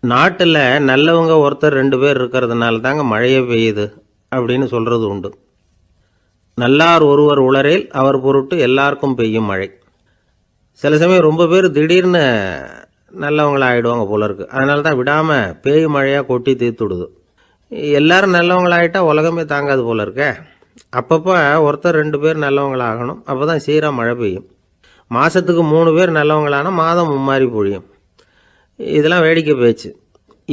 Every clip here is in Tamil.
நாட்டில் நல்லவங்க ஒருத்தர் 2 பேர் இருக்கிறதுனால தாங்க மழையே பெய்யுது அப்படின்னு சொல்கிறது உண்டு. நல்லார் ஒருவர் உளரேல் அவர் பொருட்டு எல்லாருக்கும் பெய்யும் மழை. சில சமயம் ரொம்ப பேர் திடீர்னு நல்லவங்களாகிடுவாங்க போல இருக்கு. அதனால தான் விடாமல் பேய் மழையாக கொட்டி தீர்த்துடுது. எல்லாரும் நல்லவங்களாகிட்டா உலகமே தாங்காது போல இருக்க. அப்பப்போ ஒருத்தர் 2 பேர் நல்லவங்களாகணும். அப்போ தான் சீராக மழை பெய்யும். மாதத்துக்கு 3 பேர் நல்லவங்களானா மாதம் மும்மாரி பொழியும். இதெல்லாம் வேடிக்கை பேச்சு.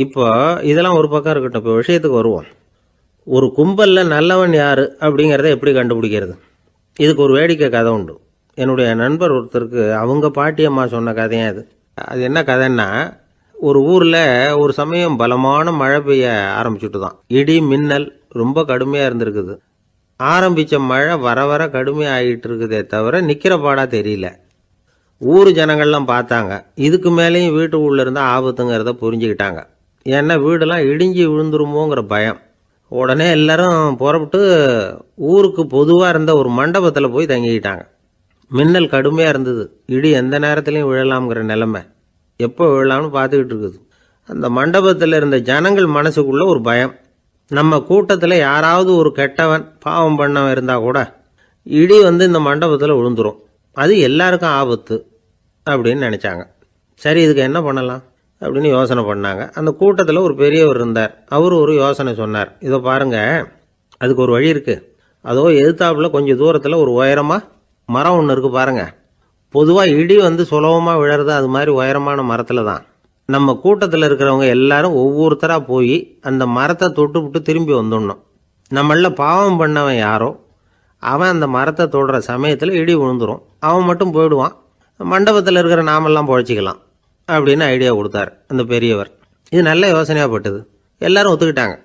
இப்போ இதெல்லாம் ஒரு பக்கம் இருக்கட்டும். இப்போ விஷயத்துக்கு வருவோம். ஒரு கும்பலில் நல்லவன் யார் அப்படிங்கிறத எப்படி கண்டுபிடிக்கிறது? இதுக்கு ஒரு வேடிக்கை கதை உண்டு. என்னுடைய நண்பர் ஒருத்தருக்கு அவங்க பாட்டியம்மா சொன்ன கதையாக அது. அது என்ன கதைன்னா, ஒரு ஊரில் ஒரு சமயம் பலமான மழை பெய்ய ஆரம்பிச்சுட்டு தான். இடி மின்னல் ரொம்ப கடுமையாக இருந்திருக்குது. ஆரம்பித்த மழை வர வர கடுமையாக ஆகிட்டு இருக்குதே தவிர நிற்கிற பாடாக தெரியல. ஊர் ஜனங்கள்லாம் பார்த்தாங்க. இதுக்கு மேலேயும் வீட்டுக்குள்ளே இருந்தால் ஆபத்துங்கிறத புரிஞ்சுக்கிட்டாங்க. ஏன்னா வீடெல்லாம் இடிஞ்சி விழுந்துருமோங்கிற பயம். உடனே எல்லாரும் புறப்பட்டு ஊருக்கு பொதுவாக இருந்த ஒரு மண்டபத்தில் போய் தங்கிக்கிட்டாங்க. மின்னல் கடுமையாக இருந்தது. இடி எந்த நேரத்துலையும் விழலாம்ங்கிற நிலைமை. எப்போ விழலாம்னு பார்த்துக்கிட்டு இருக்குது. அந்த மண்டபத்தில் இருந்த ஜனங்கள் மனசுக்குள்ளே ஒரு பயம். நம்ம கூட்டத்தில் யாராவது ஒரு கெட்டவன் பாவம் பண்ணவன் இருந்தால் கூட இடி இந்த மண்டபத்தில் விழுந்துரும். அது எல்லாருக்கும் ஆபத்து அப்படின்னு நினச்சாங்க. சரி, இதுக்கு என்ன பண்ணலாம் அப்படின்னு யோசனை பண்ணாங்க. அந்த கூட்டத்தில் ஒரு பெரியவர் இருந்தார். அவர் ஒரு யோசனை சொன்னார். இதை பாருங்கள், அதுக்கு ஒரு வழி இருக்குது. அதோ எதிர்த்தாப்புல கொஞ்சம் தூரத்தில் ஒரு உயரமாக மரம் ஒன்று இருக்குது பாருங்கள். பொதுவாக இடி சுலபமாக விழறது அது மாதிரி உயரமான மரத்தில் தான். நம்ம கூட்டத்தில் இருக்கிறவங்க எல்லாரும் ஒவ்வொருத்தராக போய் அந்த மரத்தை தொட்டு விட்டு திரும்பி வந்துடணும். நம்மள பாவம் பண்ணவன் யாரோ அவன் அந்த மரத்தை தொடுற சமயத்தில் இடி விழுந்துடும். அவன் மட்டும் போயிடுவான். மண்டபத்தில் இருக்கிற நாமெல்லாம் பொழைச்சிக்கலாம் அப்படின்னு ஐடியா கொடுத்தார் அந்த பெரியவர். இது நல்ல யோசனையாக பட்டது. எல்லாரும் ஒத்துக்கிட்டாங்க.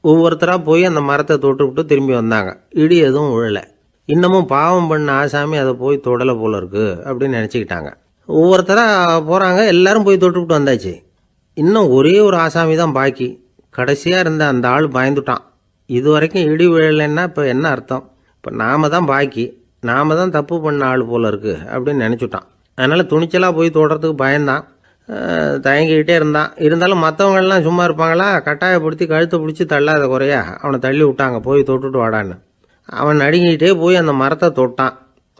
ஒவ்வொருத்தராக போய் அந்த மரத்தை தொட்டு விட்டு திரும்பி வந்தாங்க. இடி எதுவும் விழலை. இன்னமும் பாவம் பண்ண ஆசாமி அதை போய் தொடலை போல இருக்கு அப்படின்னு நினச்சிக்கிட்டாங்க. ஒவ்வொருத்தராக போகிறாங்க. எல்லாரும் போய் தொட்டு விட்டு வந்தாச்சு. இன்னும் ஒரே ஒரு ஆசாமி தான் பாக்கி. கடைசியாக இருந்த அந்த ஆள் பயந்துட்டான். இது வரைக்கும் இடி விழலைன்னா இப்போ என்ன அர்த்தம்? இப்போ நாம தான் பாக்கி, நாம தான் தப்பு பண்ண ஆள் போல இருக்குது அப்படின்னு நினச்சிட்டான். அதனால் துணிச்சலாக போய் தொடுறதுக்கு பயந்தான். தயங்கிக்கிட்டே இருந்தான். இருந்தாலும் மற்றவங்கள்லாம் சும்மா இருப்பாங்களா? கட்டாயப்படுத்தி கழுத்தை பிடிச்சி தள்ளாத குறையா அவனை தள்ளி விட்டாங்க. போய் தொட்டுட்டு வாடான்னு. அவன் நடுங்கிட்டே போய் அந்த மரத்தை தொட்டான்.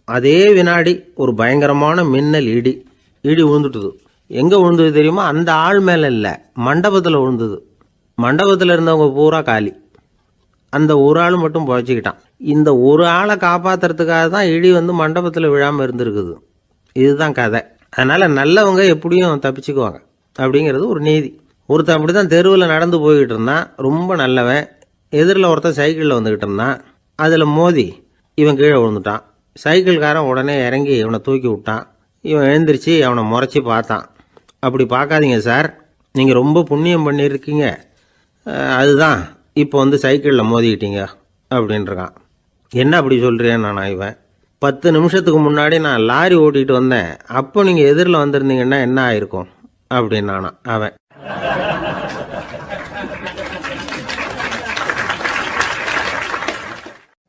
அதே வினாடி ஒரு பயங்கரமான மின்னல் இடி விழுந்துட்டுது. எங்கே விழுந்தது தெரியுமா? அந்த ஆள் மேலே இல்லை, மண்டபத்தில் விழுந்தது. மண்டபத்தில் இருந்தவங்க பூரா காலி. அந்த ஒரு ஆள் மட்டும் பொழைச்சிக்கிட்டான். இந்த ஒரு ஆளை காப்பாற்றுறதுக்காக தான் இடி மண்டபத்தில் விழாமல் இருந்திருக்குது. இதுதான் கதை. அதனால் நல்லவங்க எப்படியும் தப்பிச்சுக்குவாங்க அப்படிங்கிறது ஒரு நீதி. ஒருத்தன் அப்படி தான் தெருவில் நடந்து போய்கிட்டு இருந்தான். ரொம்ப நல்லவன். எதிரில் ஒருத்தன் சைக்கிளில் வந்துக்கிட்டு இருந்தான். அதில் மோதி இவன் கீழே விழுந்துட்டான். சைக்கிள்காரன் உடனே இறங்கி இவனை தூக்கி விட்டான். இவன் எழுந்திரிச்சு அவனை முறைச்சி பார்த்தான். அப்படி பார்க்காதீங்க சார், நீங்கள் ரொம்ப புண்ணியம் பண்ணியிருக்கீங்க, அதுதான் இப்போ சைக்கிளில் மோதிக்கிட்டீங்க அப்படின்றான். என்ன அப்படி சொல்கிறேன் நான்? இவன் 10 நிமிஷத்துக்கு முன்னாடி நான் லாரி ஓட்டிகிட்டு வந்தேன், அப்போ நீங்கள் எதிரில் வந்திருந்தீங்கன்னா என்ன ஆயிருக்கும் அப்படின்னானா அவன்.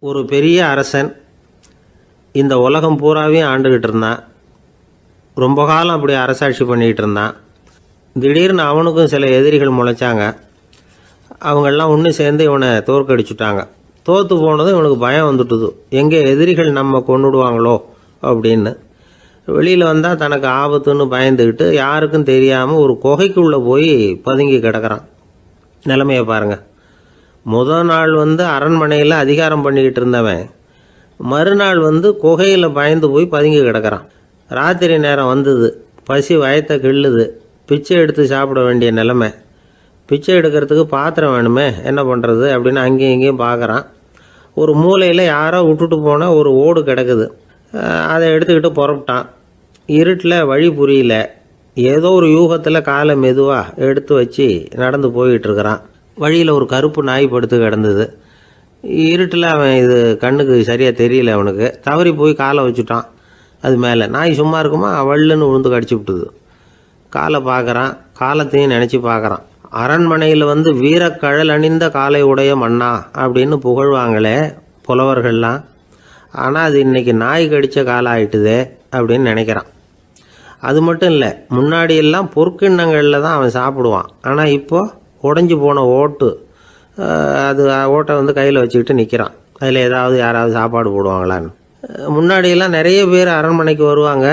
ஒரு பெரிய அரசன் இந்த உலகம் பூராவையும் ஆண்டுகிட்டு இருந்தான். ரொம்ப காலம் அப்படி அரசாட்சி பண்ணிக்கிட்டு இருந்தான். திடீர்னு அவனுக்கும் சில எதிரிகள் முளைச்சாங்க. அவங்கெல்லாம் ஒன்று சேர்ந்து இவனை தோற்கடிச்சுட்டாங்க. தோற்று போனதும் இவனுக்கு பயம் வந்துட்டுது. எங்கே எதிரிகள் நம்ம கொண்டுடுவாங்களோ அப்படின்னு. வெளியில் வந்தால் தனக்கு ஆபத்துன்னு பயந்துக்கிட்டு யாருக்கும் தெரியாமல் ஒரு குகைக்குள்ளே போய் பதுங்கி கிடக்கிறான். நிலைமையை பாருங்கள். முதல் நாள் அரண்மனையில் அதிகாரம் பண்ணிக்கிட்டு இருந்தவன் மறுநாள் குகையில் பயந்து போய் பதுங்கி கிடக்கிறான். ராத்திரி நேரம் வந்தது. பசி வயத்தை கிள்ளுது. பிச்சை எடுத்து சாப்பிட வேண்டிய நிலைமை. பிச்சை எடுக்கிறதுக்கு பாத்திரம் வேணுமே, என்ன பண்ணுறது அப்படின்னு அங்கேயும் இங்கேயும் பார்க்குறான். ஒரு மூலையில் யாரோ விட்டுட்டு போன ஒரு ஓடு கிடக்குது. அதை எடுத்துக்கிட்டு புறப்பட்டான். இருட்டில் வழி புரியல. ஏதோ ஒரு யூகத்தில் காலை மெதுவாக எடுத்து வச்சு நடந்து போயிட்டுருக்கிறான். வழியில் ஒரு கருப்பு நாய் படுத்து கிடந்தது. இருட்டில் அவன் இது கண்ணுக்கு சரியாக தெரியல. அவனுக்கு தவறி போய் காலை வச்சுட்டான். அது மேலே நாய் சும்மா இருக்குமா, வள்ளுன்னு விழுந்து கடிச்சு விட்டுது. காலை பார்க்குறான். காலத்தையும் நினச்சி பார்க்குறான். அரண்மனையில் வீரக்கழல் அணிந்த காலை உடைய மன்னா அப்படின்னு புகழ்வாங்களே புலவர்கள்லாம். ஆனால் அது இன்றைக்கி நாய் கடித்த காலம் ஆகிட்டுதே அப்படின்னு நினைக்கிறான். அது மட்டும் இல்லை, முன்னாடியெல்லாம் பொற்கிண்ணங்களில் தான் அவன் சாப்பிடுவான். ஆனால் இப்போது உடஞ்சி போன ஓட்டு, அது ஓட்டை வந்து கையில் வச்சுக்கிட்டு நிற்கிறான். அதில் யாராவது சாப்பாடு போடுவாங்களான்னு. முன்னாடியெல்லாம் நிறைய பேர் அரண்மனைக்கு வருவாங்க,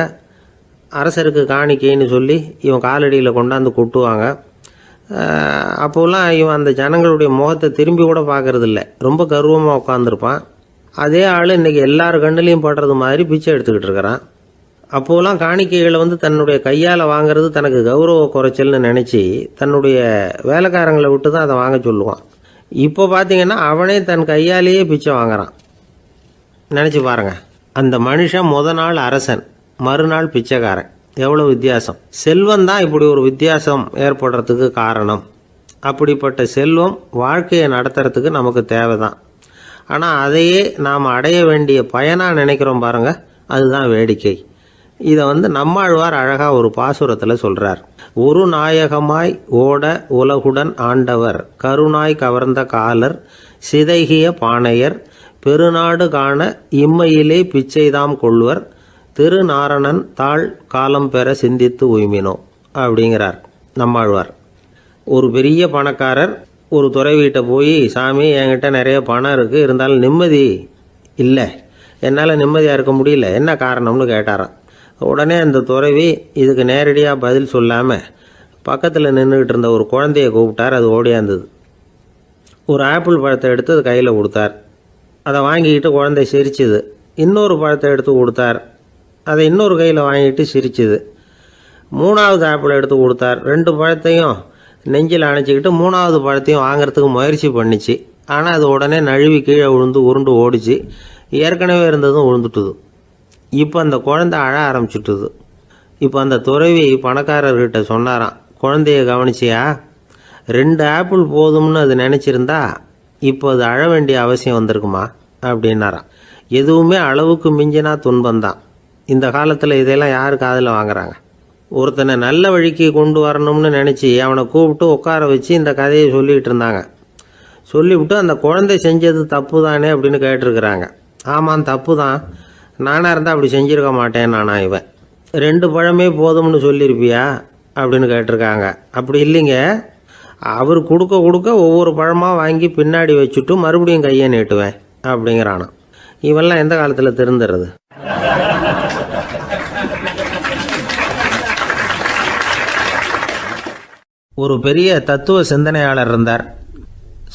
அரசருக்கு காணிக்கைன்னு சொல்லி இவன் காலடியில் கொண்டாந்து கொட்டுவாங்க. அப்போல்லாம் இவன் அந்த ஜனங்களுடைய முகத்தை திரும்பி கூட பார்க்கறதில்ல, ரொம்ப கர்வமாக உட்காந்துருப்பான். அதே ஆள் இன்றைக்கி எல்லார் கண்ணுலேயும் படுறது மாதிரி பிச்சை எடுத்துக்கிட்டு இருக்கிறான். அப்போலாம் காணிக்கைகளை வந்து தன்னுடைய கையால் வாங்கிறது தனக்கு கௌரவ குறைச்சல்னு நினச்சி தன்னுடைய வேலைக்காரங்களை விட்டு தான் அதை வாங்க சொல்லுவான். இப்போ பார்த்தீங்கன்னா அவனே தன் கையாலேயே பிச்சை வாங்குறான். நினச்சி பாருங்கள், அந்த மனுஷன் நாள் அரசன், மறுநாள் பிச்சைக்காரன், எவ்வளோ வித்தியாசம். செல்வம் தான் இப்படி ஒரு வித்தியாசம் ஏற்படுறதுக்கு காரணம். அப்படிப்பட்ட செல்வம் வாழ்க்கையை நடத்துறதுக்கு நமக்கு தேவை தான். ஆனால் அதையே நாம் அடைய வேண்டிய பயனாக நினைக்கிறோம் பாருங்கள், அதுதான் வேடிக்கை. இதை வந்து நம்மாழ்வார் அழகாக ஒரு பாசுரத்தில் சொல்கிறார். ஒரு நாயகமாய் ஓட உலகுடன் ஆண்டவர், கருணாய் கவர்ந்த காலர், சிதைகிய பானையர், பெருநாடு காண இம்மையிலே பிச்சைதாம் கொள்வர், திருநாரணன் தாழ் காலம் பெற சிந்தித்து உய்மினோ அப்படிங்கிறார் நம்மாழ்வார். ஒரு பெரிய பணக்காரர் ஒரு துறவிகிட்ட போய், சாமி என்கிட்ட நிறைய பணம் இருக்குது, இருந்தாலும் நிம்மதி இல்லை, என்னால் நிம்மதியாக இருக்க முடியல, என்ன காரணம்னு கேட்டாராம். உடனே அந்த துறவி இதுக்கு நேரடியாக பதில் சொல்லாமல் பக்கத்தில் நின்றுக்கிட்டு இருந்த ஒரு குழந்தைய கூப்பிட்டார். அது ஓடியாந்தது. ஒரு ஆப்பிள் பழத்தை எடுத்து அது கையில் கொடுத்தார். அதை வாங்கிக்கிட்டு குழந்தை சிரிச்சுது. இன்னொரு பழத்தை எடுத்து கொடுத்தார். அதை இன்னொரு கையில் வாங்கிட்டு சிரிச்சுது. மூணாவது ஆப்பிள் எடுத்து கொடுத்தார். 2 பழத்தையும் நெஞ்சில் அணைச்சிக்கிட்டு 3ஆவது பழத்தையும் வாங்கிறதுக்கு முயற்சி பண்ணிச்சு. ஆனால் அது உடனே நழுவி கீழே விழுந்து உருண்டு ஓடிச்சு. ஏற்கனவே இருந்ததும் விழுந்துட்டுது. இப்போ அந்த குழந்தை அழ ஆரம்பிச்சுட்டுது. இப்போ அந்த துறவி பணக்காரர்கிட்ட சொன்னாராம், குழந்தைய கவனிச்சியா, 2 ஆப்பிள் போதும்னு அது நினச்சிருந்தா இப்போ அது அழ வேண்டிய அவசியம் வந்திருக்குமா அப்படின்னாராம். எதுவுமே அளவுக்கு மிஞ்சினா துன்பந்தான். இந்த காலத்தில் இதெல்லாம் யார் காதில் வாங்குறாங்க? ஒருத்தனை நல்ல வழிக்கு கொண்டு வரணும்னு நினச்சி அவனை கூப்பிட்டு உட்கார வச்சு இந்த கதையை சொல்லிகிட்டு இருந்தாங்க. சொல்லிவிட்டு அந்த குழந்தை செஞ்சது தப்பு தானே அப்படின்னு கேட்டிருக்கிறாங்க. ஆமாம், தப்பு தான், நானாக இருந்தால் அப்படி செஞ்சுருக்க மாட்டேன் நானா இவன். 2 பழமே போதும்னு சொல்லியிருப்பியா அப்படின்னு கேட்டிருக்காங்க. அப்படி இல்லைங்க, அவர் கொடுக்க கொடுக்க ஒவ்வொரு பழமாக வாங்கி பின்னாடி வச்சுட்டு மறுபடியும் கையை நீட்டுவேன் அப்படிங்கிறானா. இவெல்லாம் எந்த காலத்தில் திருந்துறது? ஒரு பெரிய தத்துவ சிந்தனையாளர் இருந்தார்,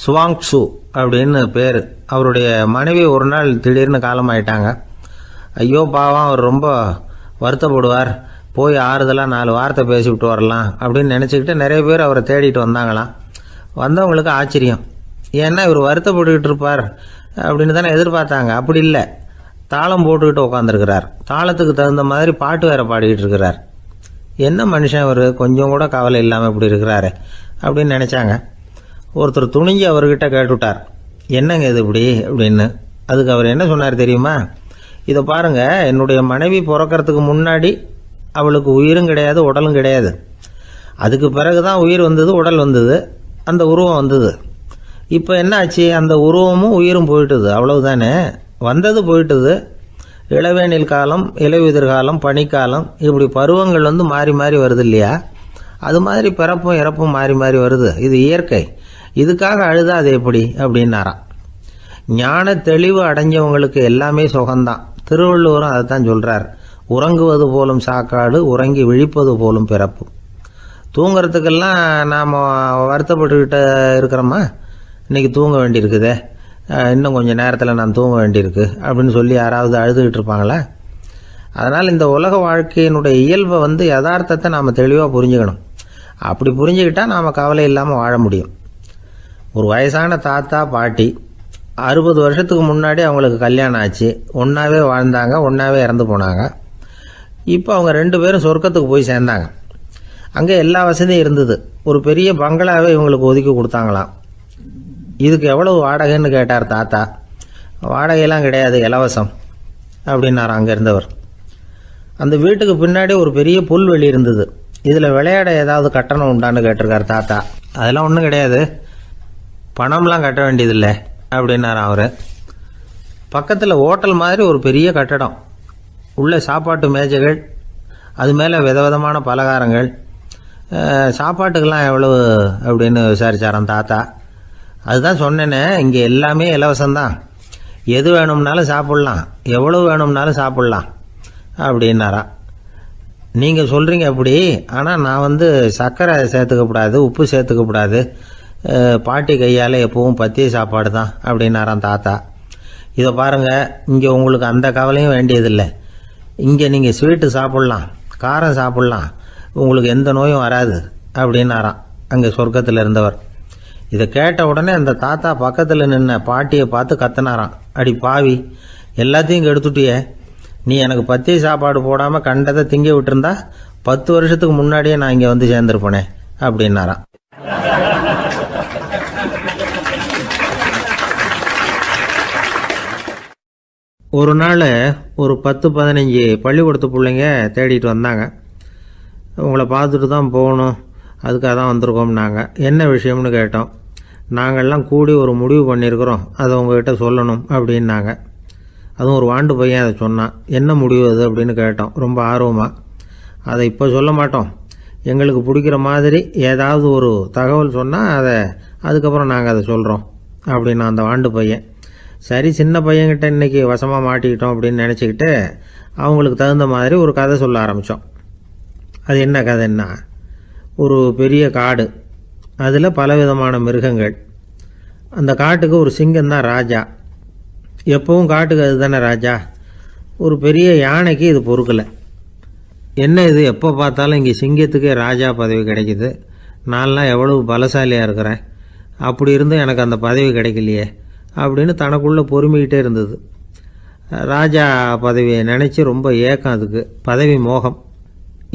சுவாங் ட்சு அப்படின்னு பேர். அவருடைய மனைவி ஒரு நாள் திடீர்னு காலமாயிட்டாங்க. ஐயோ பாவம், அவர் ரொம்ப வருத்தப்படுவார், போய் ஆறுதலாக 4 வார்த்தை பேசிவிட்டு வரலாம் அப்படின்னு நினச்சிக்கிட்டு நிறைய பேர் அவரை தேடிட்டு வந்தாங்களாம். வந்தவங்களுக்கு ஆச்சரியம், ஏன்னா இவர் வருத்தப்பட்டுக்கிட்டு இருப்பார் அப்படின்னு தானே எதிர்பார்த்தாங்க. அப்படி இல்லை, தாளம் போட்டுக்கிட்டு உட்காந்துருக்கிறார். தாளத்துக்கு தகுந்த மாதிரி பாட்டு வேற பாடிக்கிட்டு இருக்கிறார். என்ன மனுஷன் அவர், கொஞ்சம் கூட கவலை இல்லாமல் இப்படி இருக்கிறாரு அப்படின்னு நினச்சாங்க. ஒருத்தர் துணிஞ்சு அவர்கிட்ட கேட்டுவிட்டார், என்னங்க இது இப்படி அப்படின்னு. அதுக்கு அவர் என்ன சொன்னார் தெரியுமா? இதை பாருங்க, என்னுடைய மனைவி பிறக்கிறதுக்கு முன்னாடி அவளுக்கு உயிரும் கிடையாது, உடலும் கிடையாது. அதுக்கு பிறகு தான் உயிர் வந்தது, உடல் வந்தது, அந்த உருவம் வந்தது. இப்போ என்ன ஆச்சு? அந்த உருவமும் உயிரும் போயிட்டுது, அவ்வளவுதானே. வந்தது போயிட்டுது. இளவேனில் காலம், இலையுதிர் காலம், பனிக்காலம், இப்படி பருவங்கள் வந்து மாறி மாறி வருது இல்லையா? அது மாதிரி பிறப்பும் இறப்பும் மாறி மாறி வருது. இது இயற்கை. இதுக்காக அழுதா அது எப்படி அப்படின்னாராம். ஞான தெளிவு அடைஞ்சவங்களுக்கு எல்லாமே சுகம்தான். திருவள்ளுவரும் அதை தான் சொல்கிறார், உறங்குவது போலும் சாக்காடு, உறங்கி விழிப்பது போலும் பிறப்பு. தூங்கிறதுக்கெல்லாம் நாம் வருத்தப்பட்டுக்கிட்ட இருக்கிறோமா? இன்றைக்கி தூங்க வேண்டியிருக்குதே, இன்னும் கொஞ்சம் நேரத்தில் நான் தூங்க வேண்டியிருக்கு அப்படின்னு சொல்லி யாராவது அழுதுகிட்டு இருப்பாங்களா? அதனால் இந்த உலக வாழ்க்கையினுடைய இயல்பை வந்து யதார்த்தத்தை நாம் தெளிவாக புரிஞ்சுக்கணும். அப்படி புரிஞ்சுக்கிட்டால் நாம் கவலை இல்லாமல் வாழ முடியும். ஒரு வயசான தாத்தா பாட்டி 60 வருஷத்துக்கு முன்னாடி அவங்களுக்கு கல்யாணம் ஆச்சு. ஒன்றாவே வாழ்ந்தாங்க, ஒன்றாவே இறந்து போனாங்க. இப்போ அவங்க 2 பேரும் சொர்க்கத்துக்கு போய் சேர்ந்தாங்க. அங்கே எல்லா வசதியும் இருந்தது. ஒரு பெரிய பங்களாவே இவங்களுக்கு ஒதுக்கி கொடுத்தாங்களாம். இதுக்கு எவ்வளவு வாடகைன்னு கேட்டார் தாத்தா. வாடகையெல்லாம் கிடையாது, இலவசம் அப்படின்னார் அங்கே இருந்தவர். அந்த வீட்டுக்கு பின்னாடி ஒரு பெரிய புல்வெளி இருந்தது. இதில் விளையாட ஏதாவது கட்டணம் உண்டான்னு கேட்டிருக்கார் தாத்தா. அதெல்லாம் ஒன்றும் கிடையாது, பணம்லாம் கட்ட வேண்டியதில்லை அப்படின்னார் அவர். பக்கத்தில் ஹோட்டல் மாதிரி ஒரு பெரிய கட்டடம், உள்ள சாப்பாட்டு மேஜைகள், அது மேலே விதவிதமான பலகாரங்கள். சாப்பாட்டுக்கெல்லாம் எவ்வளவு அப்படின்னு விசாரிச்சாராம் தாத்தா. அதுதான் சொன்னேனே, இங்கே எல்லாமே இலவசம்தான், எது வேணும்னாலும் சாப்பிட்லாம், எவ்வளவு வேணும்னாலும் சாப்பிட்லாம் அப்படின்னாராம். நீங்கள் சொல்கிறீங்க அப்படி, ஆனால் நான் சர்க்கரை சேர்த்துக்கக்கூடாது, உப்பு சேர்த்துக்கக்கூடாது, பாட்டி கையால் எப்பவும் பத்திய சாப்பாடு தான் அப்படின்னாராம் தாத்தா. இதை பாருங்கள், இங்கே உங்களுக்கு அந்த கவலையும் வேண்டியதில்லை. இங்கே நீங்கள் ஸ்வீட்டு சாப்பிட்லாம், காரம் சாப்பிட்லாம், உங்களுக்கு எந்த நோயும் வராது அப்படின்னாராம் அங்கே சொர்க்கத்தில் இருந்தவர். இதை கேட்ட உடனே அந்த தாத்தா பக்கத்தில் நின்ன பாட்டியை பார்த்து கத்தினாராம், அடி பாவி, எல்லாத்தையும் கெடுத்துட்டியே, நீ எனக்கு பத்திய சாப்பாடு போடாமல் கண்டதை திங்க விட்டுருந்தா 10 வருஷத்துக்கு முன்னாடியே நான் இங்கே சேர்ந்துருப்பேனே அப்படின்னாராம். ஒரு நாள் ஒரு 10-15 பள்ளிக்கூடத்து பிள்ளைங்க தேடிட்டு வந்தாங்க. உங்களை பார்த்துட்டு தான் போகணும், அதுக்காக தான் வந்திருக்கோம்னாங்க. என்ன விஷயம்னு கேட்டோம். நாங்கள்லாம் கூடி ஒரு முடிவு பண்ணியிருக்கிறோம், அதை உங்ககிட்ட சொல்லணும் அப்படின்னாங்க. அதுவும் ஒரு வாண்டு பையன் அதை சொன்னான். என்ன முடிவு அது அப்படின்னு கேட்டோம் ரொம்ப ஆர்வமாக. அதை இப்போ சொல்ல மாட்டோம், எங்களுக்கு பிடிக்கிற மாதிரி ஏதாவது ஒரு தகவல் சொன்னால் அதுக்கப்புறம் நாங்கள் அதை சொல்கிறோம் அப்படின்னா அந்த வாண்டு பையன். சரி, சின்ன பையன்கிட்ட இன்றைக்கி வசமாக மாட்டிக்கிட்டோம் அப்படின்னு நினச்சிக்கிட்டு அவங்களுக்கு தகுந்த மாதிரி ஒரு கதை சொல்ல ஆரம்பித்தோம். அது என்ன கதைன்னா, ஒரு பெரிய காடு, அதில் பலவிதமான மிருகங்கள். அந்த காட்டுக்கு ஒரு சிங்கம் தான் ராஜா. எப்பவும் காட்டுக்கு அது தானே ராஜா. ஒரு பெரிய யானைக்கு இது பொறுக்கலை. என்ன இது, எப்போ பார்த்தாலும் இங்கே சிங்கத்துக்கே ராஜா பதவி கிடைக்குது, நான்லாம் எவ்வளவு பலசாலியாக இருக்கிறேன், அப்படி இருந்தும் எனக்கு அந்த பதவி கிடைக்கலையே அப்படின்னு தனக்குள்ளே பொறுமிக்கிட்டே இருந்தது. ராஜா பதவியை நினச்சி ரொம்ப ஏக்கம், அதுக்கு பதவி மோகம்.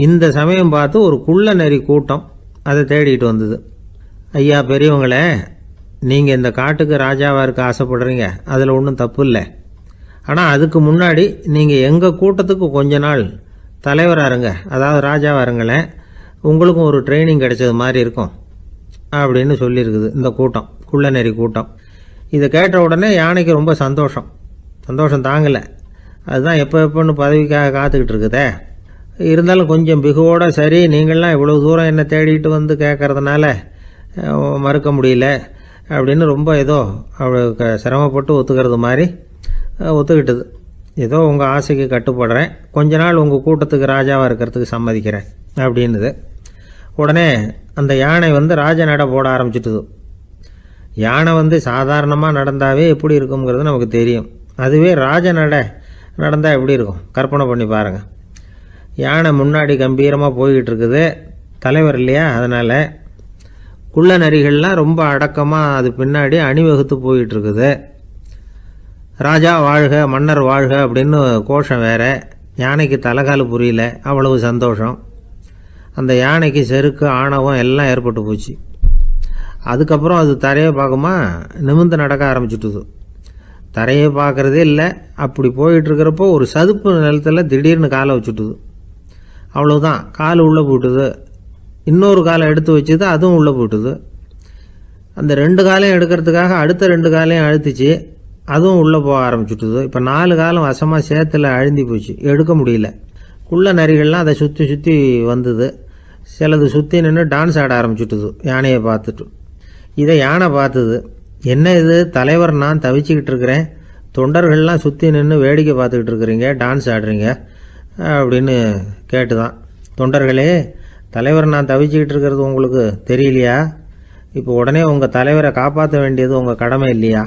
இந்த சமயம் பார்த்து ஒரு குள்ள நரி கூட்டம் அதை தேடிட்டு வந்தது. ஐயா பெரியவங்களே, நீங்கள் இந்த காட்டுக்கு ராஜாவாக இருக்க ஆசைப்படுறீங்க, அதில் ஒன்றும் தப்பு இல்லை. ஆனால் அதுக்கு முன்னாடி நீங்கள் எங்கள் கூட்டத்துக்கு கொஞ்ச நாள் தலைவராக இருங்க, அதாவது ராஜாவாக இருங்களேன், உங்களுக்கும் ஒரு ட்ரைனிங் கிடைச்சது மாதிரி இருக்கும் அப்படின்னு சொல்லியிருக்குது இந்த கூட்டம், குள்ள நரி கூட்டம். இதை கேட்ட உடனே யானைக்கு ரொம்ப சந்தோஷம் தாங்கலை. அதுதான் எப்போன்னு பதவிக்காக காத்துக்கிட்டு இருக்குதே. இருந்தாலும் கொஞ்சம் பிகுவோட, சரி நீங்கள்லாம் இவ்வளோ தூரம் என்னை தேடிட்டு வந்து கேட்கறதுனால மறுக்க முடியல அப்படின்னு ரொம்ப ஏதோ அவளுக்கு சிரமப்பட்டு ஒத்துக்கிறது மாதிரி ஒத்துக்கிட்டது. ஏதோ உங்கள் ஆசைக்கு கட்டுப்படுறேன், கொஞ்ச நாள் உங்கள் கூட்டத்துக்கு ராஜாவாக இருக்கிறதுக்கு சம்மதிக்கிறேன் அப்படின்னுது. உடனே அந்த யானை ராஜ நட போட ஆரம்பிச்சிட்டுது. யானை சாதாரணமாக நடந்தாவே எப்படி இருக்குங்கிறது நமக்கு தெரியும். அதுவே ராஜ நடந்தால் எப்படி இருக்கும் கற்பனை பண்ணி பாருங்கள். யானை முன்னாடி கம்பீரமாக போய்கிட்டு இருக்குது, தலைவர் இல்லையா, அதனால் குள்ள நரிகள்லாம் ரொம்ப அடக்கமாக அது பின்னாடி அணிவகுத்து போயிட்டு இருக்குது. ராஜா வாழ்க, மன்னர் வாழ்க அப்படின்னு கோஷம் வேற. யானைக்கு தலைகால் புரியல, அவ்வளவு சந்தோஷம். அந்த யானைக்கு செருக்கு, ஆணவம் எல்லாம் ஏற்பட்டு போச்சு. அதுக்கப்புறம் அது தரையை பார்க்குமா, நிமிர்ந்து நடக்க ஆரம்பிச்சுட்டுது. தரையை பார்க்குறதே இல்லை. அப்படி போயிட்டுருக்கிறப்போ ஒரு சதுப்பு நிலத்தில் திடீர்னு காலை வச்சுட்டுது. அவ்வளோதான், கால் உள்ளே போட்டுது. இன்னொரு காலை எடுத்து வச்சுது, அதுவும் உள்ளே போட்டுது. அந்த 2 காலையும் எடுக்கிறதுக்காக அடுத்த 2 காலையும் அழுத்திச்சு, அதுவும் உள்ளே போக ஆரம்பிச்சுட்டுது. இப்போ 4 காலம் வசமாக சேத்துல அழுந்தி போச்சு, எடுக்க முடியல. குள்ள நரிகள்லாம் அதை சுற்றி சுற்றி வந்தது. சிலது சுற்றி நின்று டான்ஸ் ஆட ஆரம்பிச்சுட்டுது யானையை பார்த்துட்டு. இதை யானை பார்த்தது. என்ன இது தலைவர், நான் தவிச்சிக்கிட்டு இருக்கிறேன், தொண்டர்கள்லாம் சுற்றி நின்று வேடிக்கை பார்த்துக்கிட்டு இருக்கிறீங்க, டான்ஸ் ஆடுறீங்க அப்படின்னு கேட்டுதான். தொண்டர்களே, தலைவர் நான் தவிச்சிக்கிட்டு இருக்கிறது உங்களுக்கு தெரியலையா? இப்போ உடனே உங்கள் தலைவரை காப்பாற்ற வேண்டியது உங்கள் கடமை இல்லையா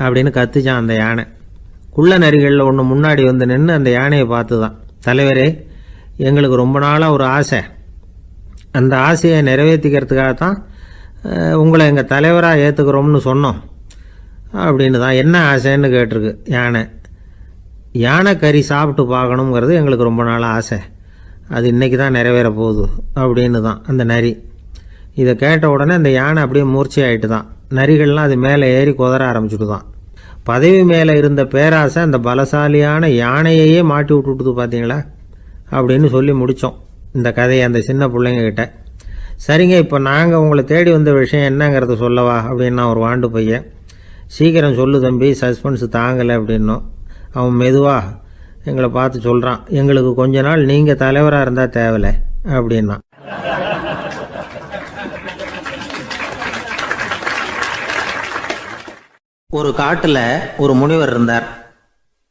அப்படின்னு கத்துச்சான் அந்த யானை. குள்ள நரிகளில் ஒன்று முன்னாடி நின்று அந்த யானையை பார்த்து தான், தலைவரே, எங்களுக்கு ரொம்ப நாளாக ஒரு ஆசை, அந்த ஆசையை நிறைவேற்றிக்கிறதுக்காகத்தான் உங்களை எங்கள் தலைவராக ஏற்றுக்கிறோம்னு சொன்னோம் அப்படின்னு தான். என்ன ஆசைன்னு கேட்டிருக்கு யானை. யானை கறி சாப்பிட்டு பார்க்கணுங்கிறது எங்களுக்கு ரொம்ப நாளாக ஆசை, அது இன்றைக்கி தான் நிறைவேற போகுது அப்படின்னு தான் அந்த நரி. இதை கேட்ட உடனே அந்த யானை அப்படியே மூர்ச்சி ஆகிட்டு தான். நரிகள்லாம் அது மேலே ஏறி குதற ஆரம்பிச்சுட்டு தான். பதவி மேலே இருந்த பேராசை அந்த பலசாலியான யானையையே மாட்டி விட்டுட்டுது பார்த்தீங்களா அப்படின்னு சொல்லி முடித்தோம் இந்த கதையை அந்த சின்ன பிள்ளைங்கக்கிட்ட. சரிங்க, இப்போ நாங்கள் உங்களை தேடி வந்த விஷயம் என்னங்கிறத சொல்லவா அப்படின்னா ஒரு வாண்டு பையன். சீக்கிரம் சொல்லு தம்பி, சஸ்பென்ஸ் தாங்கலை அப்படின்னோம். அவன் மெதுவாக எங்களை பார்த்து சொல்கிறான், எங்களுக்கு கொஞ்ச நாள் நீங்கள் தலைவராக இருந்தால் தேவலை அப்படின்னா. ஒரு காட்டில் ஒரு முனிவர் இருந்தார்.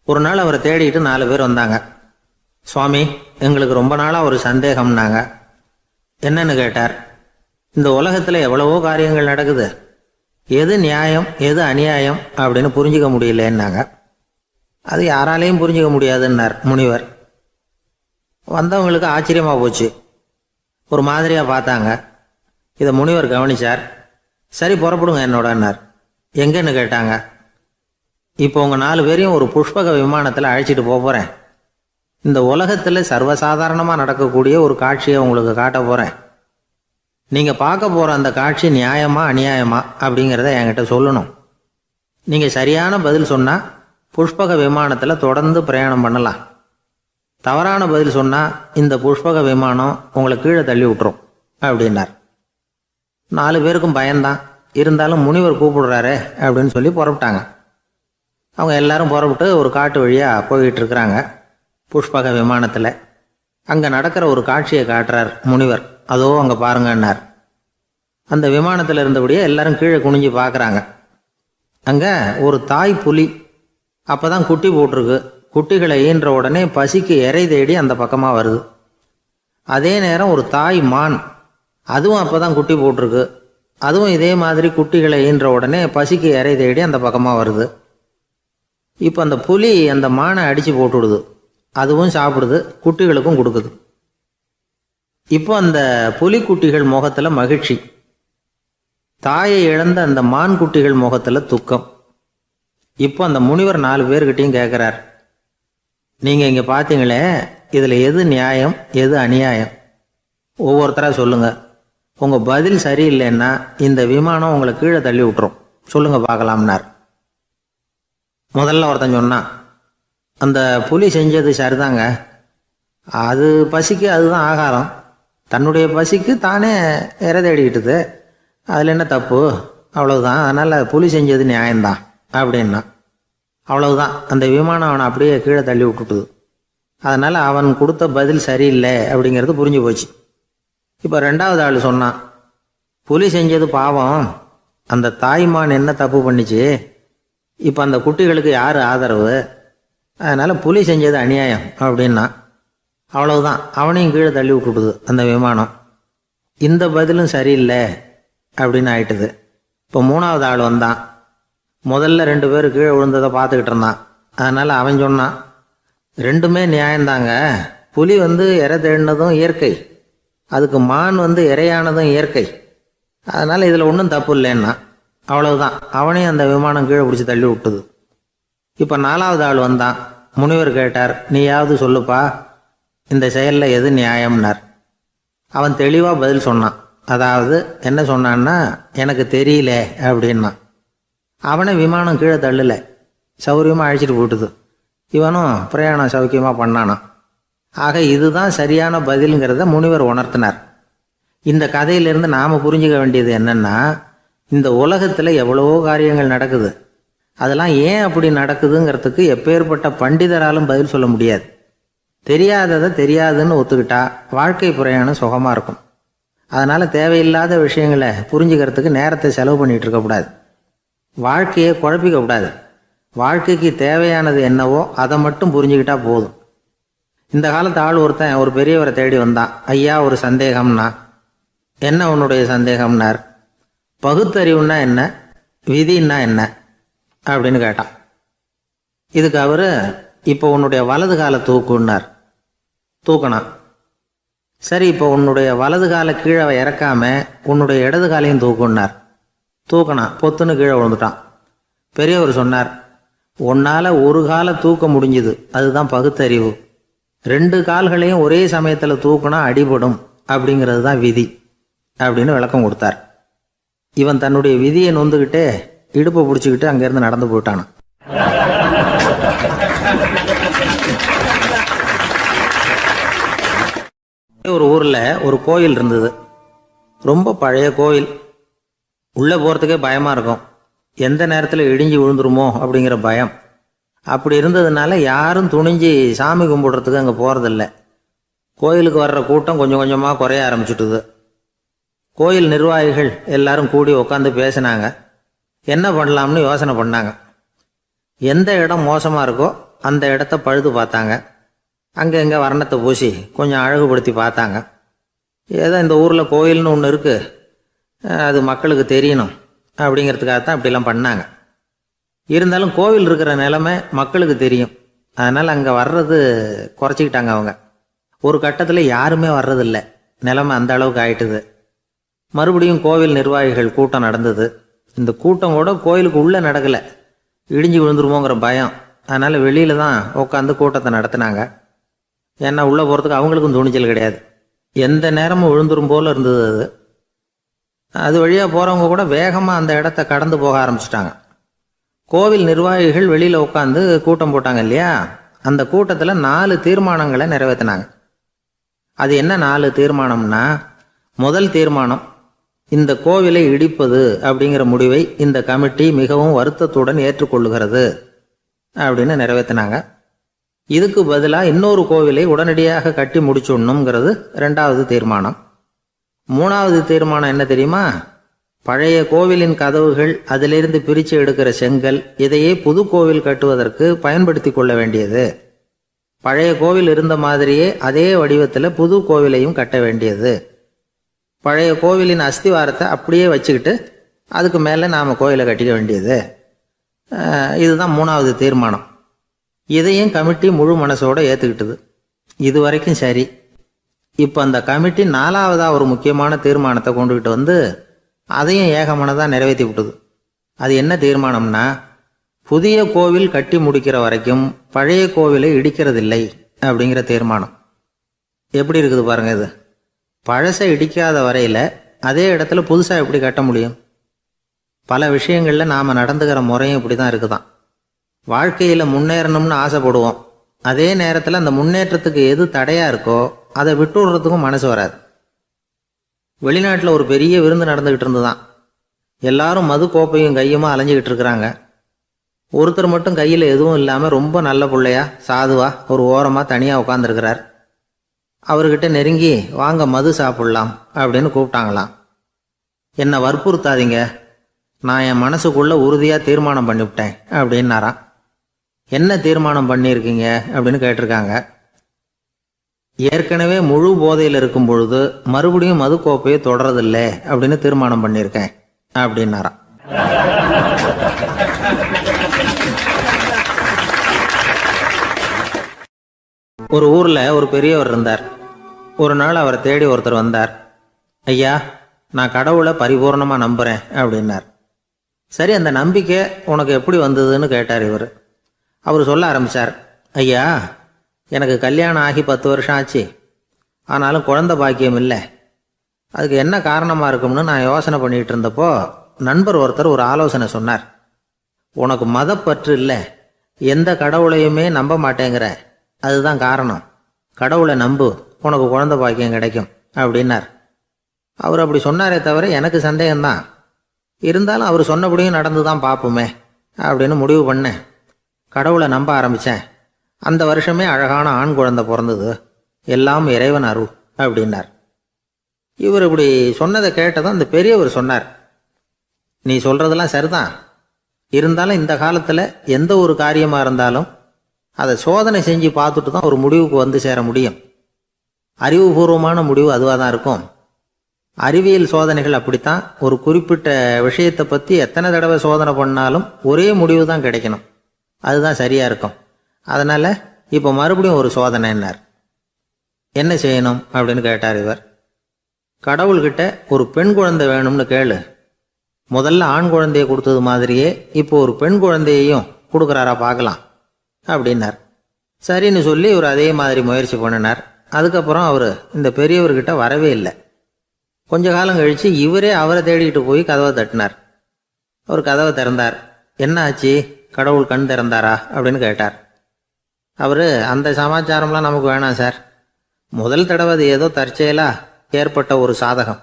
ஒரு நாள் அவரை தேடிட்டு 4 பேர் வந்தாங்க. சுவாமி, எங்களுக்கு ரொம்ப நாளாக ஒரு சந்தேகம்னாங்க. என்னன்னு கேட்டார். இந்த உலகத்தில் எவ்வளவோ காரியங்கள் நடக்குது, எது நியாயம் எது அநியாயம் அப்படின்னு புரிஞ்சிக்க முடியலன்னாங்க. அது யாராலையும் புரிஞ்சிக்க முடியாதுன்னார் முனிவர். வந்தவங்களுக்கு ஆச்சரியமாக போச்சு, ஒரு மாதிரியாக பார்த்தாங்க. இதை முனிவர் கவனிச்சார். சரி புறப்படுங்க என்னோடன்னார். எங்கன்னு கேட்டாங்க. இப்போ உங்கள் 4 பேரையும் ஒரு புஷ்பக விமானத்தில் அழைச்சிட்டு போகிறேன். இந்த உலகத்தில் சர்வசாதாரணமாக நடக்கக்கூடிய ஒரு காட்சியை உங்களுக்கு காட்ட போகிறேன். நீங்கள் பார்க்க போகிற அந்த காட்சி நியாயமா அநியாயமா அப்படிங்கிறத என்கிட்ட சொல்லணும். நீங்கள் சரியான பதில் சொன்னால் புஷ்பக விமானத்தில் தொடர்ந்து பிரயாணம் பண்ணலாம். தவறான பதில் சொன்னால் இந்த புஷ்பக விமானம் உங்களை கீழே தள்ளி விட்டுரும் அப்படின்னார். 4 பேருக்கும் பயந்தான். இருந்தாலும் முனிவர் கூப்பிடுறாரு அப்படின்னு சொல்லி புறப்பட்டாங்க. அவங்க எல்லாரும் புறப்பட்டு ஒரு காட்டு வழியாக போய்கிட்டு இருக்கிறாங்க புஷ்பக விமானத்தில். அங்கே நடக்கிற ஒரு காட்சியை காட்டுறார் முனிவர். அதோ அங்கே பாருங்கன்னார். அந்த விமானத்தில் இருந்தபடியே எல்லாரும் கீழே குனிஞ்சு பார்க்குறாங்க. அங்கே ஒரு தாய் புலி அப்போ தான் குட்டி போட்டிருக்கு. குட்டிகளை ஈன்ற உடனே பசிக்கு இறை தேடி அந்த பக்கமாக வருது. அதே நேரம் ஒரு தாய் மான், அதுவும் அப்போ தான் குட்டி போட்டிருக்கு. அதுவும் இதே மாதிரி குட்டிகளை ஈன்ற உடனே பசிக்கு இறை தேடி அந்த பக்கமாக வருது. இப்போ அந்த புலி அந்த மானை அடித்து போட்டுடுது. அதுவும் சாப்பிடுது, குட்டிகளுக்கும் கொடுக்குது. இப்போ அந்த புலிக்குட்டிகள் முகத்தில் மகிழ்ச்சி, தாயை இழந்த அந்த மான் குட்டிகள் முகத்தில் துக்கம். இப்போ அந்த முனிவர் 4 பேர்கிட்டையும் கேட்குறார், நீங்கள் இங்கே பார்த்தீங்களே, இதில் எது நியாயம் எது அநியாயம்? ஒவ்வொருத்தராக சொல்லுங்கள். உங்கள் பதில் சரியில்லைன்னா இந்த விமானம் உங்களை கீழே தள்ளி விட்டுரும். சொல்லுங்கள் பார்க்கலாம்னார். முதல்ல ஒருத்தன் சொன்னான், அந்த புலி செஞ்சது சரிதாங்க. அது பசிக்கு அதுதான் ஆகாரம். தன்னுடைய பசிக்கு தானே இறை தேடிக்கிட்டுது. அதில் என்ன தப்பு? அவ்வளவுதான். அதனால் புலி செஞ்சது நியாயம்தான் அப்படின்னா. அவ்வளவுதான், அந்த விமானம் அவனை அப்படியே கீழே தள்ளி விட்டுட்டுது. அதனால் அவன் கொடுத்த பதில் சரியில்லை அப்படிங்கிறது புரிஞ்சு போச்சு. இப்போ 2வது ஆள் சொன்னான், புலி செஞ்சது பாவம், அந்த தாய்மான் என்ன தப்பு பண்ணிச்சு? இப்போ அந்த குட்டிகளுக்கு யார் ஆதரவு? அதனால் புலி செஞ்சது அநியாயம் அப்படின்னா. அவ்வளவுதான், அவனையும் கீழே தள்ளி விட்டுடுது அந்த விமானம். இந்த பதிலும் சரியில்லை அப்படின்னு ஆயிட்டுது. இப்போ 3வது ஆள் வந்தான். முதல்ல 2 பேர் கீழே விழுந்ததை பார்த்துக்கிட்டு இருந்தான். அதனால் அவன் சொன்னான், ரெண்டுமே நியாயந்தாங்க. புலி இறை தேடினதும் இயற்கை, அதுக்கு மான் இறையானதும் இயற்கை. அதனால் இதில் ஒன்றும் தப்பு இல்லைன்னா. அவ்வளவுதான், அவனையும் அந்த விமானம் கீழே பிடிச்சி தள்ளி விட்டுது. இப்போ 4வது ஆள் வந்தான். முனிவர் கேட்டார், நீயாவது சொல்லுப்பா, இந்த செயலில் எது நியாயம்னார். அவன் தெளிவாக பதில் சொன்னான். அதாவது என்ன சொன்னான்னா, எனக்கு தெரியல அப்படின்னா. அவனை விமானம் கீழே தள்ளலை, சௌரியமாக அழைச்சிட்டு போட்டுது. இவனும் பிரயாணம் சௌக்கியமாக பண்ணானான். ஆக இதுதான் சரியான பதிலுங்கிறத முனிவர் உணர்த்தினார். இந்த கதையிலிருந்து நாம் புரிஞ்சுக்க வேண்டியது என்னென்னா, இந்த உலகத்தில் எவ்வளவோ காரியங்கள் நடக்குது. அதெல்லாம் ஏன் அப்படி நடக்குதுங்கிறதுக்கு எப்பேற்பட்ட பண்டிதராலும் பதில் சொல்ல முடியாது. தெரியாததை தெரியாதுன்னு ஒத்துக்கிட்டா வாழ்க்கை பிரயாணம் சுகமாக இருக்கும். அதனால் தேவையில்லாத விஷயங்களை புரிஞ்சுக்கிறதுக்கு நேரத்தை செலவு பண்ணிகிட்டு இருக்கக்கூடாது. வாழ்க்கையை குழப்பிக்கக்கூடாது. வாழ்க்கைக்கு தேவையானது என்னவோ அதை மட்டும் புரிஞ்சுக்கிட்டா போதும். இந்த காலத்து ஆள் ஒருத்தன் ஒரு பெரியவரை தேடி வந்தான். ஐயா, ஒரு சந்தேகம்னா. என்ன உன்னுடைய சந்தேகம்னார். பகுத்தறிவுன்னா என்ன, விதின்னா என்ன அப்படின்னு கேட்டான். இதுக்கு அவர், இப்போ உன்னுடைய வலது காலை தூக்குன்னார். தூக்கினான். சரி, இப்போ உன்னுடைய வலது காலை கீழே இறக்காம உன்னுடைய இடது காலையும் தூக்குன்னார். தூக்கினான். பொத்துன்னு கீழே விழுந்துட்டான். பெரியவர் சொன்னார், உன்னால் ஒரு காலை தூக்க முடிஞ்சுது, அதுதான் பகுத்தறிவு. 2 கால்களையும் ஒரே சமயத்தில் தூக்குனா அடிபடும், அப்படிங்கிறது தான் விதி அப்படின்னு விளக்கம் கொடுத்தார். இவன் தன்னுடைய விதியை நொந்துக்கிட்டே இடுப்பை பிடிச்சிக்கிட்டு அங்கேருந்து நடந்து போயிட்டானான். ஒரு ஊரில் ஒரு கோயில் இருந்தது. ரொம்ப பழைய கோயில். உள்ளே போகிறதுக்கே பயமாக இருக்கும். எந்த நேரத்தில் இடிஞ்சு விழுந்துருமோ அப்படிங்கிற பயம். அப்படி இருந்ததுனால யாரும் துணிஞ்சு சாமி கும்பிடுறதுக்கு அங்கே போகிறதில்ல. கோயிலுக்கு வர்ற கூட்டம் கொஞ்சம் கொஞ்சமாக குறைய ஆரம்பிச்சுட்டுது. கோயில் நிர்வாகிகள் எல்லாரும் கூடி உட்காந்து பேசினாங்க. என்ன பண்ணலாம்னு யோசனை பண்ணாங்க. எந்த இடம் மோசமாக இருக்கோ அந்த இடத்த பழுது பார்த்தாங்க. அங்கே இங்கே வர்ணத்தை பூசி கொஞ்சம் அழகுபடுத்தி பார்த்தாங்க. ஏதோ இந்த ஊரில் கோயில்னு ஒன்று இருக்குது, அது மக்களுக்கு தெரியணும் அப்படிங்கிறதுக்காக தான் இப்படிலாம் பண்ணாங்க. இருந்தாலும் கோவில் இருக்கிற நிலைமை மக்களுக்கு தெரியும். அதனால் அங்கே வர்றது குறைச்சிக்கிட்டாங்க அவங்க. ஒரு கட்டத்தில் யாருமே வர்றதில்லை. நிலைமை அந்த அளவுக்கு ஆயிட்டுது. மறுபடியும் கோவில் நிர்வாகிகள் கூட்டம் நடந்தது. இந்த கூட்டம் கூட கோயிலுக்கு உள்ளே நடக்கலை, இடிஞ்சு விழுந்துருமோங்கிற பயம். அதனால் வெளியில் தான் உட்காந்து கூட்டத்தை நடத்தினாங்க. ஏன்னா உள்ளே போகிறதுக்கு அவங்களுக்கும் துணிச்சல் கிடையாது. எந்த நேரமும் விழுந்துரும் போல் இருந்தது அது. அது வழியாக போகிறவங்க கூட வேகமாக அந்த இடத்த கடந்து போக ஆரம்பிச்சிட்டாங்க. கோவில் நிர்வாகிகள் வெளியில் உட்காந்து கூட்டம் போட்டாங்க இல்லையா, அந்த கூட்டத்தில் 4 தீர்மானங்களை நிறைவேற்றினாங்க. அது என்ன 4 தீர்மானம்னா, முதல் தீர்மானம், இந்த கோவிலை இடிப்பது அப்படிங்கிற முடிவை இந்த கமிட்டி மிகவும் வருத்தத்துடன் ஏற்றுக்கொள்ளுகிறது அப்படின்னு நிறைவேற்றினாங்க. இதுக்கு பதிலாக இன்னொரு கோவிலை உடனடியாக கட்டி முடிச்சுடணுங்கிறது 2வது தீர்மானம். 3வது தீர்மானம் என்ன தெரியுமா? பழைய கோவிலின் கதவுகள், அதிலிருந்து பிரித்து எடுக்கிற செங்கல், இதையே புது கோவில் கட்டுவதற்கு பயன்படுத்தி கொள்ள வேண்டியது. பழைய கோவில் இருந்த மாதிரியே அதே வடிவத்தில் புது கோவிலையும் கட்ட வேண்டியது. பழைய கோவிலின் அஸ்திவாரத்தை அப்படியே வச்சுக்கிட்டு அதுக்கு மேலே நாம் கோயிலை கட்டிக்க வேண்டியது. இதுதான் 3வது தீர்மானம். இதையும் கமிட்டி முழு மனசோடு ஏற்றுக்கிட்டது. இது வரைக்கும் சரி. இப்போ அந்த கமிட்டி 4வதாக ஒரு முக்கியமான தீர்மானத்தை கொண்டுகிட்டு வந்து அதையும் ஏகமனதாக நிறைவேற்றி விட்டது. அது என்ன தீர்மானம்னா, புதிய கோவில் கட்டி முடிக்கிற வரைக்கும் பழைய கோவிலை இடிக்கிறதில்லை அப்படிங்கிற தீர்மானம். எப்படி இருக்குது பாருங்க இது. பழசை இடிக்காத வரையில் அதே இடத்துல புதுசாக எப்படி கட்ட முடியும்? பல விஷயங்களில் நாம் நடந்துக்கிற முறையும் இப்படி தான் இருக்குதான். வாழ்க்கையில் முன்னேறணும்னு ஆசைப்படுவோம். அதே நேரத்தில் அந்த முன்னேற்றத்துக்கு எது தடையாக இருக்கோ அதை விட்டு விடுறதுக்கும் மனசு வராது. வெளிநாட்டில் ஒரு பெரிய விருந்து நடந்துக்கிட்டு இருந்துதான். எல்லாரும் மது கோப்பையும் கையுமா அலைஞ்சிக்கிட்டு இருக்கிறாங்க. ஒருத்தர் மட்டும் கையில் எதுவும் இல்லாமல் ரொம்ப நல்ல பிள்ளையா சாதுவா ஒரு ஓரமாக தனியாக உட்காந்துருக்கிறார். அவர்கிட்ட நெருங்கி வாங்க மது சாப்பிட்லாம் அப்படின்னு கூப்பிட்டாங்களாம். என்னை வற்புறுத்தாதீங்க, நான் என் மனசுக்குள்ளே உறுதியாக தீர்மானம் பண்ணிவிட்டேன் அப்படின்னாராம். என்ன தீர்மானம் பண்ணியிருக்கீங்க அப்படின்னு கேட்டிருக்காங்க. ஏற்கனவே முழு போதையில் இருக்கும் பொழுது மறுபடியும் மது கோப்பையை தொடரதில்லை அப்படின்னு தீர்மானம் பண்ணியிருக்கேன் அப்படின்னாராம். ஒரு ஊரில் ஒரு பெரியவர் இருந்தார். ஒரு நாள் அவரை தேடி ஒருத்தர் வந்தார். ஐயா, நான் கடவுளை பரிபூர்ணமாக நம்புகிறேன் அப்படின்னார். சரி, அந்த நம்பிக்கை உனக்கு எப்படி வந்ததுன்னு கேட்டார் இவர். அவர் சொல்ல ஆரம்பித்தார். ஐயா, எனக்கு கல்யாணம் ஆகி 10 வருஷம் ஆச்சு. ஆனாலும் குழந்தை பாக்கியம் இல்லை. அதுக்கு என்ன காரணமாக இருக்கும்னு நான் யோசனை பண்ணிகிட்டு இருந்தப்போ நண்பர் ஒருத்தர் ஒரு ஆலோசனை சொன்னார். உனக்கு மதப்பற்று இல்லை, எந்த கடவுளையுமே நம்ப மாட்டேங்கிற, அதுதான் காரணம். கடவுளை நம்பு, உனக்கு குழந்தை பாக்கியம் கிடைக்கும் அப்படின்னார். அவர் அப்படி சொன்னாரே தவிர எனக்கு சந்தேகம்தான். இருந்தாலும் அவர் சொன்னபடியும் நடந்து தான் பார்ப்போமே அப்படின்னு முடிவு பண்ணேன். கடவுளை நம்ப ஆரம்பித்தேன். அந்த வருஷமே அழகான ஆண் குழந்தை பிறந்தது. எல்லாம் இறைவன் அருள் அப்படின்னார். இவர் இப்படி சொன்னதை கேட்டதும் அந்த பெரியவர் சொன்னார், நீ சொல்கிறதெல்லாம் சரிதான். இருந்தாலும் இந்த காலத்தில் எந்த ஒரு காரியமாக இருந்தாலும் அதை சோதனை செஞ்சு பார்த்துட்டு தான் ஒரு முடிவுக்கு வந்து சேர முடியும். அறிவுபூர்வமான முடிவு அதுவாக தான் இருக்கும். அறிவியல் சோதனைகள் அப்படித்தான். ஒரு குறிப்பிட்ட விஷயத்தை பற்றி எத்தனை தடவை சோதனை பண்ணாலும் ஒரே முடிவு தான் கிடைக்கணும். அதுதான் சரியாக இருக்கும். அதனால் இப்போ மறுபடியும் ஒரு சோதனைன்னார். என்ன செய்யணும் அப்படின்னு கேட்டார் இவர். கடவுள்கிட்ட ஒரு பெண் குழந்தை வேணும்னு கேளு. முதல்ல ஆண் குழந்தையை கொடுத்தது மாதிரியே இப்போ ஒரு பெண் குழந்தையையும் கொடுக்குறாரா பார்க்கலாம் அப்படின்னார். சரின்னு சொல்லி இவர் அதே மாதிரி முயற்சி பண்ணினார். அதுக்கப்புறம் அவர் இந்த பெரியவர்கிட்ட வரவே இல்லை. கொஞ்ச காலம் கழித்து இவரே அவரை தேடிக்கிட்டு போய் கதவை தட்டினார். அவர் கதவை திறந்தார். என்ன ஆச்சு, கடவுள் கண் திறந்தாரா அப்படின்னு கேட்டார். அவர், அந்த சமாச்சாரம்லாம் நமக்கு வேணாம் சார். முதல் தடவை அது ஏதோ தற்செயலாக ஏற்பட்ட ஒரு சாதகம்.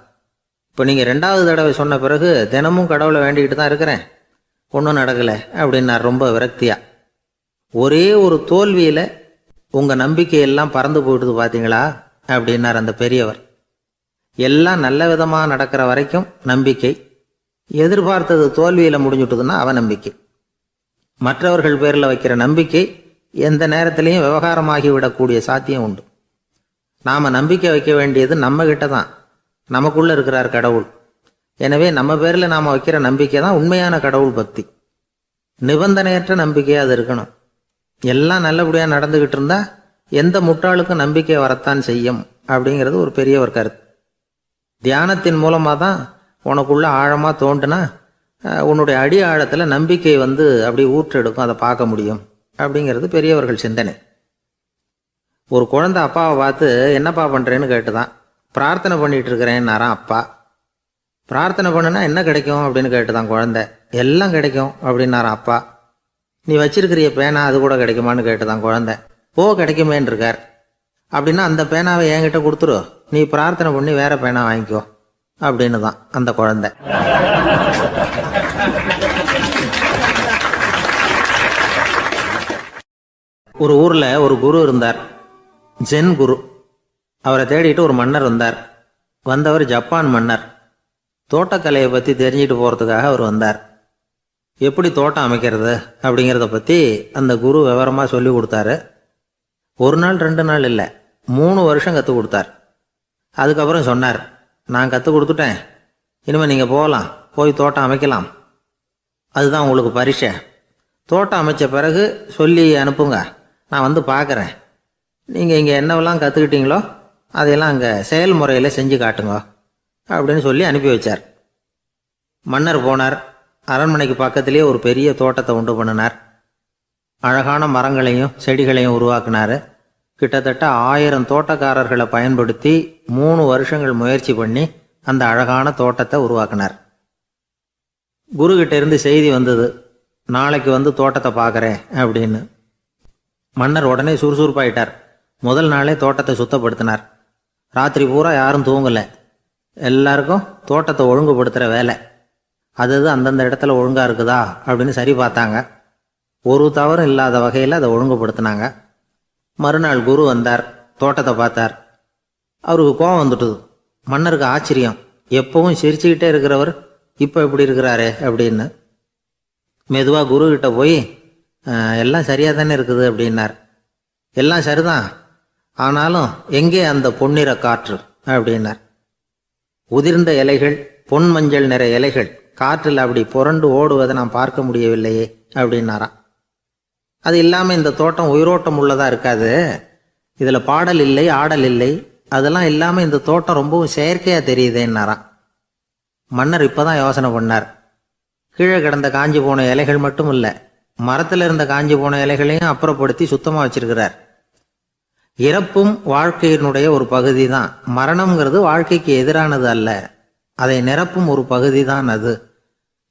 இப்போ நீங்கள் 2வது தடவை சொன்ன பிறகு தினமும் கடவுளை வேண்டிக்கிட்டு தான் இருக்கிறேன். ஒன்றும் நடக்கலை அப்படின்னார் ரொம்ப விரக்தியா. ஒரே ஒரு தோல்வியில் உங்கள் நம்பிக்கையெல்லாம் பறந்து போயிடுது பார்த்தீங்களா அப்படின்னார் அந்த பெரியவர். எல்லாம் நல்ல விதமாக நடக்கிற வரைக்கும் நம்பிக்கை, எதிர்பார்த்தது தோல்வியில் முடிஞ்சுட்டுதுன்னா அவநம்பிக்கை. மற்றவர்கள் பேரில் வைக்கிற நம்பிக்கை எந்த நேரத்திலையும் விவகாரமாகி விடக்கூடிய சாத்தியம் உண்டு. நாம் நம்பிக்கை வைக்க வேண்டியது நம்மகிட்ட தான், நமக்குள்ளே இருக்கிறார் கடவுள். எனவே நம்ம பேரில் நாம் வைக்கிற நம்பிக்கை தான் உண்மையான கடவுள் பக்தி. நிபந்தனையற்ற நம்பிக்கையாக அது இருக்கணும். எல்லாம் நல்லபடியாக நடந்துக்கிட்டு இருந்தால் எந்த முட்டாளுக்கும் நம்பிக்கை வரத்தான் செய்யும் அப்படிங்கிறது ஒரு பெரிய ஒரு கருத்து. தியானத்தின் மூலமாக தான் உனக்குள்ள ஆழமாக தோண்டுனா உன்னுடைய அடி ஆழத்தில் நம்பிக்கை அப்படி ஊற்றெடுக்கும், அதை பார்க்க முடியும் அப்படிங்கிறது பெரியவர்கள் சிந்தனை. ஒரு குழந்தை அப்பாவை பார்த்து என்னப்பா பண்ணுறேன்னு கேட்டுதான். பிரார்த்தனை பண்ணிட்டு இருக்கிறேன்னாராம் அப்பா. பிரார்த்தனை பண்ணுனா என்ன கிடைக்கும் அப்படின்னு கேட்டுதான் குழந்தை. எல்லாம் கிடைக்கும் அப்படின்னாராம் அப்பா. நீ வச்சிருக்கிறிய பேனா அது கூட கிடைக்குமான்னு கேட்டுதான் குழந்தை. கிடைக்குமேன்னு இருக்கார். அப்படின்னா அந்த பேனாவை என்கிட்ட கொடுத்துரு, நீ பிரார்த்தனை பண்ணி வேற பேனா வாங்கிக்கோ அப்படின்னு தான் அந்த குழந்தை. ஒரு ஊர்ல ஒரு குரு இருந்தார், ஜென் குரு. அவரை தேடிட்டு ஒரு மன்னர் வந்தார். வந்தவர் ஜப்பான் மன்னர். தோட்டக்கலையை பற்றி தெரிஞ்சுட்டு போகிறதுக்காக அவர் வந்தார். எப்படி தோட்டம் அமைக்கிறது அப்படிங்கிறத பற்றி அந்த குரு விவரமாக சொல்லி கொடுத்தாரு. ஒரு நாள் 2 நாள் இல்லை, 3 வருஷம் கற்றுக் கொடுத்தார். அதுக்கப்புறம் சொன்னார், நான் கற்றுக் கொடுத்துட்டேன், இனிமேல் நீங்கள் போகலாம், போய் தோட்டம் அமைக்கலாம். அதுதான் உங்களுக்கு பரிசை. தோட்டம் அமைச்ச பிறகு சொல்லி அனுப்புங்க, நான் வந்து பார்க்குறேன். நீங்கள் இங்கே என்னவெல்லாம் கற்றுக்கிட்டீங்களோ அதையெல்லாம் அங்கே செயல்முறையில் செஞ்சு காட்டுங்க அப்படின்னு சொல்லி அனுப்பி வச்சார். மன்னர் போனார். அரண்மனைக்கு பக்கத்திலேயே ஒரு பெரிய தோட்டத்தை உண்டு பண்ணினார். அழகான மரங்களையும் செடிகளையும் உருவாக்கினார். கிட்டத்தட்ட 1000 தோட்டக்காரர்களை பயன்படுத்தி 3 வருஷங்கள் முயற்சி பண்ணி அந்த அழகான தோட்டத்தை உருவாக்கினார். குருகிட்ட இருந்து செய்தி வந்தது, நாளைக்கு வந்து தோட்டத்தை பார்க்குறேன் அப்படின்னு. மன்னர் உடனே சுறுசுறுப்பாயிட்டார். முதல் நாளே தோட்டத்தை சுத்தப்படுத்தினார். ராத்திரி பூரா யாரும் தூங்கலை. எல்லாருக்கும் தோட்டத்தை ஒழுங்குபடுத்துகிற வேலை. அது அந்தந்த இடத்துல ஒழுங்காக இருக்குதா அப்படின்னு சரி பார்த்தாங்க. ஒரு தவறும் இல்லாத வகையில் அதை ஒழுங்குபடுத்தினாங்க. மறுநாள் குரு வந்தார், தோட்டத்தை பார்த்தார். அவருக்கு கோபம் வந்துட்டுது. மன்னருக்கு ஆச்சரியம், எப்பவும் சிரிச்சுக்கிட்டே இருக்கிறவர் இப்போ எப்படி இருக்கிறாரே அப்படின்னு. மெதுவாக குருக்கிட்ட போய் எல்லாம் சரியாக தானே இருக்குது அப்படின்னார். எல்லாம் சரிதான், ஆனாலும் எங்கே அந்த பொன்னிற காற்று அப்படின்னார். உதிர்ந்த இலைகள், பொன் மஞ்சள் நிற இலைகள் காற்றில் அப்படி புரண்டு ஓடுவதை நான் பார்க்க முடியவில்லையே அப்படின்னாராம். அது இல்லாமல் இந்த தோட்டம் உயிரோட்டம் உள்ளதாக இருக்காது, இதில் பாடல் இல்லை, ஆடல் இல்லை, அதெல்லாம் இல்லாமல் இந்த தோட்டம் ரொம்பவும் செயற்கையாக தெரியுதேன்னாராம். மன்னர் இப்போ தான் யோசனை பண்ணார். கீழே கிடந்த காஞ்சி போன இலைகள் மட்டும் இல்லை, மரத்தில் இருந்த காஞ்சி போன இலைகளையும் அப்புறப்படுத்தி சுத்தமாக வச்சிருக்கிறார். இறப்பும் வாழ்க்கையினுடைய ஒரு பகுதி தான். மரணம்ங்கிறது வாழ்க்கைக்கு எதிரானது அல்ல, அதை நிரப்பும் ஒரு பகுதி தான் அது.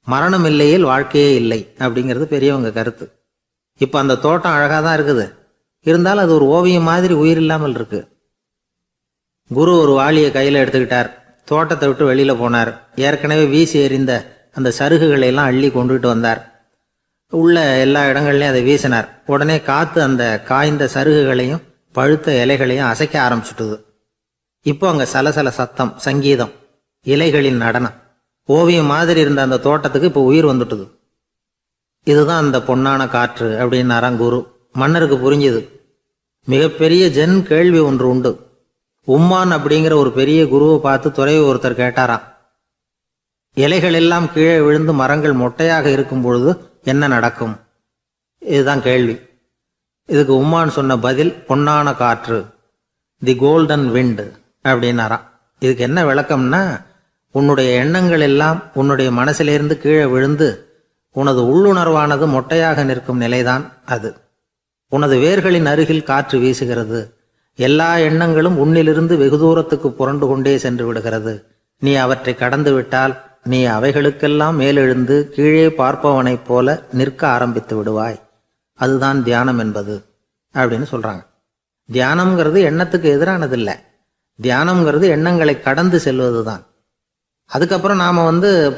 மரணம் இல்லையில் வாழ்க்கையே இல்லை அப்படிங்கிறது பெரியவங்க கருத்து. இப்போ அந்த தோட்டம் அழகாக தான் இருக்குது, இருந்தாலும் அது ஒரு ஓவியம் மாதிரி உயிர் இல்லாமல் இருக்கு. குரு ஒரு வாளியை கையில் எடுத்துக்கிட்டார். தோட்டத்தை விட்டு வெளியில் போனார். ஏற்கனவே வீசி எறிந்த அந்த சருகுகளை எல்லாம் அள்ளி கொண்டுகிட்டு வந்தார். உள்ள எல்லா இடங்கள்லையும் அதை வீசினார். உடனே காற்று அந்த காய்ந்த சருகுகளையும் பழுத்த இலைகளையும் அசைக்க ஆரம்பிச்சுட்டுது. இப்போ அங்கே சலசல சத்தம், சங்கீதம், இலைகளின் நடனம். ஓவியம் மாதிரி இருந்த அந்த தோட்டத்துக்கு இப்போ உயிர் வந்துட்டுது. இதுதான் அந்த பொன்னான காற்று அப்படின்னாராம் குரு. மன்னருக்கு புரிஞ்சுது. மிகப்பெரிய ஜென் கேள்வி ஒன்று உண்டு. உம்மான் அப்படிங்கிற ஒரு பெரிய குருவை பார்த்து துறவி ஒருத்தர் கேட்டாராம், இலைகள் எல்லாம் கீழே விழுந்து மரங்கள் மொட்டையாக இருக்கும் பொழுது என்ன நடக்கும்? இதுதான் கேள்வி. இதுக்கு உம்மான் சொன்ன பதில் பொன்னான காற்று, தி கோல்டன் விண்ட் அப்படின்னாராம். இதுக்கு என்ன விளக்கம்னா, உன்னுடைய எண்ணங்கள் எல்லாம் உன்னுடைய மனசிலிருந்து கீழே விழுந்து உனது உள்ளுணர்வானது மொட்டையாக நிற்கும் நிலைதான் அது. உனது வேர்களின் அருகில் காற்று வீசுகிறது. எல்லா எண்ணங்களும் உன்னிலிருந்து வெகு தூரத்துக்கு புரண்டு கொண்டே சென்று விடுகிறது. நீ அவற்றை கடந்து விட்டால் நீ அவைகளுக்கெல்லாம் மேலெழுந்து கீழே பார்ப்பவனைப் போல நிற்க ஆரம்பித்து விடுவாய். அதுதான் தியானம் என்பது அப்படின்னு சொல்றாங்க. தியானம்ங்கிறது எண்ணத்துக்கு எதிரானதில்லை. தியானம்ங்கிறது எண்ணங்களை கடந்து செல்வது தான். அதுக்கப்புறம் நாம்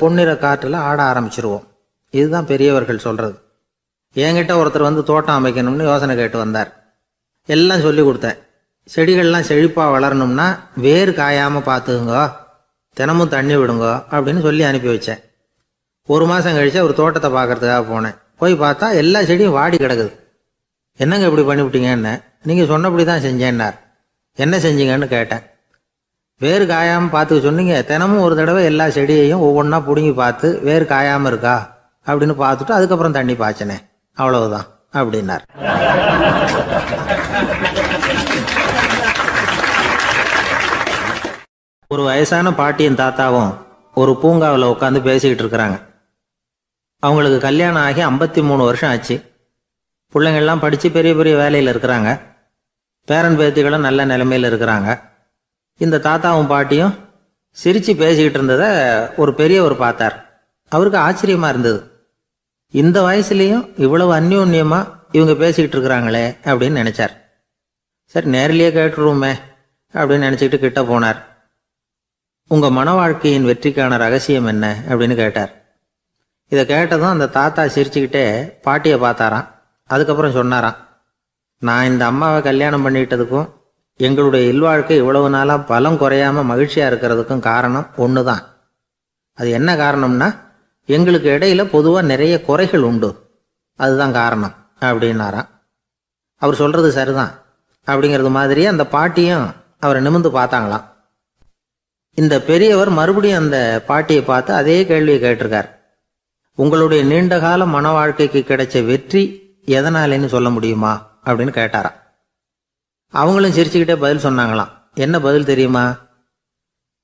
பொன்னிற காற்றில் ஆட ஆரம்பிச்சிருவோம். இதுதான் பெரியவர்கள் சொல்கிறது. என்கிட்ட ஒருத்தர் வந்து தோட்டம் அமைக்கணும்னு யோசனை கேட்டு வந்தார். எல்லாம் சொல்லி கொடுத்தேன். செடிகள்லாம் செழிப்பாக வளரணும்னா வேர் காயாமல் பார்த்துக்குங்கோ, தினமும் தண்ணி விடுங்கோ அப்படின்னு சொல்லி அனுப்பி வச்சேன். 1 மாதம் கழித்து அவர் தோட்டத்தை பார்க்கறதுக்காக போனேன். போய் பார்த்தா எல்லா செடியும் வாடி கிடக்குது. என்னங்க இப்படி பண்ணிவிட்டீங்கன்னு. நீங்கள் சொன்னபடி தான் செஞ்சேன்னார். என்ன செஞ்சீங்கன்னு கேட்டேன். வேறு காயாமல் பார்த்துக்க சொன்னீங்க, தினமும் ஒரு தடவை எல்லா செடியையும் ஒவ்வொன்றா பிடுங்கி பார்த்து வேறு காயாமல் இருக்கா அப்படின்னு பார்த்துட்டு அதுக்கப்புறம் தண்ணி பாய்ச்சனே, அவ்வளவுதான் அப்படின்னார். ஒரு வயசான பாட்டியும் தாத்தாவும் ஒரு பூங்காவில் உட்காந்து பேசிக்கிட்டு இருக்கிறாங்க. அவங்களுக்கு கல்யாணம் ஆகி 53 வருஷம் ஆச்சு. பிள்ளைங்கள்லாம் படித்து பெரிய பெரிய வேலையில் இருக்கிறாங்க. பேரன் பேத்திகளும் நல்ல நிலைமையில் இருக்கிறாங்க. இந்த தாத்தாவும் பாட்டியும் சிரித்து பேசிக்கிட்டு இருந்ததை ஒரு பெரியவர் பார்த்தார். அவருக்கு ஆச்சரியமாக இருந்தது. இந்த வயசுலேயும் இவ்வளவு அந்யோன்யமாக இவங்க பேசிக்கிட்டு இருக்கிறாங்களே அப்படின்னு நினச்சார். சரி, நேரிலேயே கேட்டுருவோமே அப்படின்னு நினச்சிக்கிட்டு கிட்ட போனார். உங்கள் மன வாழ்க்கையின் வெற்றிக்கான ரகசியம் என்ன அப்படின்னு கேட்டார். இதை கேட்டதும் அந்த தாத்தா சிரிச்சுக்கிட்டே பாட்டியை பார்த்தாராம். அதுக்கப்புறம் சொன்னாராம், நான் இந்த அம்மாவை கல்யாணம் பண்ணிக்கிட்டதுக்கும் எங்களுடைய இல்வாழ்க்கை இவ்வளவு நாளாக பலம் குறையாமல் மகிழ்ச்சியாக இருக்கிறதுக்கும் காரணம் ஒன்று தான். அது என்ன காரணம்னா, எங்களுக்கு இடையில பொதுவாக நிறைய குறைகள் உண்டு, அதுதான் காரணம் அப்படின்னாராம். அவர் சொல்கிறது சரிதான் அப்படிங்கிறது மாதிரியே அந்த பாட்டியும் அவரை நிமிர்ந்து பார்த்தாங்களாம். இந்த பெரியவர் மறுபடியும் அந்த பாட்டியை பார்த்து அதே கேள்வியை கேட்டிருக்கார். உங்களுடைய நீண்டகால மன வாழ்க்கைக்கு கிடைச்ச வெற்றி எதனாலேன்னு சொல்ல முடியுமா அப்படின்னு கேட்டாராம். அவங்களும் சிரிச்சுக்கிட்டே பதில் சொன்னாங்களாம். என்ன பதில் தெரியுமா?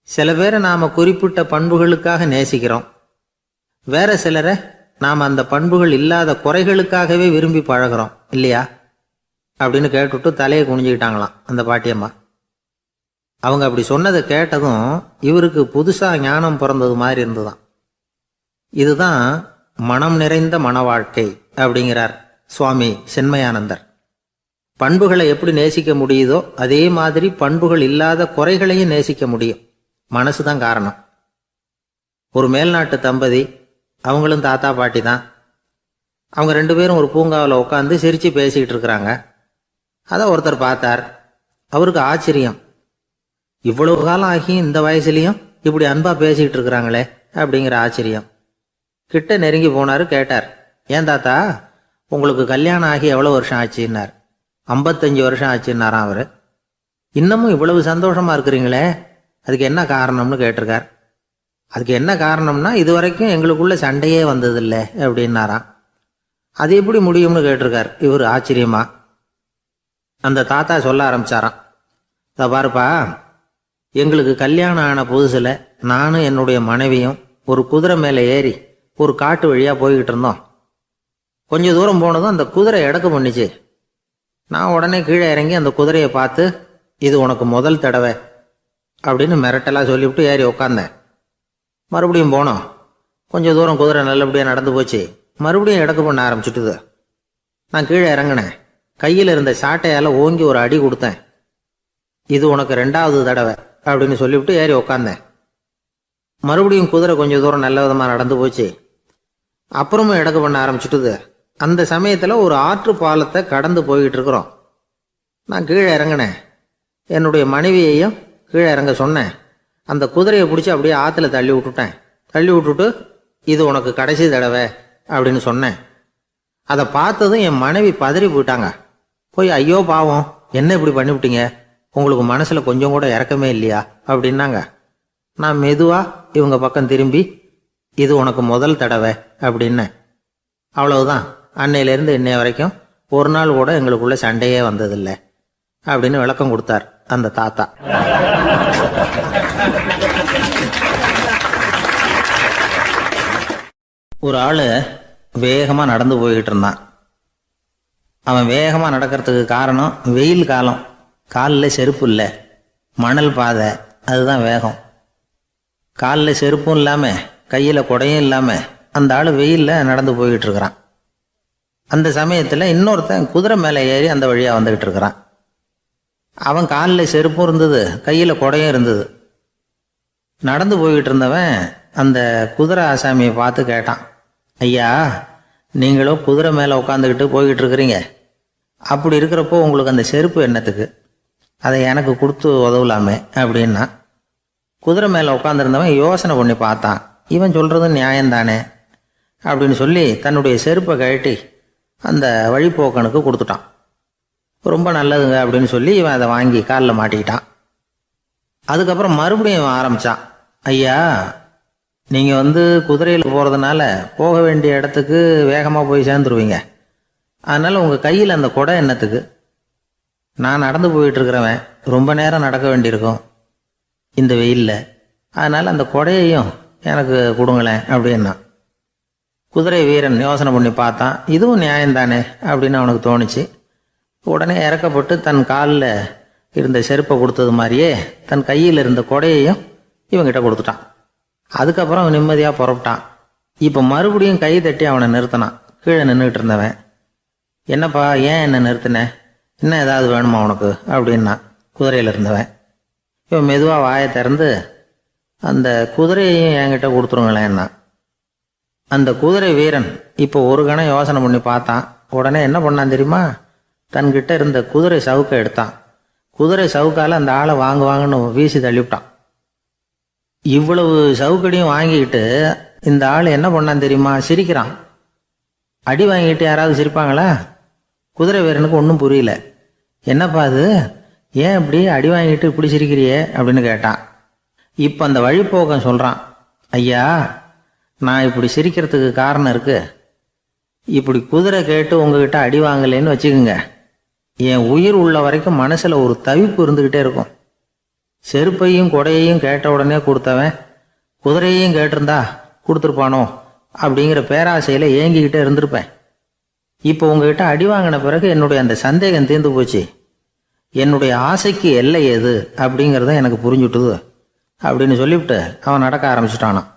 சில பேரை நாம் குறிப்பிட்ட பண்புகளுக்காக நேசிக்கிறோம், வேற சிலரை நாம் அந்த பண்புகள் இல்லாத குறைகளுக்காகவே விரும்பி பழகிறோம் இல்லையா அப்படின்னு கேட்டுவிட்டு தலையை குனிஞ்சுக்கிட்டாங்களாம் அந்த பாட்டியம்மா. அவங்க அப்படி சொன்னதை கேட்டதும் இவருக்கு புதுசாக ஞானம் பிறந்தது மாதிரி இருந்துதான். இதுதான் மனம் நிறைந்த மன வாழ்க்கை அப்படிங்கிறார் சுவாமி சின்மயானந்தர். பண்புகளை எப்படி நேசிக்க முடியுதோ அதே மாதிரி பண்புகள் இல்லாத குறைகளையும் நேசிக்க முடியும். மனசு தான் காரணம். ஒரு மேல்நாட்டு தம்பதி, அவங்களும் தாத்தா பாட்டி தான். அவங்க 2 பேரும் ஒரு பூங்காவில் உட்காந்து சிரித்து பேசிக்கிட்டு இருக்கிறாங்க. அதை ஒருத்தர் பார்த்தார். அவருக்கு ஆச்சரியம். இவ்வளவு காலம் ஆகி இந்த வயசுலேயும் இப்படி அன்பாக பேசிக்கிட்டு இருக்கிறாங்களே அப்படிங்கிற ஆச்சரியம். கிட்ட நெருங்கி போனார். கேட்டார், ஏன் தாத்தா உங்களுக்கு கல்யாணம் ஆகி எவ்வளோ வருஷம் ஆச்சுன்னார். 55 வருஷம் ஆச்சுன்னாராம் அவர். இன்னமும் இவ்வளவு சந்தோஷமாக இருக்கிறீங்களே, அதுக்கு என்ன காரணம்னு கேட்டிருக்கார். அதுக்கு என்ன காரணம்னா, இதுவரைக்கும் எங்களுக்குள்ள சண்டையே வந்ததில்லை அப்படின்னாராம். அது எப்படி முடியும்னு கேட்டிருக்கார் இவர் ஆச்சரியமா. அந்த தாத்தா சொல்ல ஆரம்பிச்சாராம், இதை பாருப்பா, எங்களுக்கு கல்யாணம் ஆன புதுசில் நானும் என்னுடைய மனைவியும் ஒரு குதிரை மேலே ஏறி ஒரு காட்டு வழியாக போய்கிட்டு இருந்தோம். கொஞ்சம் தூரம் போனதும் அந்த குதிரை எடக்கு பண்ணிச்சு. நான் உடனே கீழே இறங்கி அந்த குதிரையை பார்த்து, இது உனக்கு முதல் தடவை அப்படின்னு மிரட்டலாக சொல்லிவிட்டு ஏறி உக்காந்தேன். மறுபடியும் போனோம். கொஞ்சம் தூரம் குதிரை நல்லபடியாக நடந்து போச்சு. மறுபடியும் எடக்கு பண்ண ஆரம்பிச்சுட்டுது. நான் கீழே இறங்கினேன். கையில் இருந்த சாட்டையால் ஓங்கி ஒரு அடி கொடுத்தேன். இது உனக்கு 2வது தடவை அப்படின்னு சொல்லிவிட்டு ஏறி உக்காந்தேன். மறுபடியும் குதிரை கொஞ்சம் தூரம் நல்ல விதமாக நடந்து போச்சு. அப்புறமும் எடக்கு பண்ண ஆரம்பிச்சுட்டுது. அந்த சமயத்தில் ஒரு ஆற்று பாலத்தை கடந்து போய்கிட்டு இருக்கிறோம். நான் கீழே இறங்கினேன். என்னுடைய மனைவியையும் கீழே இறங்க சொன்னேன். அந்த குதிரையை பிடிச்சி அப்படியே ஆற்றுல தள்ளி விட்டுட்டேன். தள்ளி விட்டுட்டு, இது உனக்கு கடைசி தடவை அப்படின்னு சொன்னேன். அதை பார்த்ததும் என் மனைவி பதறி போயிட்டாங்க. போய், ஐயோ பாவம், என்ன இப்படி பண்ணிவிட்டீங்க, உங்களுக்கு மனசில் கொஞ்சம் கூட இறக்கமே இல்லையா அப்படின்னாங்க. நான் மெதுவாக இவங்க பக்கம் திரும்பி, இது உனக்கு முதல் தடவை அப்படின்னேன். அவ்வளவுதான், அன்னையிலேருந்து இன்னைய வரைக்கும் ஒரு நாள் கூட எங்களுக்குள்ள சண்டையே வந்ததில்லை அப்படின்னு விளக்கம் கொடுத்தார் அந்த தாத்தா. ஒரு ஆள் வேகமாக நடந்து போய்கிட்டு இருந்தான். அவன் வேகமாக நடக்கிறதுக்கு காரணம் வெயில் காலம், காலில் செருப்பு இல்லை, மணல் பாதை, அதுதான் வேகம். காலில் செருப்பும் இல்லாமல் கையில் குடையும் இல்லாமல் அந்த ஆள் வெயிலில் நடந்து போய்கிட்டு இருக்கிறான். அந்த சமயத்தில் இன்னொருத்தன் குதிரை மேலே ஏறி அந்த வழியாக வந்துக்கிட்டு இருக்கிறான். அவன் காலில் செருப்பும் இருந்தது, கையில் குடையும் இருந்தது. நடந்து போய்கிட்டு இருந்தவன் அந்த குதிரை ஆசாமியை பார்த்து கேட்டான், ஐயா, நீங்களும் குதிரை மேலே உட்காந்துக்கிட்டு போய்கிட்டு இருக்கிறீங்க. அப்படி இருக்கிறப்போ உங்களுக்கு அந்த செருப்பு என்னத்துக்கு? அதை எனக்கு கொடுத்து உதவலாமே அப்படின்னா. குதிரை மேலே உட்காந்துருந்தவன் யோசனை பண்ணி பார்த்தான். இவன் சொல்கிறது நியாயம்தானே அப்படின்னு சொல்லி தன்னுடைய செருப்பை கழட்டி அந்த வழிப்போக்கனுக்கு கொடுத்துட்டான். ரொம்ப நல்லதுங்க அப்படின்னு சொல்லி இவன் அதை வாங்கி காலில் மாட்டிக்கிட்டான். அதுக்கப்புறம் மறுபடியும் இவன் ஆரம்பித்தான். ஐயா, நீங்கள் குதிரையில் போகிறதுனால போக வேண்டிய இடத்துக்கு வேகமாக போய் சேர்ந்துருவீங்க. அதனால் உங்கள் கையில் அந்த குடை என்னத்துக்கு? நான் நடந்து போயிட்டுருக்கிறவன் ரொம்ப நேரம் நடக்க வேண்டியிருக்கும் இந்த வெயிலில். அதனால் அந்த குடையையும் எனக்கு கொடுங்களேன் அப்படின்னா. குதிரை வீரன் யோசனை பண்ணி பார்த்தான். இதுவும் நியாயம்தானே அப்படின்னு அவனுக்கு தோணுச்சு. உடனே இறக்கப்பட்டு தன் காலில் இருந்த செருப்பை கொடுத்தது மாதிரியே தன் கையில் இருந்த கொடையையும் இவங்கிட்ட கொடுத்துட்டான். அதுக்கப்புறம் அவன் நிம்மதியாக புறப்பட்டான். இப்போ மறுபடியும் கை தட்டி அவனை நிறுத்தினான். கீழே நின்றுட்டு இருந்தவன், என்னப்பா ஏன் என்ன நிறுத்தின? இன்னும் ஏதாவது வேணுமா உனக்கு அப்படின்னா குதிரையில் இருந்தவன். இவன் மெதுவாக வாயை திறந்து அந்த குதிரையையும் என்கிட்ட கொடுத்துருங்களேன்னா. அந்த குதிரை வீரன் இப்போ ஒரு கணம் யோசனை பண்ணி பார்த்தான். உடனே என்ன பண்ணான் தெரியுமா? தன்கிட்ட இருந்த குதிரை சவுக்கை எடுத்தான். குதிரை சவுக்கால் அந்த ஆளை வாங்குன்னு வீசி தள்ளிவிட்டான். இவ்வளவு சவுக்கடியும் வாங்கிக்கிட்டு இந்த ஆள் என்ன பண்ணான் தெரியுமா? சிரிக்கிறான். அடி வாங்கிட்டு யாராவது சிரிப்பாங்களா? குதிரை வீரனுக்கு ஒன்றும் புரியல. என்னப்பா அது, ஏன் இப்படி அடி வாங்கிட்டு இப்படி சிரிக்கிறியே அப்படின்னு கேட்டான். இப்போ அந்த வழிப்போக்கன் சொல்கிறான், ஐயா, நான் இப்படி சிரிக்கிறதுக்கு காரணம் இருக்கு. இப்படி குதிரை கேட்டு உங்ககிட்ட அடி வாங்கலேன்னு வச்சுக்கோங்க, என் உயிர் உள்ள வரைக்கும் மனசில் ஒரு தவிப்பு இருந்துக்கிட்டே இருக்கும். செருப்பையும் கொடையையும் கேட்ட உடனே கொடுத்தவன் குதிரையையும் கேட்டிருந்தா கொடுத்துருப்பானோ அப்படிங்கிற பேராசையில் ஏங்கிக்கிட்டே இருந்திருப்பேன். இப்போ உங்ககிட்ட அடி வாங்கின பிறகு என்னுடைய அந்த சந்தேகம் தீர்ந்து போச்சு. என்னுடைய ஆசைக்கு எல்லை எது அப்படிங்கிறத எனக்கு புரிஞ்சுட்டுது அப்படின்னு சொல்லிவிட்டு அவன் நடக்க ஆரம்பிச்சிட்டானான்.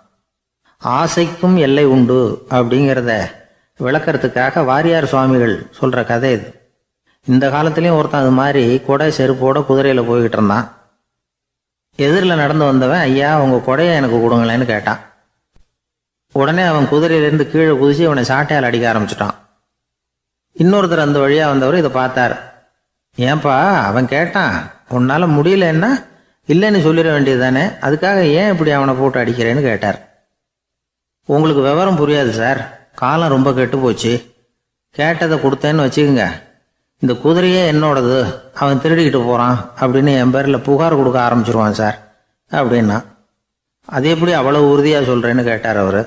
ஆசைக்கும் எல்லை உண்டு அப்படிங்கிறத விளக்கறதுக்காக வாரியார் சுவாமிகள் சொல்கிற கதை இது. இந்த காலத்துலேயும் ஒருத்தன் அது மாதிரி கொடை செருப்போட குதிரையில் போய்கிட்டு இருந்தான். எதிரில் நடந்து வந்தவன், ஐயா உங்கள் கொடையை எனக்கு கொடுங்களேன்னு கேட்டான். உடனே அவன் குதிரையிலேருந்து கீழே குதிச்சு அவனை சாட்டையால் அடிக்க ஆரம்பிச்சிட்டான். இன்னொருத்தர் அந்த வழியாக வந்தவர் இதை பார்த்தார். ஏன்பா அவன் கேட்டான், உன்னால் முடியலன்னா இல்லைன்னு சொல்லிட வேண்டியது தானே, அதுக்காக ஏன் இப்படி அவனை போட்டு அடிக்கிறேன்னு கேட்டார். உங்களுக்கு விவரம் புரியாது சார், காலம் ரொம்ப கெட்டு போச்சு. கேட்டதை கொடுத்தேன்னு வச்சுக்கோங்க, இந்த குதிரையே என்னோடது, அவன் திருடிக்கிட்டு போகிறான் அப்படின்னு என் பேரில் புகார் கொடுக்க ஆரம்பிச்சிருவான் சார் அப்படின்னா. அது எப்படி அவ்வளோ உறுதியாக சொல்கிறேன்னு கேட்டார் அவர்.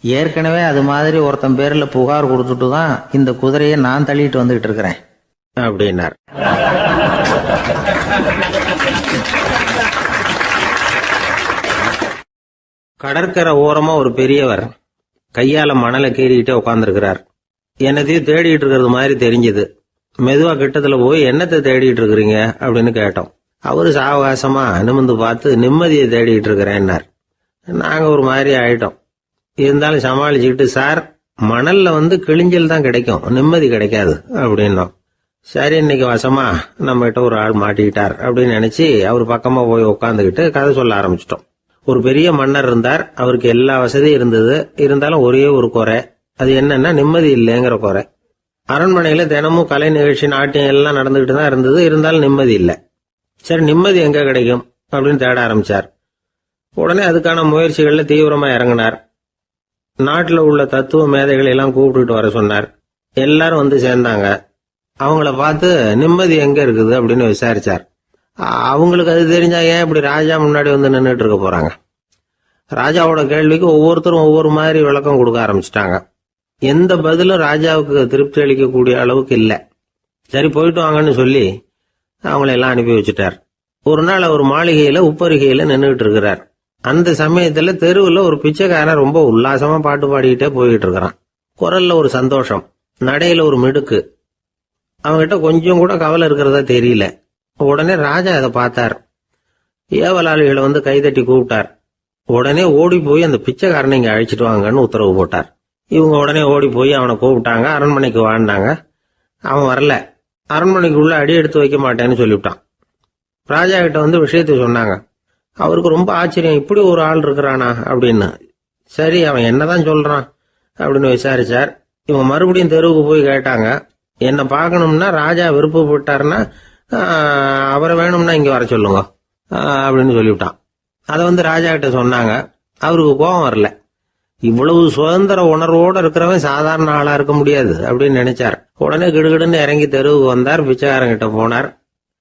ஏற்கனவே அது மாதிரி ஒருத்தன் பேரில் புகார் கொடுத்துட்டு தான் இந்த குதிரையை நான் தள்ளிட்டு வந்துகிட்டு இருக்கிறேன் அப்படின்னார். கடற்கரை ஓரமா ஒரு பெரியவர் கையால மணலை கீறிக்கிட்டே உட்காந்துருக்கிறார். என்னத்தையும் தேடிட்டு இருக்கிறது மாதிரி தெரிஞ்சது. மெதுவா கிட்டத்துல போய் என்னத்தை தேடிட்டு இருக்கிறீங்க அப்படின்னு கேட்டோம். அவரு சாவகாசமா நிமிந்து பார்த்து நிம்மதியை தேடிட்டு இருக்கிறேன்னார். நாங்க ஒரு மாதிரி ஆயிட்டோம். இருந்தாலும் சமாளிச்சுக்கிட்டு, சார் மணல்ல கிழிஞ்சல் தான் கிடைக்கும், நிம்மதி கிடைக்காது அப்படின்னோம். சரி, இன்னைக்கு வசமா நம்ம கிட்ட ஒரு ஆள் மாட்டிக்கிட்டார் அப்படின்னு நினைச்சு அவர் பக்கமா போய் உட்காந்துக்கிட்டு கதை சொல்ல ஆரம்பிச்சிட்டோம். ஒரு பெரிய மன்னர் இருந்தார். அவருக்கு எல்லா வசதியும் இருந்தது. இருந்தாலும் ஒரே ஒரு குறை. அது என்னன்னா நிம்மதி இல்லைங்கிற குறை. அரண்மனையில தினமும் கலை நிகழ்ச்சி, நாட்டியம் எல்லாம் நடந்துகிட்டு தான் இருந்தது. இருந்தாலும் நிம்மதி இல்லை. சரி, நிம்மதி எங்க கிடைக்கும் அப்படின்னு தேட ஆரம்பிச்சார். உடனே அதுக்கான முயற்சிகள்ல தீவிரமா இறங்கினார். நாட்டில் உள்ள தத்துவ மேதைகளை எல்லாம் கூப்பிட்டுட்டு வர சொன்னார். எல்லாரும் சேர்ந்தாங்க. அவங்கள பார்த்து நிம்மதி எங்க இருக்குது அப்படின்னு விசாரிச்சார். அவங்களுக்கு அது தெரிஞ்சா ஏன் இப்படி ராஜா முன்னாடி நின்றுட்டு இருக்க போறாங்க? ராஜாவோட கேள்விக்கு ஒவ்வொருத்தரும் ஒவ்வொரு மாதிரி விளக்கம் கொடுக்க ஆரம்பிச்சிட்டாங்க. எந்த பதிலும் ராஜாவுக்கு திருப்தி அளிக்கக்கூடிய அளவுக்கு இல்லை. சரி, போயிட்டு வாங்கன்னு சொல்லி அவங்கள எல்லாம் அனுப்பி வச்சுட்டார். ஒரு நாள் அவர் மாளிகையில உப்பருகையில நின்றுட்டு இருக்கிறார். அந்த சமயத்துல தெருவுல ஒரு பிச்சைக்காரன் ரொம்ப உல்லாசமா பாட்டு பாடிக்கிட்டே போயிட்டு இருக்கிறான். குரல்ல ஒரு சந்தோஷம், நடையில ஒரு மிடுக்கு. அவங்கிட்ட கொஞ்சம் கூட கவலை இருக்கிறதா தெரியல. உடனே ராஜா அதை பார்த்தார். ஏவலாளிகளை கைதட்டி கூப்பிட்டார். உடனே ஓடி போய் அந்த பிச்சைக்காரனை இங்க அழைச்சிட்டு வாங்கன்னு உத்தரவு போட்டார். இவங்க உடனே ஓடி போய் அவனை கூப்பிட்டாங்க. அரண்மனைக்கு வாழ்ந்தாங்க. அவன் வரல. அரண்மனைக்குள்ள அடி எடுத்து வைக்க மாட்டேன்னு சொல்லிவிட்டான். ராஜா கிட்ட விஷயத்தை சொன்னாங்க. அவருக்கு ரொம்ப ஆச்சரியம், இப்படி ஒரு ஆள் இருக்கிறானா அப்படின்னு. சரி, அவன் என்னதான் சொல்றான், அப்படின்னு விசாரிச்சார். இவங்க மறுபடியும் தெருவுக்கு போய் கேட்டாங்க, என்ன பார்க்கணும்னா ராஜா விருப்பப்பட்டாருன்னா அவரை வேணும்னா இங்க வர சொல்லுங்க அப்படின்னு சொல்லிவிட்டான். அதை ராஜா கிட்ட சொன்னாங்க. அவருக்கு கோபம் வரல. இவ்வளவு சுதந்திர உணர்வோடு இருக்கிறவன் சாதாரண ஆளா இருக்க முடியாது அப்படின்னு நினைச்சார். உடனே கிடுகிடுன்னு இறங்கி தெருவுக்கு வந்தார். பிச்சைக்காரங்கிட்ட போனார்.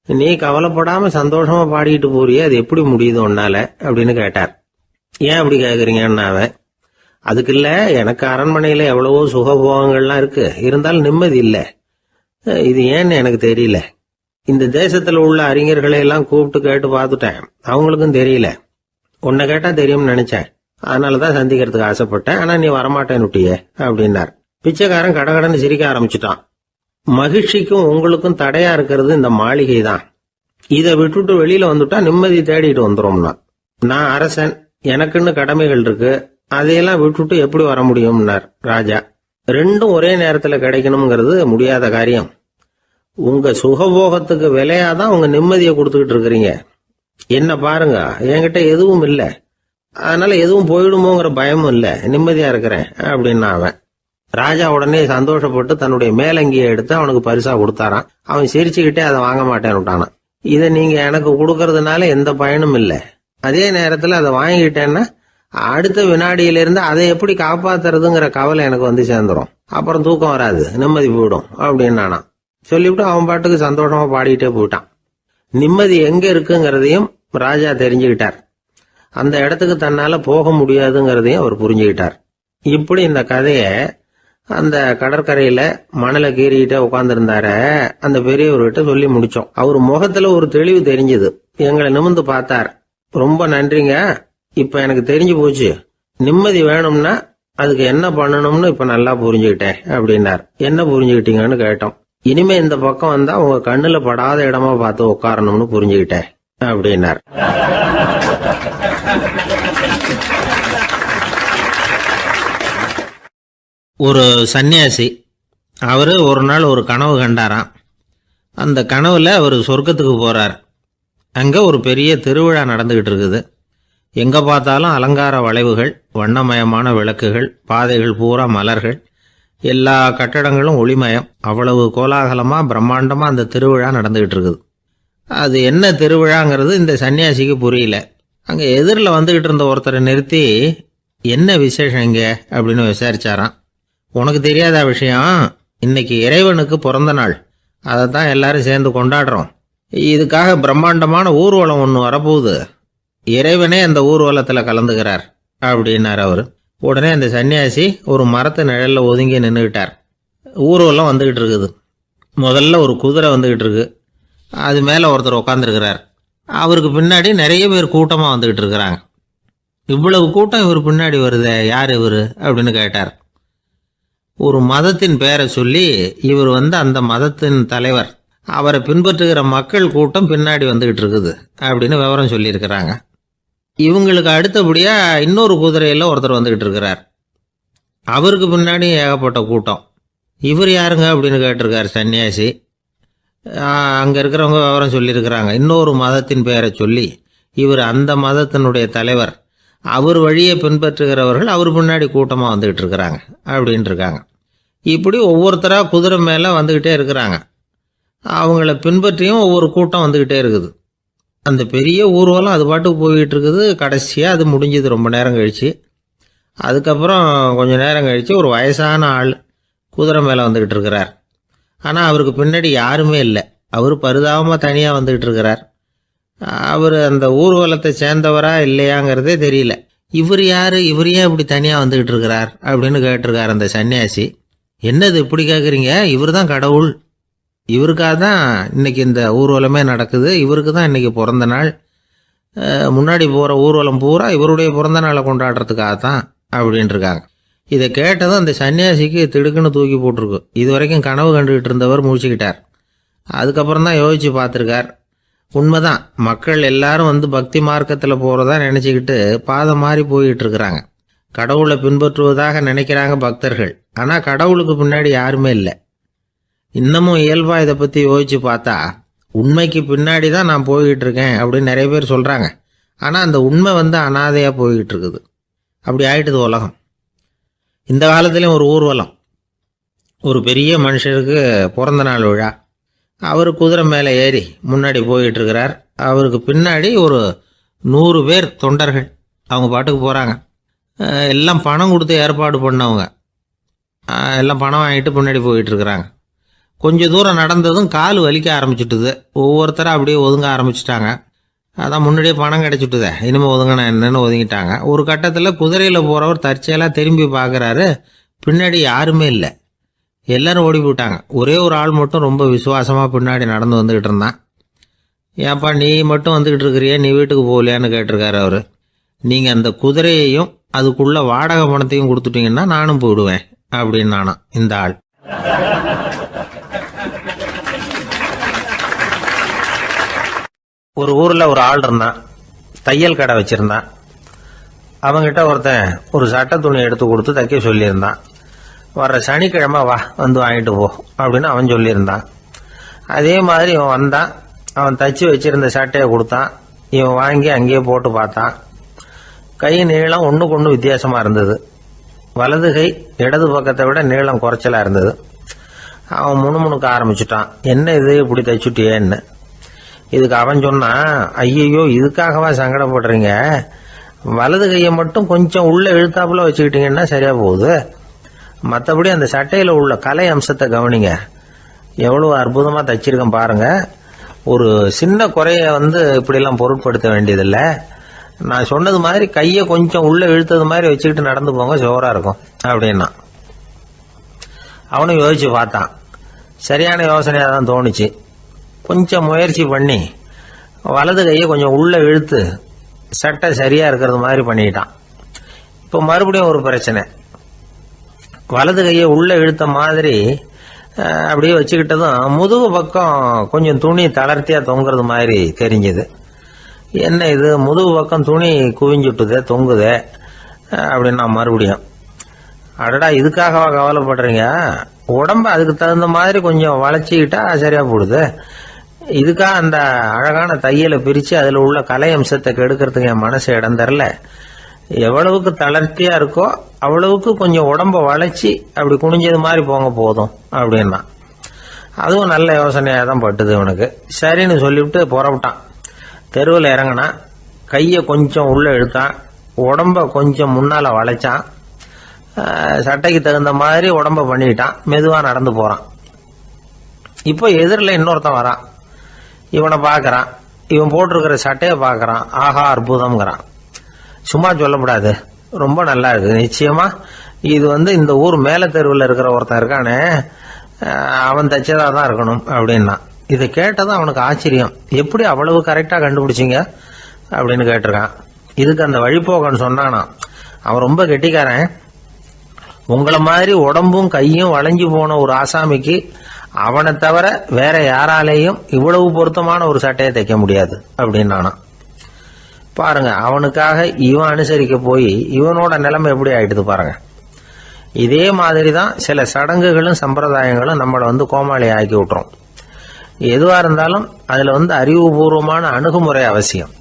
நீ கவலைப்படாம சந்தோஷமா பாடிக்கிட்டு போறியே, அது எப்படி முடியுது உன்னால அப்படின்னு கேட்டார். ஏன் அப்படி கேக்குறீங்கன்னா அவன், அதுக்கு இல்ல, எனக்கு அரண்மனையில எவ்வளவோ சுகபோகங்கள்லாம் இருக்கு, இருந்தாலும் நிம்மதி இல்ல. இது ஏன்னு எனக்கு தெரியல. இந்த தேசத்துல உள்ள அறிஞர்களை எல்லாம் கூப்பிட்டு கேட்டு பார்த்துட்டேன், அவங்களுக்கும் தெரியல. உன்னை கேட்டா தெரியும்னு நினைச்சேன், அதனாலதான் சந்திக்கிறதுக்கு ஆசைப்பட்டேன். ஆனா நீ வரமாட்டேன்னுட்டியே அப்படின்னார். பிச்சைக்காரன் கடகடன்னு சிரிக்க ஆரம்பிச்சுட்டான். மகிழ்ச்சிக்கும் உங்களுக்கும் தடையா இருக்கிறது இந்த மாளிகை தான். இதை விட்டுட்டு வெளியில வந்துட்டா நிம்மதி தேடிட்டு வந்துரும்னா. நான் அரசன், எனக்குன்னு கடமைகள் இருக்கு, அதையெல்லாம் விட்டுட்டு எப்படி வர முடியும்னார் ராஜா. ரெண்டும் ஒரே நேரத்துல கிடைக்கணுங்கிறது முடியாத காரியம். உங்க சுகபோகத்துக்கு விலையாதான் உங்க நிம்மதியை கொடுத்துக்கிட்டு இருக்கிறீங்க. என்ன பாருங்க, என்கிட்ட எதுவும் இல்லை, அதனால எதுவும் போயிடுமோங்கிற பயமும் இல்ல, நிம்மதியா இருக்கிறேன் அப்படின்னா அவன். ராஜா உடனே சந்தோஷப்பட்டு தன்னுடைய மேலங்கியை எடுத்து அவனுக்கு பரிசா கொடுத்தாராம். அவன் சிரிச்சுக்கிட்டே அதை வாங்க மாட்டேன்னு விட்டானான். இதை நீங்க எனக்கு கொடுக்கறதுனால எந்த பயனும் இல்லை, அதே நேரத்துல அதை வாங்கிக்கிட்டேன்னா அடுத்த வினாடியிலிருந்து அதை எப்படி காப்பாத்துறதுங்கிற கவலை எனக்கு சேர்ந்துடும். அப்புறம் தூக்கம் வராது, நிம்மதி போயிடும் அப்படின்னானா. சொல்லிவிட்டு அவன் பாட்டுக்கு சந்தோஷமா பாடிக்கிட்டே போயிட்டான். நிம்மதி எங்க இருக்குங்கிறதையும் ராஜா தெரிஞ்சுக்கிட்டார். அந்த இடத்துக்கு தன்னால போக முடியாதுங்கிறதையும் அவர் புரிஞ்சுக்கிட்டார். இப்படி இந்த கதைய அந்த கடற்கரையில மணலை கீறிக்கிட்டே உட்கார்ந்துருந்தார அந்த பெரியவர்கிட்ட சொல்லி முடிச்சோம். அவர் முகத்துல ஒரு தெளிவு தெரிஞ்சது. எங்களை நிமிர்ந்து பார்த்தார். ரொம்ப நன்றிங்க, இப்ப எனக்கு தெரிஞ்சு போச்சு, நிம்மதி வேணும்னா அதுக்கு என்ன பண்ணணும்னு இப்ப நல்லா புரிஞ்சுக்கிட்டேன் அப்படின்னார். என்ன புரிஞ்சுக்கிட்டீங்கன்னு கேட்டோம். இனிமே இந்த பக்கம் வந்தா உங்க கண்ணுல படாத இடமா பார்த்து உட்காரணும்னு புரிஞ்சுக்கிட்டேன் அப்படின்னார். ஒரு சன்னியாசி, அவரு ஒரு நாள் ஒரு கனவு கண்டாராம். அந்த கனவுல அவர் சொர்க்கத்துக்கு போறார். அங்க ஒரு பெரிய திருவிழா நடந்துகிட்டு இருக்குது. எங்க பார்த்தாலும் அலங்கார வளைவுகள், வண்ணமயமான விளக்குகள், பாதைகள் பூரா மலர்கள், எல்லா கட்டடங்களும் ஒளிமயம். அவ்வளவு கோலாகலமா பிரம்மாண்டமா அந்த திருவிழா நடந்துகிட்டு இருக்குது. அது என்ன திருவிழாங்கிறது இந்த சன்னியாசிக்கு புரியல. அங்க எதிரில் வந்துகிட்டு இருந்த ஒருத்தரை நிறுத்தி, என்ன விசேஷம் இங்க அப்படின்னு விசாரிச்சாராம். உனக்கு தெரியாத விஷயம், இன்னைக்கு இறைவனுக்கு பிறந்த நாள், அதை தான் எல்லாரும் சேர்ந்து கொண்டாடுறோம். இதுக்காக பிரம்மாண்டமான ஊர்வலம் ஒன்று வரப்போகுது, இறைவனே அந்த ஊர்வலத்தில் கலந்துக்கிறார் அப்படின்னார் அவர். உடனே அந்த சன்னியாசி ஒரு மரத்து நிழல்ல ஒதுங்கி நின்றுக்கிட்டார். ஊர்வலம் வந்துகிட்டு இருக்குது. முதல்ல ஒரு குதிரை வந்துகிட்டு இருக்கு, அது மேலே ஒருத்தர் உட்காந்துருக்கிறார். அவருக்கு பின்னாடி நிறைய பேர் கூட்டமாக வந்துகிட்டு இருக்கிறாங்க. இவ்வளவு கூட்டம் இவர் பின்னாடி வருதே, யார் இவர் அப்படின்னு கேட்டார். ஒரு மதத்தின் பெயரை சொல்லி, இவர் அந்த மதத்தின் தலைவர், அவரை பின்பற்றுகிற மக்கள் கூட்டம் பின்னாடி வந்துகிட்டு இருக்குது அப்படின்னு விவரம் சொல்லியிருக்கிறாங்க. இவங்களுக்கு அடுத்தபடியா இன்னொரு குதிரையில் ஒருத்தர் வந்துகிட்டு இருக்கிறார். அவருக்கு பின்னாடி ஏகப்பட்ட கூட்டம். இவர் யாருங்க அப்படின்னு கேட்டிருக்கார் சன்னியாசி. அங்கே இருக்கிறவங்க விவரம் சொல்லியிருக்கிறாங்க. இன்னொரு மதத்தின் பெயரை சொல்லி, இவர் அந்த மதத்தினுடைய தலைவர், அவர் வழியை பின்பற்றுகிறவர்கள் அவர் பின்னாடி கூட்டமாக வந்துகிட்டு இருக்கிறாங்க அப்படின்ட்டு இருக்காங்க. இப்படி ஒவ்வொருத்தராக குதிரை மேலே வந்துக்கிட்டே இருக்கிறாங்க. அவங்கள பின்பற்றியும் ஒவ்வொரு கூட்டம் வந்துக்கிட்டே இருக்குது. அந்த பெரிய ஊர்வலம் அது பாட்டுக்கு போய்கிட்டு இருக்குது. கடைசியாக அது முடிஞ்சது ரொம்ப நேரம் கழித்து. அதுக்கப்புறம் கொஞ்சம் நேரம் கழித்து ஒரு வயசான ஆள் குதிரை மேலே வந்துக்கிட்டு இருக்கிறார். ஆனால் அவருக்கு பின்னாடி யாருமே இல்லை. அவர் பரிதாபமாக தனியாக வந்துக்கிட்டு இருக்கிறார். அவர் அந்த ஊர்வலத்தை சேர்ந்தவரா இல்லையாங்கிறதே தெரியல. இவர் யார், இவர் ஏன் இப்படி தனியாக வந்துக்கிட்டு இருக்கிறார் அப்படின்னு கேட்டிருக்கார் அந்த சன்னியாசி. என்னது இப்படி கேட்குறீங்க, இவர் தான் கடவுள், இவருக்காக தான் இன்னைக்கு இந்த ஊர்வலமே நடக்குது, இவருக்கு தான் இன்னைக்கு பிறந்த நாள், முன்னாடி போகிற ஊர்வலம் பூரா இவருடைய பிறந்த நாளை கொண்டாடுறதுக்காக தான் அப்படின்ட்டு இருக்காங்க. இதை கேட்டதும் அந்த சன்னியாசிக்கு திடுக்குன்னு தூக்கி போட்டிருக்கு. இது வரைக்கும் கனவு கண்டுகிட்டு இருந்தவர் மூழ்கிக்கிட்டார். அதுக்கப்புறம் தான் யோசிச்சு பார்த்துருக்கார். உண்மைதான், மக்கள் எல்லாரும் பக்தி மார்க்கத்தில் போகிறதா நினச்சிக்கிட்டு பாதை மாறி போயிட்டு இருக்கிறாங்க. கடவுளை பின்பற்றுவதாக நினைக்கிறாங்க பக்தர்கள். ஆனால் கடவுளுக்கு பின்னாடி யாருமே இல்லை. இன்னமும் இயல்பா இதை பற்றி யோசிச்சு பார்த்தா, உண்மைக்கு பின்னாடி தான் நான் போய்கிட்டு இருக்கேன் அப்படின்னு நிறைய பேர் சொல்கிறாங்க. ஆனால் அந்த உண்மை அனாதையாக போய்கிட்டு இருக்குது. அப்படி ஆயிட்டுது உலகம். இந்த காலத்துலேயும் ஒரு ஊர்வலம். ஒரு பெரிய மனுஷருக்கு பிறந்த நாள் விழா. அவர் குதிரை மேலே ஏறி முன்னாடி போயிட்டுருக்கிறார். அவருக்கு பின்னாடி ஒரு 100 பேர் தொண்டர்கள். அவங்க பாட்டுக்கு போகிறாங்க. எல்லாம் பணம் கொடுத்து ஏற்பாடு பண்ணவங்க. எல்லாம் பணம் வாங்கிட்டு பின்னாடி போயிட்டுருக்குறாங்க. கொஞ்சம் தூரம் நடந்ததும் கால் வலிக்க ஆரம்பிச்சுட்டுது. ஒவ்வொருத்தரும் அப்படியே ஒதுங்க ஆரம்பிச்சிட்டாங்க. அதான் முன்னாடியே பணம் கிடச்சிட்டுதே, இனிமேல் ஒதுங்கினா என்னன்னு ஒதுங்கிட்டாங்க. ஒரு கட்டத்தில் குதிரையில் போகிறவர் தற்செயலாக திரும்பி பார்க்குறாரு. பின்னாடி யாருமே இல்லை. எல்லோரும் ஓடி போயிட்டாங்க. ஒரே ஒரு ஆள் மட்டும் ரொம்ப விசுவாசமாக பின்னாடி நடந்து வந்துக்கிட்டு இருந்தான். ஏன்ப்பா நீ மட்டும் வந்துக்கிட்டு இருக்கிறியே, நீ வீட்டுக்கு போகலையான்னு கேட்டிருக்காரு அவர். நீங்கள் அந்த குதிரையையும் அதுக்குள்ள வாடகை பணத்தையும் கொடுத்துட்டீங்கன்னா நானும் போயிடுவேன் அப்படின்னு நானா இந்த ஆள். ஒரு ஊரில் ஒரு ஆள் இருந்தான். தையல் கடை வச்சுருந்தான். அவங்கிட்ட ஒருத்தன் ஒரு சட்டை துணி எடுத்து கொடுத்து தைக்க சொல்லியிருந்தான். வர்ற சனிக்கிழமை வா வந்து வாங்கிட்டு போ அப்படின்னு அவன் சொல்லியிருந்தான். அதே மாதிரி இவன் வந்தான். அவன் தச்சு வச்சிருந்த சட்டையை கொடுத்தான். இவன் வாங்கி அங்கேயே போட்டு பார்த்தான். கை நீளம் ஒன்றுக்கு ஒன்று வித்தியாசமாக இருந்தது. வலது கை இடது பக்கத்தை விட நீளம் குறைச்சலாக இருந்தது. அவன் முணுமுணுக்க ஆரம்பிச்சுட்டான். என்ன இது இப்படி தைச்சுட்டியேன்னு. இதுக்கு அவன் சொன்னான், ஐயையோ இதுக்காகவா சங்கடப்படுறீங்க, வலது கையை மட்டும் கொஞ்சம் உள்ள இழுத்தாப்புல வச்சுக்கிட்டீங்கன்னா சரியா போகுது. மற்றபடி அந்த சட்டையில் உள்ள கலை அம்சத்தை கவனிங்க, எவ்வளோ அற்புதமாக தைச்சிருக்கேன் பாருங்க. ஒரு சின்ன குறைய இப்படிலாம் பொருட்படுத்த வேண்டியதில்லை. நான் சொன்னது மாதிரி கையை கொஞ்சம் உள்ள இழுத்தது மாதிரி வச்சுக்கிட்டு நடந்து போங்க, ஜோராக இருக்கும் அப்படின்னா. அவனும் யோசிச்சு பார்த்தான். சரியான யோசனையாக தான் தோணுச்சு. கொஞ்சம் முயற்சி பண்ணி வலது கையை கொஞ்சம் உள்ள இழுத்து சட்டை சரியாக இருக்கிறது மாதிரி பண்ணிக்கிட்டான். இப்போ மறுபடியும் ஒரு பிரச்சனை. வலது கையை உள்ள இழுத்த மாதிரி அப்படியே வச்சுக்கிட்டதும் முதுகு பக்கம் கொஞ்சம் துணி தளர்த்தியாக தொங்குறது மாதிரி தெரிஞ்சுது. என்ன இது முதுகு பக்கம் துணி குவிஞ்சுட்டுதே, தொங்குதே அப்படின்னா மறுபடியும், அடடா இதுக்காகவா கவலைப்படுறீங்க, உடம்ப அதுக்கு தகுந்த மாதிரி கொஞ்சம் வளைச்சிக்கிட்டா சரியா போடுது. இதுக்காக அந்த அழகான தையலை பிரித்து அதில் உள்ள கலை அம்சத்தை கெடுக்கிறதுக்கு என் மனசு இடம் தரல. எவ்வளவுக்கு தளர்த்தியா இருக்கோ அவ்வளவுக்கு கொஞ்சம் உடம்ப வளைச்சி அப்படி குனிஞ்சது மாதிரி போங்க போதும் அப்படின்னா. அதுவும் நல்ல யோசனையாக தான் பட்டுது இவனுக்கு. சரின்னு சொல்லிவிட்டு புறப்பட்டான். தெருவில் இறங்கினான். கையை கொஞ்சம் உள்ள இழுத்தான். உடம்ப கொஞ்சம் முன்னால் வளைச்சான். சட்டைக்கு தகுந்த மாதிரி உடம்ப பண்ணிக்கிட்டான். மெதுவாக நடந்து போகிறான். இப்போ எதிரில் இன்னொருத்தன் வரான். இவனை பார்க்குறான். இவன் போட்டிருக்கிற சட்டையை பார்க்குறான். ஆஹா அற்புதம்ங்கிறான். சும்மா சொல்லக்கூடாது, ரொம்ப நல்லா இருக்குது. நிச்சயமா இது இந்த ஊர் மேல தெருவில் இருக்கிற ஒருத்தன் இருக்கானே, அவன் தைச்சதா தான் இருக்கணும் அப்படின்னா. இதை கேட்டதும் அவனுக்கு ஆச்சரியம். எப்படி அவ்வளவு கரெக்டாக கண்டுபிடிச்சிங்க அப்படின்னு கேட்டிருக்கான். இதுக்கு அந்த வழிபோகன்னு சொன்னானா, அவன் ரொம்ப கெட்டிக்காரன். உங்களை மாதிரி உடம்பும் கையும் வளைஞ்சு போன ஒரு ஆசாமிக்கு அவனை தவிர வேற யாராலேயும் இவ்வளவு பொருத்தமான ஒரு சட்டையை தைக்க முடியாது அப்படின்னானா. பாருங்க, அவனுக்காக இவன் அனுசரிக்க போய் இவனோட நிலைமை எப்படி ஆயிடுது பாருங்க. இதே மாதிரி தான் சில சடங்குகளும் சம்பிரதாயங்களும் நம்மளை கோமாளி ஆக்கி விட்டுரும். எதுவா இருந்தாலும் அதுல அறிவுபூர்வமான அணுகுமுறை அவசியம்.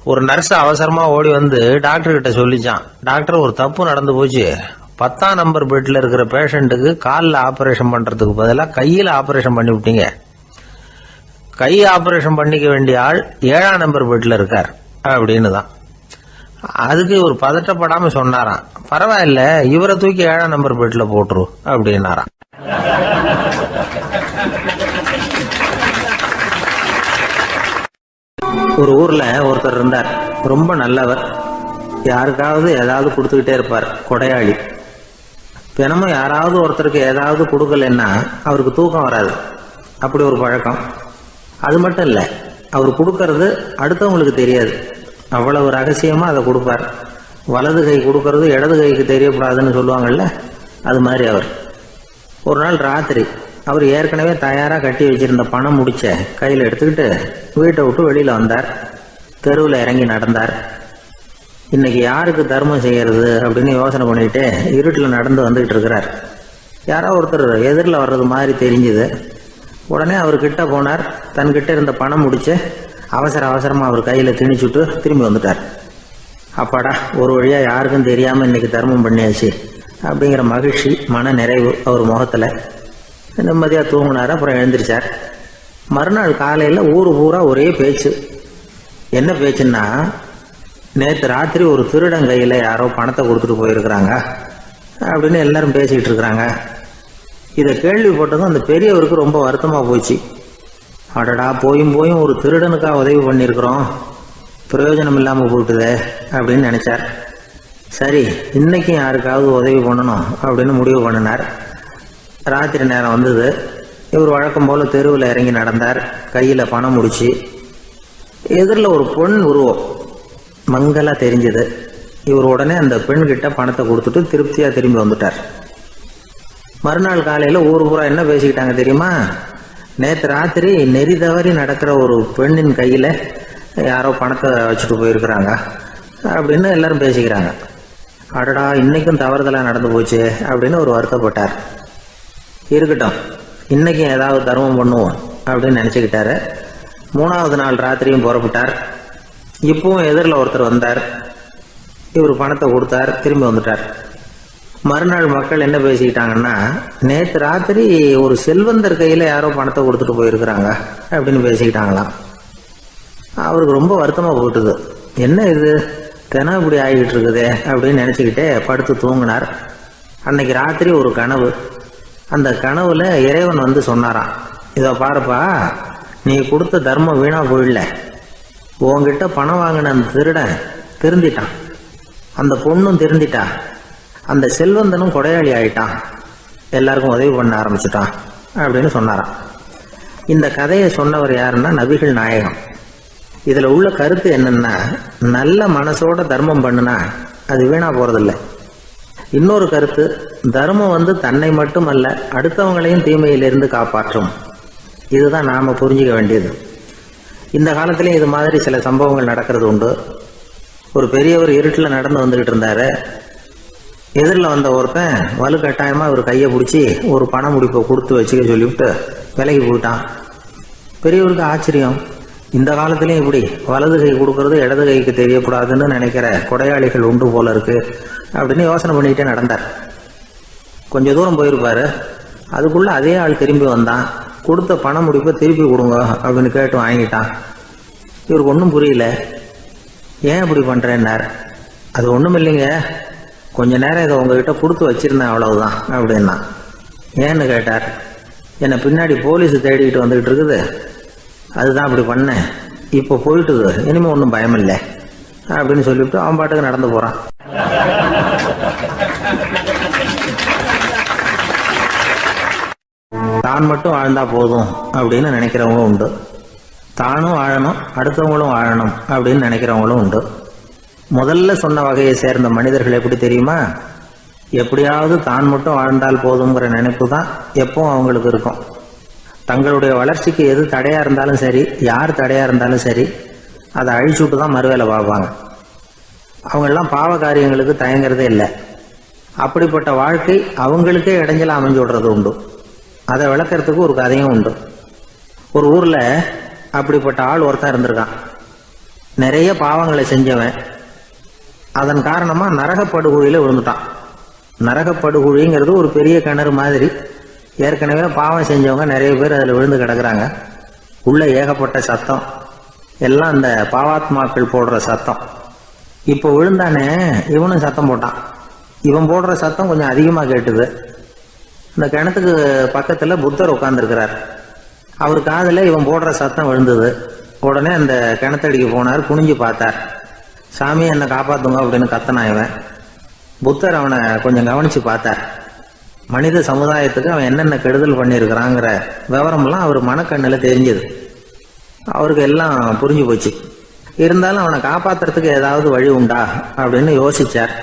ஒரு நர்ஸ் அவசரமா ஓடி டாக்டர் கிட்ட சொல்லிச்சான், டாக்டர் ஒரு தப்பு நடந்து போச்சு, 10ஆம் நம்பர் பெட்ல இருக்கிற பேஷண்ட்டுக்கு காலில் ஆபரேஷன் பண்றதுக்கு பதிலாக கையில் ஆபரேஷன் பண்ணி விட்டீங்க. கை ஆபரேஷன் பண்ணிக்க வேண்டிய ஆள் 7ஆம் நம்பர் பெட்ல இருக்கார் அப்படின்னு தான். அதுக்கு ஒரு பதட்டப்படாம சொன்னாராம், பரவாயில்ல இவரை தூக்கி 7ஆம் நம்பர் பெட்ல போட்டுரு அப்படின்னாராம். ஒரு ஊர்ல ஒருத்தர் இருந்தார். ரொம்ப நல்லவர். யாருக்காவது ஏதாவது கொடுத்துக்கிட்டே இருப்பார். கொடையாளி. தினமும் யாராவது ஒருத்தருக்கு ஏதாவது கொடுக்கலன்னா அவருக்கு தூக்கம் வராது. அப்படி ஒரு பழக்கம். அது மட்டும் இல்லை, அவர் கொடுக்கறது அடுத்தவங்களுக்கு தெரியாது. அவ்வளவு ரகசியமா அதை கொடுப்பார். வலது கை கொடுக்கறது இடது கைக்கு தெரியக்கூடாதுன்னு சொல்லுவாங்கல்ல, அது மாதிரி அவர். ஒரு நாள் ராத்திரி அவர் ஏற்கனவே தயாராக கட்டி வச்சிருந்த பணம் முடிச்ச கையில் எடுத்துக்கிட்டு வீட்டை விட்டு வெளியில் வந்தார். தெருவில் இறங்கி நடந்தார். இன்னைக்கு யாருக்கு தர்மம் செய்யறது அப்படின்னு யோசனை பண்ணிட்டு இருட்டில் நடந்து வந்துகிட்டு இருக்கிறார். யாரோ ஒருத்தர் எதிரில் வர்றது மாதிரி தெரிஞ்சுது. உடனே அவர் கிட்ட போனார். தன்கிட்ட இருந்த பணம் முடிச்சு அவசரமாக அவர் கையில் திணிச்சுட்டு திரும்பி வந்துட்டார். அப்பாடா, ஒரு வழியாக யாருக்கும் தெரியாமல் இன்னைக்கு தர்மம் பண்ணியாச்சு அப்படிங்கிற மகிழ்ச்சி, மன நிறைவு அவர் முகத்தில். நிம்மதியாக தூங்கினார். அப்புறம் எழுந்திரிச்சார். மறுநாள் காலையில் ஊர் பூரா ஒரே பேச்சு. என்ன பேச்சுன்னா, நேற்று ராத்திரி ஒரு திருடன் கையில் யாரோ பணத்தை கொடுத்துட்டு போயிருக்கிறாங்க அப்படின்னு எல்லாரும் பேசிக்கிட்டு இருக்கிறாங்க. இதை கேள்விப்பட்டதும் அந்த பெரியவருக்கு ரொம்ப வருத்தமாக போச்சு. அடடா, போயும் ஒரு திருடனுக்காக உதவி பண்ணியிருக்கிறோம், பிரயோஜனம் இல்லாமல் போட்டுதே அப்படின்னு நினைச்சார். சரி, இன்னைக்கும் யாருக்காவது உதவி பண்ணணும் அப்படின்னு முடிவு பண்ணினார். ராத்திரி நேரம் வந்தது. இவர் வழக்கம் போல தெருவில் இறங்கி நடந்தார். கையில் பணம் முடிச்சு. எதிரில் ஒரு பெண் உருவம் மங்கலா தெரிஞ்சது. இவர் உடனே அந்த பெண்கிட்ட பணத்தை கொடுத்துட்டு திருப்தியாக திரும்பி வந்துட்டார். மறுநாள் காலையில் ஊர் பூரா என்ன பேசிக்கிட்டாங்க தெரியுமா? நேற்று ராத்திரி நெறி தவறி நடக்கிற ஒரு பெண்ணின் கையில் யாரோ பணத்தை வச்சுட்டு போயிருக்கிறாங்க அப்படின்னு எல்லாரும் பேசிக்கிறாங்க. அடடா, இன்னைக்கும் தவறுதலாக நடந்து போச்சு அப்படின்னு ஒரு வருத்தப்பட்டார். இருக்கட்டும், இன்னைக்கும் ஏதாவது தர்மம் பண்ணுவோம் அப்படின்னு நினச்சிக்கிட்டாரு. 3வது நாள் ராத்திரியும் புறப்பட்டார். இப்பவும் எதிரில் ஒருத்தர் வந்தார். இவர் பணத்தை கொடுத்தார், திரும்பி வந்துட்டார். மறுநாள் மக்கள் என்ன பேசிக்கிட்டாங்கன்னா, நேற்று ராத்திரி ஒரு செல்வந்தர் கையில் யாரோ பணத்தை கொடுத்துட்டு போயிருக்கிறாங்க அப்படின்னு பேசிக்கிட்டாங்களாம். அவருக்கு ரொம்ப வருத்தமாக போட்டுது. என்ன இது, தினம் இப்படி ஆகிக்கிட்டு இருக்குதே அப்படின்னு நினச்சிக்கிட்டே படுத்து தூங்கினார். அன்னைக்கு ராத்திரி ஒரு கனவு. அந்த கனவுல இறைவன் வந்து சொன்னாராம், இதை பாருப்பா, நீ கொடுத்த தர்மம் வீணா போயிடல. உன்கிட்ட பணம் வாங்கின அந்த திருடன் திருந்திட்டான், அந்த பொண்ணும் திருந்திட்டா, அந்த செல்வந்தனும் கொடையாளி ஆயிட்டான், எல்லாருக்கும் உதவி பண்ண ஆரம்பிச்சுட்டான் அப்படின்னு சொன்னாராம். இந்த கதையை சொன்னவர் யாருன்னா நபிகள் நாயகம். இதில் உள்ள கருத்து என்னன்னா, நல்ல மனசோட தர்மம் பண்ணுனா அது வீணா போறதில்லை. இன்னொரு கருத்து, தர்மம் வந்து தன்னை மட்டுமல்ல அடுத்தவங்களையும் தீமையிலிருந்து காப்பாற்றும். இதுதான் நாம புரிஞ்சிக்க வேண்டியது. இந்த காலத்திலையும் இது மாதிரி சில சம்பவங்கள் நடக்கிறது உண்டு. ஒரு பெரியவர் இருட்டில் நடந்து வந்துகிட்டு இருந்தாரு. எதிரில் வந்த ஒருத்தன் வலுக்கட்டாயமாக ஒரு கையை பிடிச்சி ஒரு பண முடிப்பை கொடுத்து வச்சுக்க சொல்லிவிட்டு விலகி போயிட்டான். பெரியவருக்கு ஆச்சரியம், இந்த காலத்திலையும் இப்படி வலது கை கொடுக்கறது இடது கைக்கு தெரியக்கூடாதுன்னு நினைக்கிற கொடையாளிகள் உண்டு போல இருக்கு அப்படின்னு யோசனை பண்ணிக்கிட்டே நடந்தார். கொஞ்சம் தூரம் போயிருப்பாரு. அதுக்குள்ள அதே ஆள் திரும்பி வந்தான். கொடுத்த பண முடிப்பை திருப்பி கொடுங்க அப்படின்னு கேட்டு வாங்கிட்டான். இவருக்கு ஒன்றும் புரியல. ஏன் இப்படி பண்ணுறேன்னார். அது ஒன்றும் இல்லைங்க, கொஞ்ச நேரம் இதை உங்ககிட்ட கொடுத்து வச்சிருந்தேன், அவ்வளவுதான் அப்படின்னா. ஏன்னு கேட்டார். என்னை பின்னாடி போலீஸ் தேடிக்கிட்டு வந்துக்கிட்டு இருக்குது, அதுதான் அப்படி பண்ணேன், இப்போ போயிட்டுது, இனிமேல் ஒன்றும் பயமில்லை அப்படின்னு சொல்லிவிட்டு அவன் பாட்டுக்கு நடந்து போகிறான். தான் மட்டும் வாழ்ந்தா போதும் அப்படின்னு நினைக்கிறவங்களும் உண்டு. தானும் வாழணும், அடுத்தவங்களும் வாழணும் அப்படின்னு நினைக்கிறவங்களும் உண்டு. முதல்ல சொன்ன வகையை சேர்ந்த மனிதர்கள் எப்படி தெரியுமா? எப்படியாவது தான் மட்டும் வாழ்ந்தால் போதுங்கிற நினைப்பு தான் எப்பவும் அவங்களுக்கு இருக்கும். தங்களுடைய வளர்ச்சிக்கு எது தடையா இருந்தாலும் சரி, யார் தடையா இருந்தாலும் சரி, அதை அழிச்சுட்டு தான் மறுவேலை பார்ப்பாங்க. அவங்கெல்லாம் பாவ காரியங்களுக்கு தயங்குறதே இல்லை. அப்படிப்பட்ட வாழ்க்கை அவங்களுக்கே இடைஞ்சல அமைஞ்சு விடுறது உண்டு. அதை விளக்கறதுக்கு ஒரு கதையும் உண்டு. ஒரு ஊர்ல அப்படிப்பட்ட ஆள் ஒருத்தன் இருந்திருக்கான். நிறைய பாவங்களை செஞ்சவன். அதன் காரணமா நரகப்படுகொழியில விழுந்துட்டான். நரகப்படுகொழிங்கிறது ஒரு பெரிய கிணறு மாதிரி. ஏற்கனவே பாவம் செஞ்சவங்க நிறைய பேர் அதில் விழுந்து கிடக்குறாங்க. உள்ள ஏகப்பட்ட சத்தம், எல்லாம் அந்த பாவாத்மாக்கள் போடுற சத்தம். இப்போ விழுந்தானே, இவனும் சத்தம் போட்டான். இவன் போடுற சத்தம் கொஞ்சம் அதிகமாக கேட்டுது. இந்த கிணத்துக்கு பக்கத்துல புத்தர் உட்கார்ந்துருக்கிறார். அவர் காதுல இவன் போடுற சத்தம் விழுந்தது. உடனே அந்த கிணத்தடிக்கு போனார். குனிஞ்சு பார்த்தார். சாமி, என்னை காப்பாத்துங்க அப்படின்னு கத்தனா இவன். புத்தர் அவனை கொஞ்சம் கவனிச்சு பார்த்தார். மனித சமுதாயத்துக்கு அவன் என்னென்ன கெடுதல் பண்ணியிருக்கிறாங்கிற விவரம்லாம் அவர் மனக்கண்ணில் தெரிஞ்சது. அவருக்கு எல்லாம் புரிஞ்சு போச்சு. இருந்தாலும் அவனை காப்பாத்துறதுக்கு ஏதாவது வழி உண்டா அப்படின்னு யோசிச்சார்.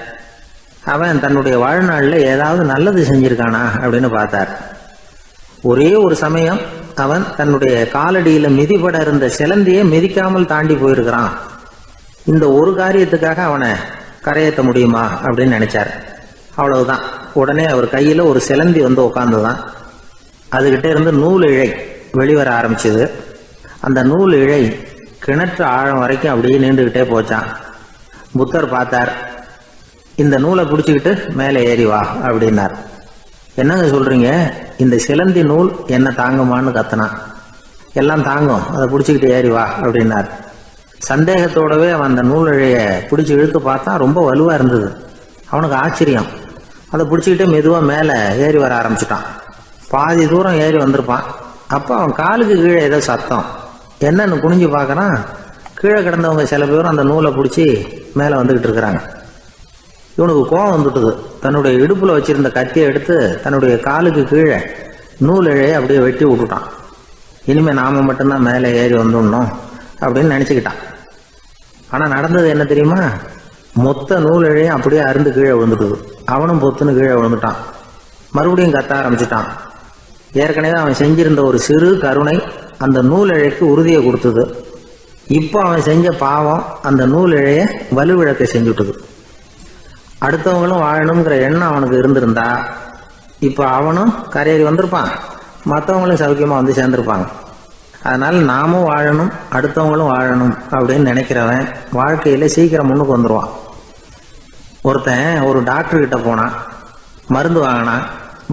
அவன் தன்னுடைய வாழ்நாளில் ஏதாவது நல்லது செஞ்சிருக்கானா அப்படின்னு பார்த்தார். ஒரே ஒரு சமயம் அவன் தன்னுடைய காலடியில மிதிபட இருந்த சிலந்தியை மிதிக்காமல் தாண்டி போயிருக்கிறான். இந்த ஒரு காரியத்துக்காக அவனை கரையேற்ற முடியுமா அப்படின்னு நினைச்சார். அவ்வளவுதான். உடனே அவர் கையில ஒரு சிலந்தி வந்து உட்கார்ந்துதான். அதுகிட்ட இருந்து நூல் இழை வெளிவர ஆரம்பிச்சது. அந்த நூல் இழை கிணற்று ஆழம் வரைக்கும் அப்படியே நீண்டுகிட்டே போச்சான். புத்தர் பார்த்தார். இந்த நூலை பிடிச்சிக்கிட்டு மேலே ஏறி வா அப்படின்னார். என்னங்க சொல்றீங்க, இந்த சிலந்தி நூல் என்ன தாங்குமான்னு கத்தினான். எல்லாம் தாங்கும், அதை பிடிச்சிக்கிட்டு ஏறி வா அப்படின்னார். சந்தேகத்தோடவே அவன் அந்த நூலிழைய பிடிச்சி இழுத்து பார்த்தான். ரொம்ப வலுவா இருந்தது. அவனுக்கு ஆச்சரியம். அதை பிடிச்சிக்கிட்டே மெதுவாக மேலே ஏறி வர ஆரம்பிச்சுட்டான். பாதி தூரம் ஏறி வந்திருப்பான். அப்போ அவன் காலுக்கு கீழே ஏதோ சத்தம். என்னன்னு குனிஞ்சு பார்க்கறான். கீழே கிடந்தவங்க சில பேரும் அந்த நூலை பிடிச்சி மேலே வந்துக்கிட்டு இருக்கிறாங்க. இவனுக்கு கோபம் வந்துட்டுது. தன்னுடைய இடுப்புல வச்சிருந்த கத்தியை எடுத்து தன்னுடைய காலுக்கு கீழே நூல் இழையை அப்படியே வெட்டி விட்டுட்டான். இனிமே நாம மட்டும்தான் மேலே ஏறி வந்துடணும் அப்படின்னு நினைச்சுக்கிட்டான். ஆனா நடந்தது என்ன தெரியுமா? மொத்த நூல் இழையும் அப்படியே அருந்து கீழே விழுந்துட்டுது. அவனும் பொத்துன்னு கீழே விழுந்துட்டான். மறுபடியும் கத்த ஆரம்பிச்சுட்டான். ஏற்கனவே அவன் செஞ்சிருந்த ஒரு சிறு கருணை அந்த நூல் இழைக்கு உறுதியை கொடுத்தது. இப்போ அவன் செஞ்ச பாவம் அந்த நூல் இழைய வலுவிழக்க செஞ்சுட்டுது. அடுத்தவங்களும் வாழணுங்கிற எண்ணம் அவனுக்கு இருந்திருந்தா இப்போ அவனும் கரையேறி வந்திருப்பான், மற்றவங்களும் சௌக்கியமாக வந்து சேர்ந்திருப்பாங்க. அதனால நாமும் வாழணும், அடுத்தவங்களும் வாழணும் அப்படின்னு நினைக்கிறவன் வாழ்க்கையில சீக்கிரம் முன்னுக்கு வந்துடுவான். ஒருத்தன் ஒரு டாக்டர் கிட்ட போனான், மருந்து வாங்கினான்.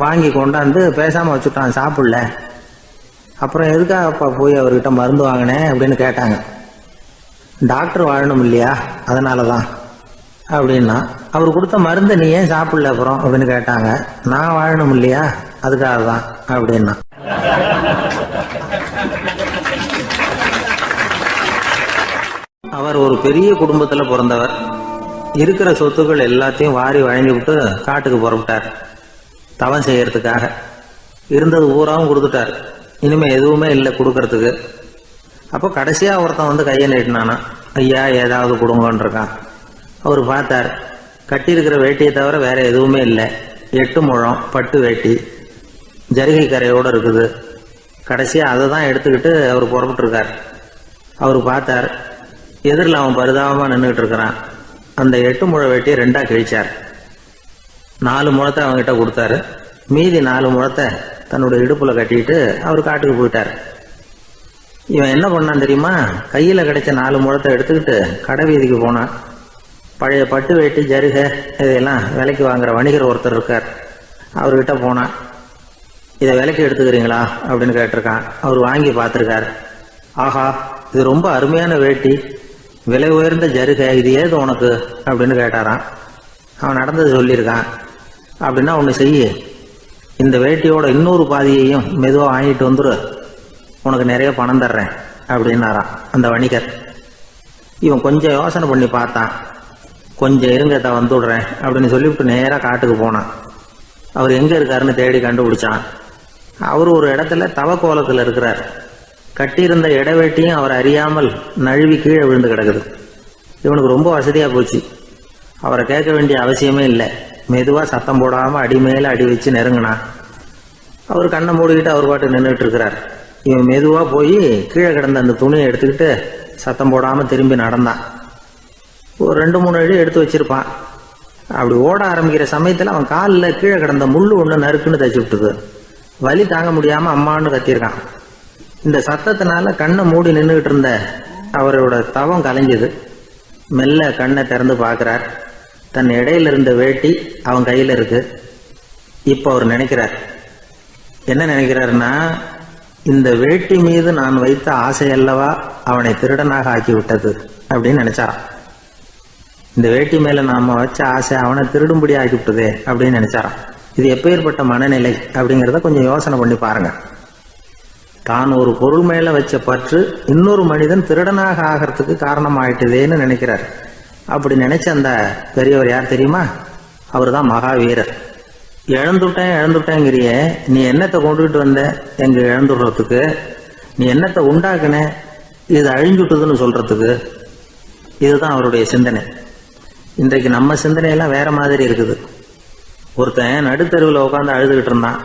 வாங்கி கொண்டாந்து பேசாமல் வச்சுட்டான், சாப்பிடல. அப்புறம் எதுக்காகப்பா போய் அவர்கிட்ட மருந்து வாங்கினேன் அப்படின்னு கேட்டாங்க. டாக்டர் வாழணும் இல்லையா, அதனால தான் அப்படின்னா. அவர் கொடுத்த மருந்து நீ ஏன் சாப்பிடல அப்புறம் அப்படின்னு கேட்டாங்க. நான் வாழணும் இல்லையா, அதுக்காக தான் அப்படின்னா. அவர் ஒரு பெரிய குடும்பத்தில் பிறந்தவர். இருக்கிற சொத்துக்கள் எல்லாத்தையும் வாரி வழங்கி விட்டு காட்டுக்கு புறப்பட்டார் தவம் செய்யறதுக்காக. இருந்தது ஊராவும் கொடுத்துட்டார். இனிமே எதுவுமே இல்லை கொடுக்கறதுக்கு. அப்போ கடைசியா ஒருத்தன் வந்து கையை நீட்டினானா, ஐயா ஏதாவது கொடுங்கன்னு இருக்கான். அவர் பார்த்தார். கட்டியிருக்கிற வேட்டியை தவிர வேற எதுவுமே இல்லை. 8 முழம் பட்டு வேட்டி, ஜரிகை கரையோடு இருக்குது. கடைசியா அதை தான் எடுத்துக்கிட்டு அவர் புறப்பட்டு இருக்கார். அவர் பார்த்தார், எதிரில் அவன் பரிதாபமா நின்றுகிட்டு இருக்கிறான். அந்த 8 முழ வேட்டியை 2ஆ கிழிச்சார். 4 முழத்தை அவங்ககிட்ட கொடுத்தாரு. மீதி 4 முழத்தை தன்னுடைய இடுப்புல கட்டிட்டு அவர் காட்டுக்கு போயிட்டார். இவன் என்ன பண்ணான் தெரியுமா? கையில கிடைச்ச 4 முழத்தை எடுத்துக்கிட்டு கடை வீதிக்கு போனான். பழைய பட்டு வேட்டி ஜருகை இதையெல்லாம் விலைக்கு வாங்குற வணிகர் ஒருத்தர் இருக்கார். அவர்கிட்ட போனான். இதை விலைக்கு எடுத்துக்கிறீங்களா அப்படின்னு கேட்டிருக்கான். அவர் வாங்கி பார்த்துருக்கார். ஆஹா, இது ரொம்ப அருமையான வேட்டி, விலை உயர்ந்த ஜருகை, இது ஏது உனக்கு அப்படின்னு கேட்டாரான். அவன் நடந்தது சொல்லியிருக்கான். அப்படின்னா ஒன்று செய்ய, இந்த வேட்டியோட இன்னொரு பாதியையும் மெதுவாக வாங்கிட்டு வந்துரு, உனக்கு நிறைய பணம் தர்றேன் அப்படின்னாரான் அந்த வணிகர். இவன் கொஞ்சம் யோசனை பண்ணி பார்த்தான். கொஞ்சம் இருங்க, வந்து விடுறேன் அப்படின்னு சொல்லிவிட்டு நேராக காட்டுக்கு போனான். அவர் எங்கே இருக்காருன்னு தேடி கண்டுபிடிச்சான். அவர் ஒரு இடத்துல தவக்கோலத்தில் இருக்கிறார். கட்டியிருந்த இடவேட்டியும் அவர் அறியாமல் நழுவி கீழே விழுந்து கிடக்குது. இவனுக்கு ரொம்ப வசதியாக போச்சு. அவரை கேட்க வேண்டிய அவசியமே இல்லை. மெதுவாக சத்தம் போடாமல் அடி மேலே அடி வச்சு நெருங்கினான். அவர் கண்ணை மூடிக்கிட்டு அவர் பாட்டு நின்றுட்டு இருக்கிறார். இவன் மெதுவாக போய் கீழே கிடந்த அந்த துணியை எடுத்துக்கிட்டு சத்தம் போடாமல் திரும்பி நடந்தான். ஒரு 2-3 அடி எடுத்து வச்சிருப்பான். அப்படி ஓட ஆரம்பிக்கிற சமயத்தில் அவன் காலில் கீழே கிடந்த முள்ளு ஒன்று நறுக்குன்னு தச்சு விட்டுது. வலி தாங்க முடியாமல் அம்மான்னு கத்திருக்கான். இந்த சத்தத்தினால கண்ணை மூடி நின்றுகிட்டு இருந்த அவரோட தவம் கலைஞ்சது. மெல்ல கண்ணை திறந்து பார்க்கிறார். தன் இடையில இருந்த வேட்டி அவன் கையில் இருக்கு. இப்போ அவர் நினைக்கிறார். என்ன நினைக்கிறாருன்னா, இந்த வேட்டி மீது நான் வைத்த ஆசை அல்லவா அவனை திருடனாக ஆக்கி விட்டது அப்படின்னு நினைச்சாரான். இந்த வேட்டி மேல நாம வச்ச ஆசை அவனை திருடும்படி ஆக்கிவிட்டதே அப்படின்னு நினைச்சாரான். இது எப்பேற்பட்ட மனநிலை அப்படிங்கிறத கொஞ்சம் யோசனை பண்ணி பாருங்க. தான் ஒரு பொருள் மேல வச்ச பற்று இன்னொரு மனிதன் திருடனாக ஆகிறதுக்கு காரணம் ஆயிட்டுதேன்னு நினைக்கிறார். அப்படி நினைச்ச அந்த பெரியவர் யார் தெரியுமா? அவர் தான் மகாவீரர். இழந்துட்டேங்கிறிய, நீ என்னத்தை கொண்டுகிட்டு வந்த எங்க இழந்துடுறதுக்கு? நீ என்னத்தை உண்டாக்குன இது அழிஞ்சுட்டுதுன்னு சொல்றதுக்கு? இதுதான் அவருடைய சிந்தனை. இன்றைக்கு நம்ம சிந்தனையெல்லாம் வேற மாதிரி இருக்குது. ஒருத்தன் நடுத்தருவில் உட்காந்து அழுதுகிட்டு இருந்தான்.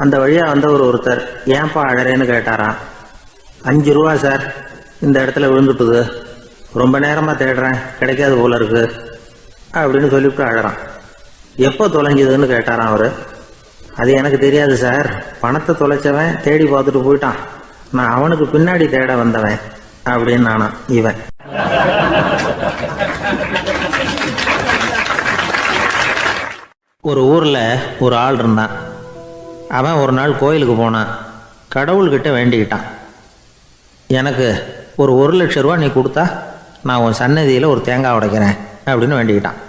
அந்த வழியா வந்தவர் ஒருத்தர், ஏன்பா அழறேன்னு கேட்டாராம். 5 ரூபா சார், இந்த இடத்துல விழுந்துட்டுது, ரொம்ப நேரமா தேடுறேன், கிடைக்காது போல இருக்கு அப்படின்னு சொல்லிவிட்டு அழறான். எப்போ தொலைஞ்சதுன்னு கேட்டாராம் அவரு. அது எனக்கு தெரியாது சார், பணத்தை தொலைச்சவன் தேடி பார்த்துட்டு போயிட்டான், நான் அவனுக்கு பின்னாடி தேட வந்தவன் அப்படின்னு நானாம் இவன். ஒரு ஊரில் ஒரு ஆள் இருந்தான். அவன் ஒரு நாள் கோயிலுக்கு போனான். கடவுள்கிட்ட வேண்டிக்கிட்டான், எனக்கு ஒரு 1,00,000 ரூபா நீ கொடுத்தா நான் உன் சன்னதியில் ஒரு தேங்காய் உடைக்கிறேன் அப்படின்னு வேண்டிக்கிட்டான்.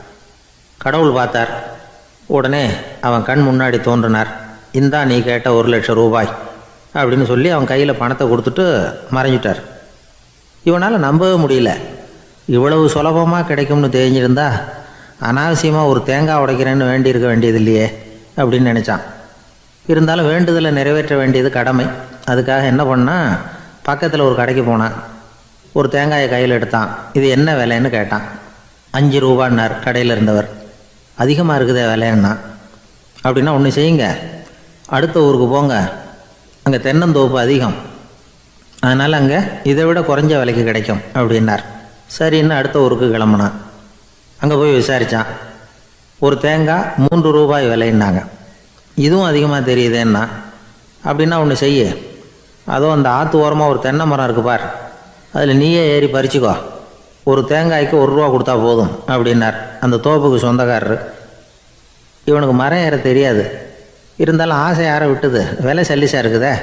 கடவுள் பார்த்தார். உடனே அவன் கண் முன்னாடி தோன்றினார். இந்தா நீ கேட்ட 1,00,000 ரூபாய் அப்படின்னு சொல்லி அவன் கையில் பணத்தை கொடுத்துட்டு மறைஞ்சிட்டார். இவனால் நம்பவே முடியல. இவ்வளவு சுலபமாக கிடைக்கும்னு தெரிஞ்சிருந்தா அனாவசியமாக ஒரு தேங்காய் உடைக்கிறேன்னு வேண்டியிருக்க வேண்டியது இல்லையே அப்படின்னு நினச்சான். இருந்தாலும் வேண்டுதலை நிறைவேற்ற வேண்டியது கடமை. அதுக்காக என்ன பண்ணால், பக்கத்தில் ஒரு கடைக்கு போனான். ஒரு தேங்காயை கையில் எடுத்தான். இது என்ன விலைன்னு கேட்டான். 5 ரூபான்னார் கடையில் இருந்தவர். அதிகமாக இருக்குதே விலைன்னா. அப்படின்னா ஒன்று செய்யுங்க, அடுத்த ஊருக்கு போங்க, அங்கே தென்னந்தோப்பு அதிகம், அதனால் அங்கே இதை விட குறைஞ்ச விலைக்கு கிடைக்கும் அப்படின்னார். சரின்னு அடுத்த ஊருக்கு கிளம்புனான். அங்கே போய் விசாரித்தான். ஒரு தேங்காய் 3 ரூபாய் விலைன்னாங்க. இதுவும் அதிகமாக தெரியுதேன்னா. அப்படின்னா ஒன்று செய்ய, அதுவும் அந்த ஆற்று ஓரமாக ஒரு தென்னை மரம் இருக்கு பார், அதில் நீயே ஏறி பறிச்சுக்கோ, ஒரு தேங்காய்க்கு 1 ரூபா கொடுத்தா போதும் அப்படின்னார் அந்த தோப்புக்கு சொந்தக்காரரு. இவனுக்கு மரம் ஏற தெரியாது, இருந்தாலும் ஆசை யாரை விட்டுது, விலை சல்லிசாக இருக்குதே.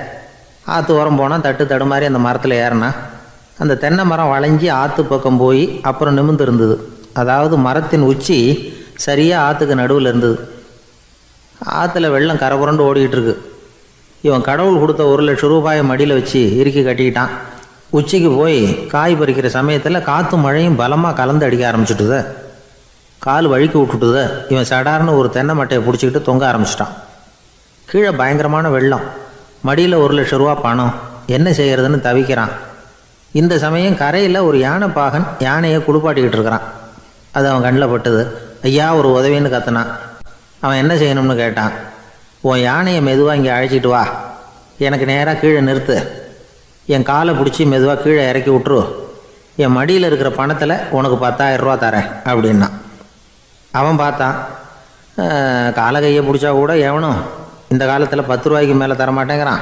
ஆற்று ஓரம் போனால் தட்டு தடுமாறி அந்த மரத்தில் ஏறினா அந்த தென்னை மரம் வளைஞ்சி ஆற்று பக்கம் போய் அப்புறம் நிமிர்ந்து இருந்தது. அதாவது மரத்தின் உச்சி சரியாக ஆற்றுக்கு நடுவில் இருந்தது. ஆற்றுல வெள்ளம் கரை புரண்டு ஓடிக்கிட்டு இருக்கு. இவன் கடவுள் கொடுத்த 1,00,000 ரூபாயை மடியில் வச்சு இறுக்கி கட்டிக்கிட்டான். உச்சிக்கு போய் காய் பறிக்கிற சமயத்தில் காற்றும் மழையும் பலமாக கலந்து அடிக்க ஆரம்பிச்சுட்டுது. கால் வழுக்கி விட்டுட்டுது. இவன் சடார்னு ஒரு தென்னை மட்டையை பிடிச்சிக்கிட்டு தொங்க ஆரம்பிச்சிட்டான். கீழே பயங்கரமான வெள்ளம், மடியில் 1,00,000 ரூபா பணம், என்ன செய்கிறதுன்னு தவிக்கிறான். இந்த சமயம் கரையில் ஒரு யானை பாகன் யானையை குளிப்பாட்டிக்கிட்டு இருக்கிறான். அது அவன் கண்ணில் பட்டுது. ஐயா ஒரு உதவின்னு கத்துனான். அவன் என்ன செய்யணும்னு கேட்டான். உன் யானையை மெதுவாக இங்கே அழைச்சிட்டு வா, எனக்கு நேராக கீழே நிறுத்து, என் காலை பிடிச்சி மெதுவாக கீழே இறக்கி விட்டுரு, என் மடியில் இருக்கிற பணத்தில் உனக்கு 10,000 ரூபா தரேன் அப்படின்னா. அவன் பார்த்தான். காலை கையை பிடிச்சா கூட எவனும் இந்த காலத்தில் 10 ரூபாய்க்கு மேலே தரமாட்டேங்கிறான்,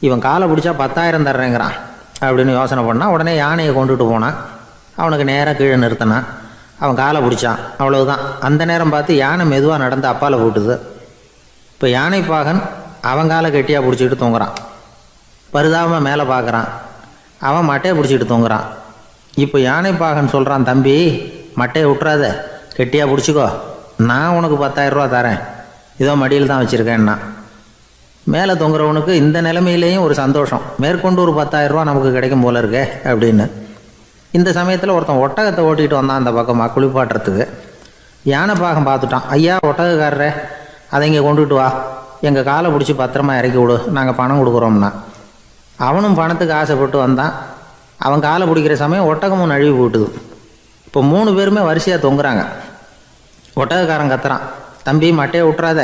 இவன் காலை பிடிச்சா 10,000 தர்றேங்கிறான் அப்படின்னு யோசனை பண்ணான். உடனே யானையை கொண்டுட்டு போனான். அவனுக்கு நேராக கீழே நிறுத்தினான். அவன் காலை பிடிச்சான். அவ்வளவுதான். அந்த நேரம் பார்த்து யானை மெதுவாக நடந்து அப்பால் போட்டுது. இப்போ யானை பாகன் அவன் காலை கெட்டியாக பிடிச்சிக்கிட்டு தொங்குறான். பரிதாபமாக மேலே பார்க்குறான். அவன் மட்டையை பிடிச்சிக்கிட்டு தொங்குறான். இப்போ யானை பாகன் சொல்கிறான், தம்பி மட்டையை விட்டுறாத, கெட்டியாக பிடிச்சிக்கோ, நான் உனக்கு 10,000 ரூபா தரேன், இதோ மடியில் தான் வச்சுருக்கேன்னா. மேலே தொங்குறவனுக்கு இந்த நிலைமையிலேயும் ஒரு சந்தோஷம், மேற்கொண்டு ஒரு 10,000 ரூபா நமக்கு கிடைக்கும் போல இருக்கே அப்படின்னு. இந்த சமயத்தில் ஒருத்தன் ஒட்டகத்தை ஓட்டிகிட்டு வந்தான் அந்த பக்கமாக குளிப்பாட்டுறதுக்கு. யானை பாகம் பார்த்துட்டான். ஐயா ஒட்டகக்காரரே, அதை இங்கே கொண்டுகிட்டு வா, எங்கள் காலை பிடிச்சி பத்திரமா இறக்கி விடு, நாங்கள் பணம் கொடுக்குறோம்னா. அவனும் பணத்துக்கு ஆசைப்பட்டு வந்தான். அவன் காலை பிடிக்கிற சமயம் ஒட்டகமும் நழுவி போட்டுது. இப்போ 3 பேருமே வரிசையாக தொங்குறாங்க. ஒட்டகக்காரன் கத்துறான், தம்பி மட்டையை விட்டுறாத,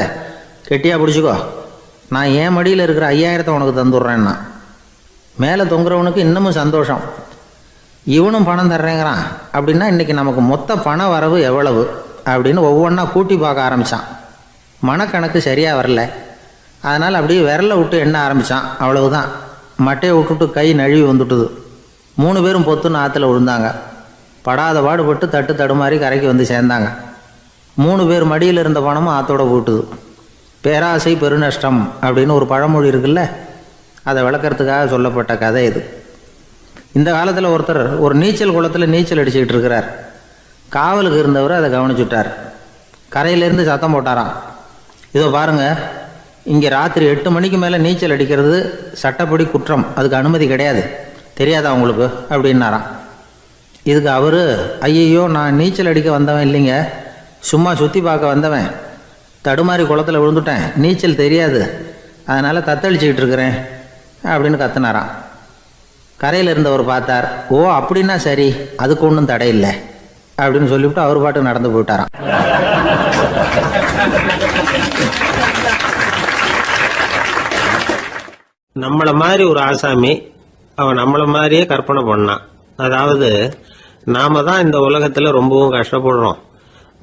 கெட்டியாக பிடிச்சிக்கோ, நான் என் மடியில் இருக்கிற 5,000 உனக்கு தந்துடுறேன்னா. மேலே தொங்குறவனுக்கு இன்னமும் சந்தோஷம், இவனும் பணம் தர்றேங்கிறான் அப்படின்னா இன்றைக்கி நமக்கு மொத்த பண வரவு எவ்வளவு அப்படின்னு ஒவ்வொன்றா கூட்டி பார்க்க ஆரம்பித்தான். மனக்கணக்கு சரியாக வரல. அதனால் அப்படியே விரலை விட்டு எண்ண ஆரம்பித்தான். அவ்வளவுதான், மட்டையை விட்டுட்டு கை நழுவி வந்துட்டுது. 3 பேரும் பொத்துன்னு ஆற்றுல விழுந்தாங்க. படாத பாடுபட்டு தட்டு தடுமாறி கரைக்கு வந்து சேர்ந்தாங்க. 3 பேர் மடியில் இருந்த பணமும் ஆற்றோட போட்டுது. பேராசை பெருநஷ்டம் அப்படின்னு ஒரு பழமொழி இருக்குல்ல, அதை விளக்கறதுக்காக சொல்லப்பட்ட கதை இது. இந்த காலத்தில் ஒருத்தர் ஒரு நீச்சல் குளத்தில் நீச்சல் அடிச்சுக்கிட்டு இருக்கிறார். காவலுக்கு இருந்தவர் அதை கவனிச்சுட்டார். கரையிலேருந்து சத்தம் போட்டாராம், இதோ பாருங்கள், இங்கே ராத்திரி 8 மணிக்கு மேலே நீச்சல் அடிக்கிறது சட்டப்படி குற்றம், அதுக்கு அனுமதி கிடையாது, தெரியாதா உங்களுக்கு அப்படின்னாராம். இதுக்கு அவர், ஐயையோ நான் நீச்சல் அடிக்க வந்தவன் இல்லைங்க, சும்மா சுற்றி பார்க்க வந்தவன், தடுமாறி குளத்தில் விழுந்துட்டேன், நீச்சல் தெரியாது, அதனால் தத்தளிச்சுக்கிட்டு இருக்கிறேன் அப்படின்னு கத்துனாராம். கரையில் இருந்தவர் பார்த்தார். ஓ அப்படின்னா சரி, அதுக்கு ஒன்றும் தடை இல்லை அப்படின்னு சொல்லிவிட்டு அவர் பாட்டுக்கு நடந்து போயிட்டாராம். நம்மளை மாதிரி ஒரு ஆசாமி அவன் நம்மளை மாதிரியே கற்பனை பண்ணான். அதாவது நாம தான் இந்த உலகத்தில் ரொம்பவும் கஷ்டப்படுறோம்,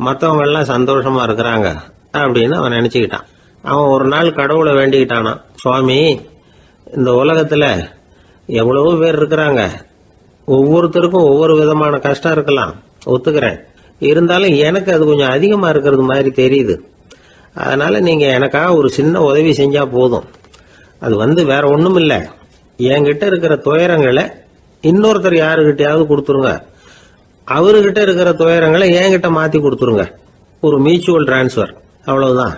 மற்றவங்க எல்லாம் சந்தோஷமா இருக்கிறாங்க அப்படின்னு அவன் நினச்சிக்கிட்டான். அவன் ஒரு நாள் கடவுளை வேண்டிக்கிட்டானான், சுவாமி இந்த உலகத்தில் எவ்வளவோ பேர் இருக்கிறாங்க, ஒவ்வொருத்தருக்கும் ஒவ்வொரு விதமான கஷ்டம் இருக்கலாம், ஒத்துக்கிறேன். இருந்தாலும் எனக்கு அது கொஞ்சம் அதிகமா இருக்கிறது மாதிரி தெரியுது. அதனால நீங்க எனக்காக ஒரு சின்ன உதவி செஞ்சா போதும். அது வேற ஒண்ணும் இல்ல, என்கிட்ட இருக்கிற துயரங்களை இன்னொருத்தர் யாருகிட்டயாவது கொடுத்துருங்க, அவர்கிட்ட இருக்கிற துயரங்களை என்கிட்ட மாத்தி கொடுத்துருங்க. ஒரு மியூச்சுவல் டிரான்ஸ்பர், அவ்வளவுதான்.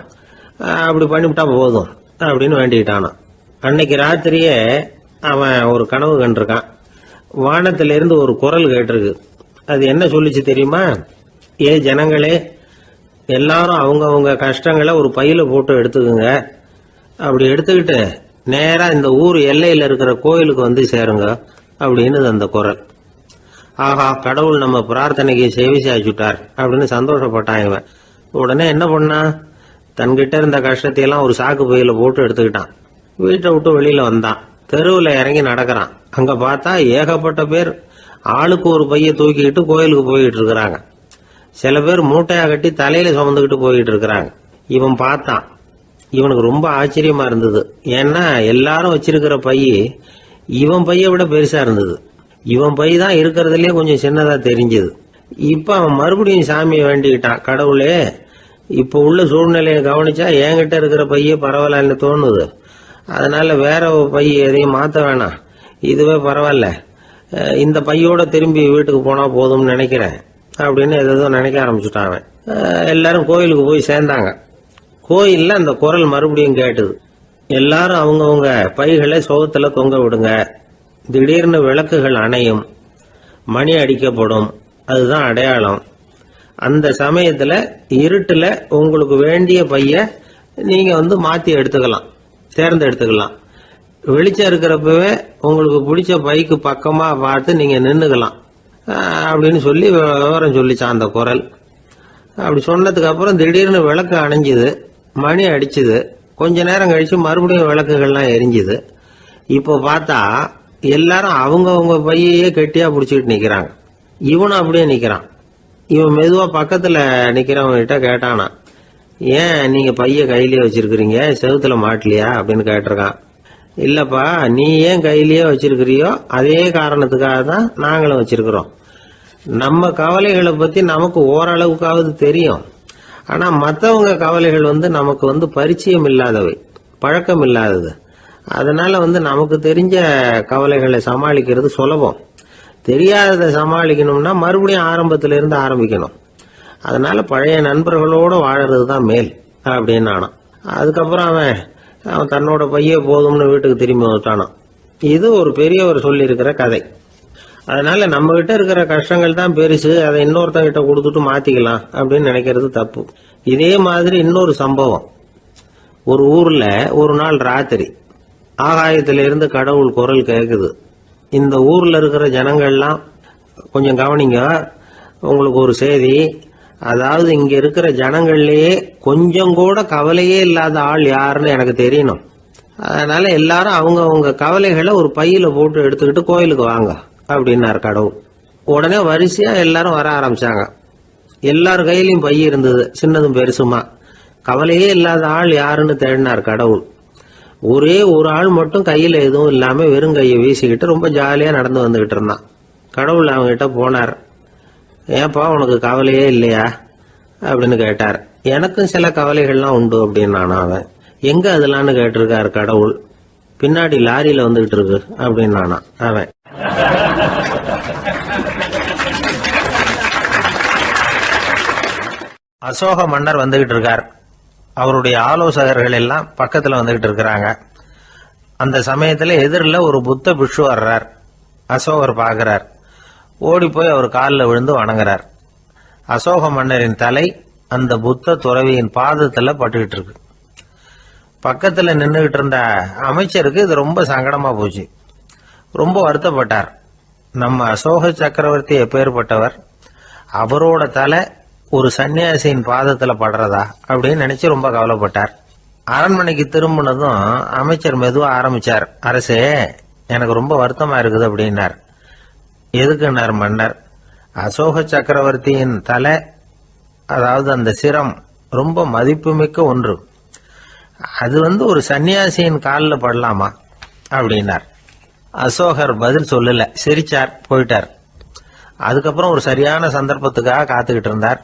அப்படி பண்ணிவிட்டா போதும் அப்படின்னு வேண்டிக்கிட்டானா. அன்னைக்கு ராத்திரியே அவன் ஒரு கனவு கண்டிருக்கான். வானத்திலிருந்து ஒரு குரல் கேட்டிருக்கு. அது என்ன சொல்லிச்சு தெரியுமா? ஏ ஜனங்களே, எல்லாரும் அவங்கவங்க கஷ்டங்களை ஒரு பையில போட்டு எடுத்துக்குங்க. அப்படி எடுத்துக்கிட்டு நேரா இந்த ஊர் எல்லையில இருக்கிற கோயிலுக்கு வந்து சேருங்க அப்படின்னு அந்த குரல். ஆஹா, கடவுள் நம்ம பிரார்த்தனைக்கு செவி சாய்ச்சுட்டார் அப்படின்னு சந்தோஷப்பட்டான் இவன். உடனே என்ன பண்ணா, தன்கிட்ட இருந்த கஷ்டத்தையெல்லாம் ஒரு சாக்கு பையில போட்டு எடுத்துக்கிட்டான். வீட்டை விட்டு வெளியில வந்தான். தெருவில் இறங்கி நடக்கிறான். அங்க பார்த்தா ஏகப்பட்ட பேர் ஆளுக்கு ஒரு பைய தூக்கிக்கிட்டு கோயிலுக்கு போயிட்டு இருக்கிறாங்க. சில பேர் மூட்டையா கட்டி தலையில சுமந்துக்கிட்டு போயிட்டு இருக்கிறாங்க. இவன் பார்த்தான். இவனுக்கு ரொம்ப ஆச்சரியமா இருந்தது. ஏன்னா எல்லாரும் வச்சிருக்கிற பைய இவன் பைய விட பெருசா இருந்தது. இவன் பை தான் இருக்கிறதுலயே கொஞ்சம் சின்னதா தெரிஞ்சது. இப்ப அவன் மறுபடியும் சாமியை வேண்டிக்கிட்டான். கடவுளே, இப்ப உள்ள சூழ்நிலையை கவனிச்சா என்கிட்ட இருக்கிற பைய பரவாயில்லன்னு தோணுது. அதனால வேற பை எதையும் மாத்த வேணாம், இதுவே பரவாயில்ல, இந்த பையோட திரும்பி வீட்டுக்கு போனா போதும்னு நினைக்கிறேன் அப்படின்னு ஏதோ நினைக்க ஆரம்பிச்சுட்டான் அவன். எல்லாரும் கோயிலுக்கு போய் சேர்ந்தாங்க. கோயில்ல அந்த குரல் மறுபடியும் கேட்டுது. எல்லாரும் அவங்கவுங்க பைகளை சோகத்துல தொங்க விடுங்க. திடீர்னு விளக்குகள் அணையும், மணி அடிக்கப்படும், அதுதான் அடையாளம். அந்த சமயத்துல இருட்டுல உங்களுக்கு வேண்டிய பைய நீங்க மாத்தி எடுத்துக்கலாம், தேர்ந்தெடுத்துக்கலாம். வெளிச்சம் இருக்கிறப்பவே உங்களுக்கு பிடிச்ச பைக்கு பக்கமா பார்த்து நீங்க நின்னுக்கலாம் அப்படின்னு சொல்லி விவரம் சொல்லிச்சான் அந்த குரல். அப்படி சொன்னதுக்கு அப்புறம் திடீர்னு விளக்கு அணைஞ்சுது, மணி அடிச்சுது. கொஞ்ச நேரம் கழிச்சு மறுபடியும் விளக்குகள்லாம் எரிஞ்சுது. இப்போ பார்த்தா எல்லாரும் அவங்கவுங்க பையையே கெட்டியா பிடிச்சிட்டு நிக்கிறாங்க. இவனும் அப்படியே நிக்கிறான். இவன் மெதுவா பக்கத்துல நிக்கிறவங்கிட்ட கேட்டானா, ஏன் நீங்க பைய கையிலேயே வச்சிருக்கிறீங்க, செவுத்துல மாட்டலையா அப்படின்னு கேட்டிருக்கான். இல்லப்பா, நீ ஏன் கையிலேயே வச்சிருக்கிறியோ அதே காரணத்துக்காக தான் நாங்களும் வச்சிருக்கிறோம். நம்ம கவலைகளை பத்தி நமக்கு ஓரளவுக்காவது தெரியும். ஆனா மற்றவங்க கவலைகள் நமக்கு பரிச்சயம் இல்லாதவை, பழக்கம் இல்லாதது. அதனால நமக்கு தெரிஞ்ச கவலைகளை சமாளிக்கிறது சுலபம். தெரியாததை சமாளிக்கணும்னா மறுபடியும் ஆரம்பத்தில இருந்து ஆரம்பிக்கணும். அதனால பழைய நண்பர்களோட வாழறது தான் மேல் அப்படின்னு நானான். அதுக்கப்புறம் அவன் தன்னோட பைய போதும்னு வீட்டுக்கு திரும்பி வந்துட்டானான். இது ஒரு பெரியவர் சொல்லி இருக்கிற கதை. அதனால நம்ம கிட்ட இருக்கிற கஷ்டங்கள் தான் பெருசு, அதை இன்னொருத்தங்கிட்ட கொடுத்துட்டு மாத்திக்கலாம் அப்படின்னு நினைக்கிறது தப்பு. இதே மாதிரி இன்னொரு சம்பவம். ஒரு ஊர்ல ஒரு நாள் ராத்திரி ஆகாயத்திலிருந்து கடவுள் குரல் கேக்குது. இந்த ஊர்ல இருக்கிற ஜனங்கள்லாம் கொஞ்சம் கவனிங்க, உங்களுக்கு ஒரு செய்தி. அதாவது இங்க இருக்கிற ஜனங்கள்லயே கொஞ்சம் கூட கவலையே இல்லாத ஆள் யாருன்னு எனக்கு தெரியணும். அதனால எல்லாரும் அவங்க கவலைகளை ஒரு பையில போட்டு எடுத்துக்கிட்டு கோயிலுக்கு வாங்க அப்படின்னாரு கடவுள். உடனே வரிசையா எல்லாரும் வர ஆரம்பிச்சாங்க. எல்லார் கையிலயும் பை இருந்தது, சின்னதும் பெருசுமா. கவலையே இல்லாத ஆள் யாருன்னு தேடினார் கடவுள். ஒரே ஒரு ஆள் மட்டும் கையில எதுவும் இல்லாம வெறும் கையை வீசிக்கிட்டு ரொம்ப ஜாலியா நடந்து வந்துகிட்டு இருந்தான். கடவுள் அவங்ககிட்ட போனார். ஏன்பா, உனக்கு கவலையே இல்லையா அப்படின்னு கேட்டார். எனக்கும் சில கவலைகள்லாம் உண்டு அப்படின்னு அவன். எங்க அதெல்லாம்னு கேட்டிருக்காரு கடவுள். பின்னாடி லாரியில வந்துகிட்டு இருக்கு அப்படின்னு அவன். அசோக மன்னர் வந்துகிட்டு இருக்கார். அவருடைய ஆலோசகர்கள் எல்லாம் பக்கத்துல வந்துகிட்டு இருக்கிறாங்க. அந்த சமயத்துல எதிரில் ஒரு புத்த பிக்ஷு வர்றார். அசோகர் பாக்குறார். ஓடி போய் அவர் காலில் விழுந்து வணங்குறார். அசோக மன்னரின் தலை அந்த புத்த துறவியின் பாதத்துல பட்டுக்கிட்டு இருக்கு. பக்கத்துல நின்றுகிட்டு இருந்த அமைச்சருக்கு இது ரொம்ப சங்கடமா போச்சு. ரொம்ப வருத்தப்பட்டார். நம்ம அசோக சக்கரவர்த்தி எப்பேற்பட்டவர், அவரோட தலை ஒரு சன்னியாசியின் பாதத்துல படுறதா அப்படின்னு நினைச்சு ரொம்ப கவலைப்பட்டார். அரண்மனைக்கு திரும்பினதும் அமைச்சர் மெதுவா ஆரம்பிச்சார். அரசே, எனக்கு ரொம்ப வருத்தமா இருக்குது அப்படின்னார். எதுக்குன்னார் மன்னர். அசோக சக்கரவர்த்தியின் தலை, அதாவது அந்த சிரம் ரொம்ப மதிப்புமிக்க ஒன்று. அது ஒரு சன்னியாசியின் காலில் படலாமா அப்படின்னார். அசோகர் பதில் சொல்லல, சிரிச்சார், போயிட்டார். அதுக்கப்புறம் ஒரு சரியான சந்தர்ப்பத்துக்காக காத்துக்கிட்டு இருந்தார்.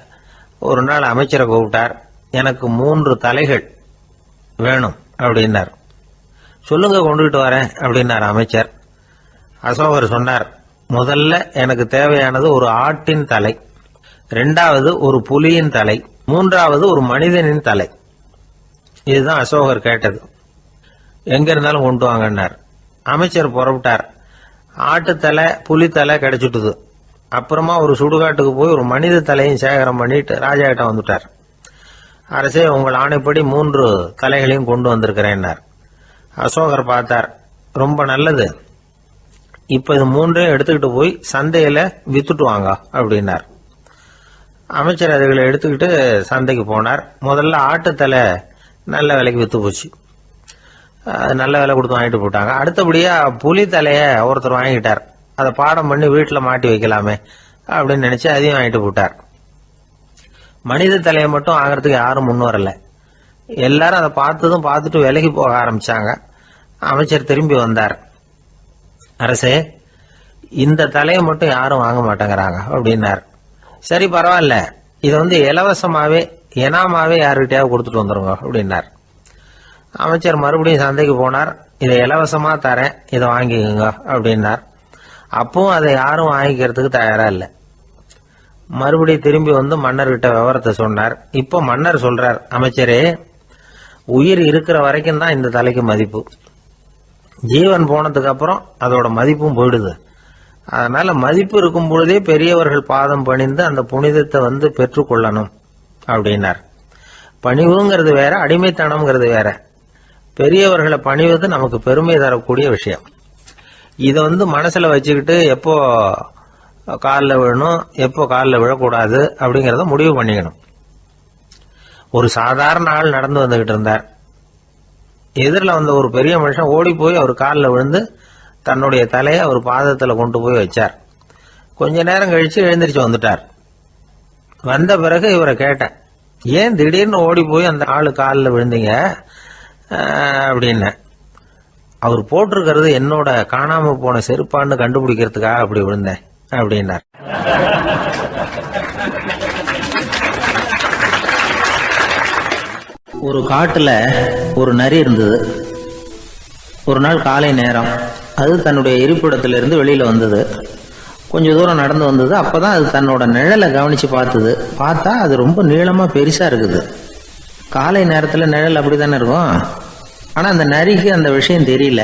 ஒரு நாள் அமைச்சரை கூப்பிட்டார். எனக்கு 3 தலைகள் வேணும் அப்படின்னார். சொல்லுங்க, கொண்டுகிட்டு வரேன் அப்படின்னார் அமைச்சர். அசோகர் சொன்னார், முதல்ல எனக்கு தேவையானது ஒரு ஆட்டின் தலை, 2வது ஒரு புலியின் தலை, 3வது ஒரு மனிதனின் தலை. இதுதான் அசோகர் கேட்டது. எங்க இருந்தாலும் கொண்டு வாங்கன்னார். அமைச்சர் புறப்பட்டார். ஆட்டுத்தலை, புலித்தலை கிடைச்சிட்டுது. அப்புறமா ஒரு சுடுகாட்டுக்கு போய் ஒரு மனித தலையும் சேகரம் பண்ணிட்டு ராஜா கிட்ட வந்துட்டார். அரசே, உங்கள் ஆணைப்படி 3 தலைகளையும் கொண்டு வந்திருக்கிறேன்னார். அசோகர் பார்த்தார். ரொம்ப நல்லது, இப்ப இது 3ஐயும் எடுத்துக்கிட்டு போய் சந்தையில வித்துட்டு வாங்க அப்படின்னார். அமைச்சர் அதுகளை எடுத்துக்கிட்டு சந்தைக்கு போனார். முதல்ல ஆட்டுத்தலை நல்ல விலைக்கு வித்து போச்சு. நல்ல விலை கொடுத்து வாங்கிட்டு போட்டாங்க. அடுத்தபடியா புலி தலைய ஒருத்தர் வாங்கிட்டார். அதை பாடம் பண்ணி வீட்டில் மாட்டி வைக்கலாமே அப்படின்னு நினைச்சு அதையும் வாங்கிட்டு போட்டார். மனித தலையை மட்டும் வாங்கறதுக்கு யாரும் முன் வரல. எல்லாரும் அதை பார்த்துட்டு விலைக்கு போக ஆரம்பிச்சாங்க. அமைச்சர் திரும்பி வந்தார். அரசே, இந்த தலையை மட்டும் யாரும் வாங்க மாட்டேங்கிறாங்க அப்படின்னார். சரி, பரவாயில்ல, இதை இலவசமாவே எனாமாவே யாருக்கிட்டையாவது கொடுத்துட்டு வந்துருங்க அப்படின்னார். அமைச்சர் மறுபடியும் சந்தைக்கு போனார். இதை இலவசமா தரேன், இதை வாங்கிக்கோங்க அப்படின்னார். அப்பவும் அதை யாரும் வாங்கிக்கிறதுக்கு தயாரா இல்லை. மறுபடியும் திரும்பி வந்து மன்னர்கிட்ட விவரத்தை சொன்னார். இப்போ மன்னர் சொல்றார், அமைச்சரே, உயிர் இருக்கிற வரைக்கும் தான் இந்த தலைக்கு மதிப்பு. ஜீவன் போனதுக்கு அப்புறம் அதோட மதிப்பும் போயிடுது. அதனால மதிப்பு இருக்கும் பொழுதே பெரியவர்கள் பாதம் பணிந்து அந்த புனிதத்தை பெற்றுக்கொள்ளணும் அப்படின்னார். பணிவுங்கிறது வேற, அடிமைத்தனம்ங்கிறது வேற. பெரியவர்களை பணிவது நமக்கு பெருமை தரக்கூடிய விஷயம். இதை மனசுல வச்சுக்கிட்டு எப்போ காலில் விழணும், எப்போ காலில் விழக்கூடாது அப்படிங்கறத முடிவு பண்ணிக்கணும். ஒரு சாதாரண ஆள் நடந்து வந்துகிட்டு இருந்தார். எதிரில் வந்த ஒரு பெரிய மனுஷன் ஓடி போய் அவர் காலில் விழுந்து தன்னுடைய தலையை அவர் பாதத்துல கொண்டு போய் வச்சார். கொஞ்ச நேரம் கழிச்சு எழுந்திரிச்சு வந்துட்டார். வந்த பிறகு இவரை கேட்டேன், ஏன் திடீர்னு ஓடி போய் அந்த ஆளு காலில் விழுந்தீங்க அப்படின்னு. அவர் போட்டிருக்கிறது என்னோட காணாம போன செருப்பான்னு கண்டுபிடிக்கிறதுக்காக அப்படி விழுந்தேன் அப்படின்னார். ஒரு காட்டுல ஒரு நரி இருந்தது. ஒரு நாள் காலை நேரம் அது தன்னுடைய இருப்பிடத்திலிருந்து வெளியில வந்தது. கொஞ்ச தூரம் நடந்து வந்தது. அப்பதான் அது தன்னோட நிழலை கவனிச்சு பார்த்தது. பார்த்தா அது ரொம்ப நீளமா பெருசா இருக்குது. காலை நேரத்துல நிழல் அப்படித்தானே இருக்கும். ஆனா அந்த நரிக்கு அந்த விஷயம் தெரியல.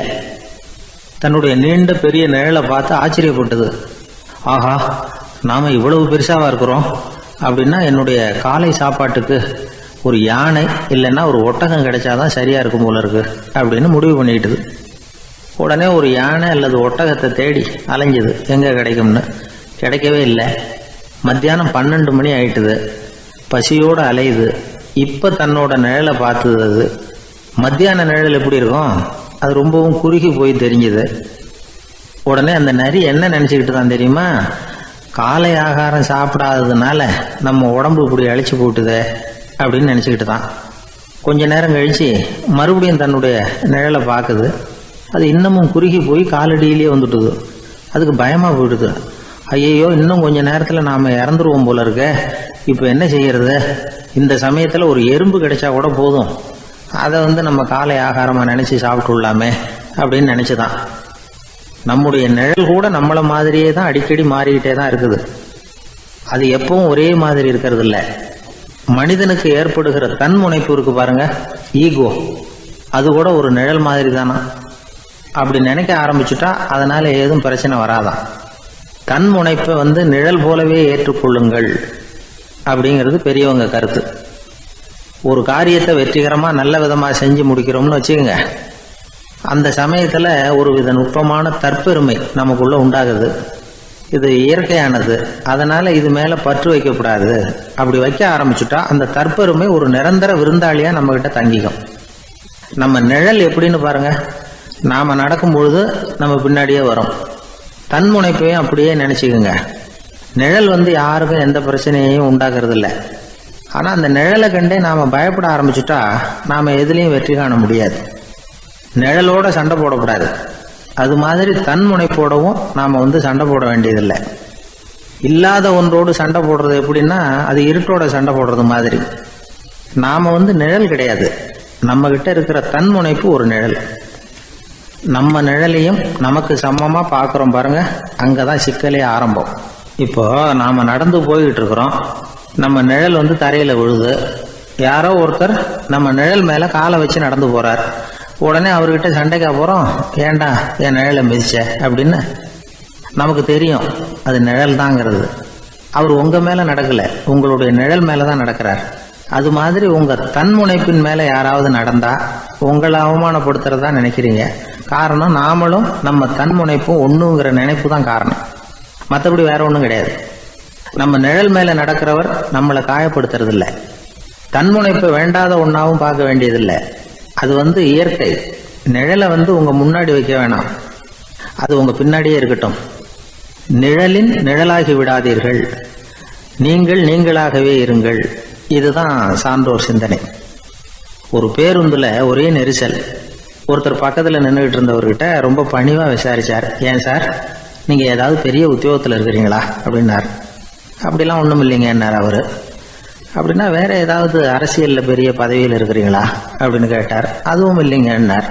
தன்னுடைய நீண்ட பெரிய நிழலை பார்த்து ஆச்சரியப்பட்டது. ஆஹா, நாம இவ்வளவு பெருசாவா இருக்கிறோம் அப்படின்னா என்னுடைய காலை சாப்பாட்டுக்கு ஒரு யானை இல்லைன்னா ஒரு ஒட்டகம் கிடைச்சாதான் சரியா இருக்கும் போல இருக்கு அப்படின்னு முடிவு பண்ணிட்டுது. உடனே ஒரு யானை அல்லது ஒட்டகத்தை தேடி அலைஞ்சது, எங்க கிடைக்கும்னு. கிடைக்கவே இல்லை. மத்தியானம் 12 மணி ஆயிட்டுது. பசியோடு அலையுது. இப்ப தன்னோட நிழலை பார்த்தது. அது மத்தியான நிழல் எப்படி இருக்கும், அது ரொம்பவும் குறுகி போய் தெரிஞ்சது. உடனே அந்த நரி என்ன நினைச்சுக்கிட்டு தான் தெரியுமா, காலை ஆகாரம் சாப்பிடாததுனால நம்ம உடம்பு இப்படி அழிச்சு போட்டுதே அப்படின்னு நினைச்சுக்கிட்டு தான். கொஞ்ச நேரம் கழிச்சு மறுபடியும் தன்னுடைய நிழலை பார்க்குது. அது இன்னமும் குறுகி போய் காலடியிலேயே வந்துட்டுது. அதுக்கு பயமா போயிடுது. ஐயோ, இன்னும் கொஞ்ச நேரத்துல நாம இறந்துருவோம் போல இருக்க. இப்ப என்ன செய்யறது? இந்த சமயத்துல ஒரு எறும்பு கிடைச்சா கூட போதும், அதை நம்ம காலை ஆகாரமா நினைச்சு சாப்பிட்டுள்ளாமே அப்படின்னு நினைச்சுதான். நம்முடைய நிழல் கூட நம்மள மாதிரியே தான் அடிக்கடி மாறிக்கிட்டே தான் இருக்குது. அது எப்பவும் ஒரே மாதிரி இருக்கிறது இல்ல. மனிதனுக்கு ஏற்படுகிற தன்முனைப்பு இருக்கு பாருங்க, ஈகோ, அது கூட ஒரு நிழல் மாதிரி தானா. அப்படி நினைக்க ஆரம்பிச்சுட்டா அதனால ஏதும் பிரச்சனை வராதான். தன்முனைப்பை நிழல் போலவே ஏற்றுக்கொள்ளுங்கள் அப்படிங்கிறது பெரியவங்க கருத்து. ஒரு காரியத்தை வெற்றிகரமா நல்ல விதமா செஞ்சு முடிக்கிறோம்னு வச்சுக்கோங்க. அந்த சமயத்துல ஒரு வித நுட்பமான தற்பெருமை நமக்குள்ள உண்டாகுது. இது இயற்கையானது, அதனால இது மேல பற்று வைக்கக்கூடாது. அப்படி வைக்க ஆரம்பிச்சுட்டா அந்த தற்பெருமை ஒரு நிரந்தர விருந்தாளியா நம்ம கிட்ட தங்கிக்கும். நம்ம நிழல் எப்படின்னு பாருங்க, நாம நடக்கும் பொழுது நம்ம பின்னாடியே வரும். தன்முனைப்பையும் அப்படியே நினைச்சுக்குங்க. நிழல் யாருக்கும் எந்த பிரச்சனையையும் உண்டாக்குறது இல்லை. ஆனா அந்த நிழலை கண்டே நாம பயப்பட ஆரம்பிச்சுட்டா நாம எதுலையும் வெற்றி காண முடியாது. நிழலோட சண்டை போடக்கூடாது. அது மாதிரி தன்முனைப்போடவும் நாம் சண்டை போட வேண்டியதில்லை. இல்லாத ஒன்றோடு சண்டை போடுறது எப்படின்னா, அது இருட்டோட சண்டை போடுறது மாதிரி. நாம நிழல் கிடையாது, நம்ம கிட்ட இருக்கிற தன்முனைப்பு ஒரு நிழல். நம்ம நிழலையும் நமக்கு சமமா பார்க்குறோம் பாருங்க, அங்கதான் சிக்கலே ஆரம்பம். இப்போ நாம நடந்து போய்கிட்டு இருக்கிறோம், நம்ம நிழல் தரையில விழுது. யாரோ ஒருத்தர் நம்ம நிழல் மேல காலை வச்சு நடந்து போறார். உடனே அவர்கிட்ட சண்டைக்கா போறோம், ஏண்டா என் நிழலை மிதிச்ச அப்படின்னு. நமக்கு தெரியும் அது நிழல் தாங்கிறது. அவர் உங்க மேல நடக்கல, உங்களுடைய நிழல் மேலதான் நடக்கிறார். அது மாதிரி உங்க தன்முனைப்பின் மேல யாராவது நடந்தா உங்களை அவமானப்படுத்துறதா நினைக்கிறீங்க. காரணம், நாமளும் நம்ம தன்முனைப்பும் ஒண்ணுங்கிற நினைப்பு தான் காரணம், மற்றபடி வேற ஒன்றும் கிடையாது. நம்ம நிழல் மேல நடக்கிறவர் நம்மளை காயப்படுத்துறது இல்லை. தன்முனைப்பை வேண்டாத ஒன்னாவும் பார்க்க வேண்டியதில்லை. அது இயற்கை. நிழலை உங்க முன்னாடி வைக்க வேணாம், அது உங்க பின்னாடியே இருக்கட்டும். நிழலின் நிழலாகி விடாதீர்கள், நீங்கள் நீங்களாகவே இருங்கள். இதுதான் சான்றோர் சிந்தனை. ஒரு பேருந்துல ஒரே நெரிசல். ஒருத்தர் பக்கத்துல நின்றுகிட்டு இருந்தவர்கிட்ட ரொம்ப பணிவா விசாரிச்சார், ஏன் சார் நீங்க ஏதாவது பெரிய உத்தியோகத்துல இருக்கிறீங்களா அப்படின்னார். அப்படிலாம் ஒண்ணும் இல்லைங்கன்னார் அவரு. அப்படின்னா வேற ஏதாவது அரசியல்ல பெரிய பதவியில் இருக்கிறீங்களா அப்படின்னு கேட்டார். அதுவும் இல்லைங்கன்னார்.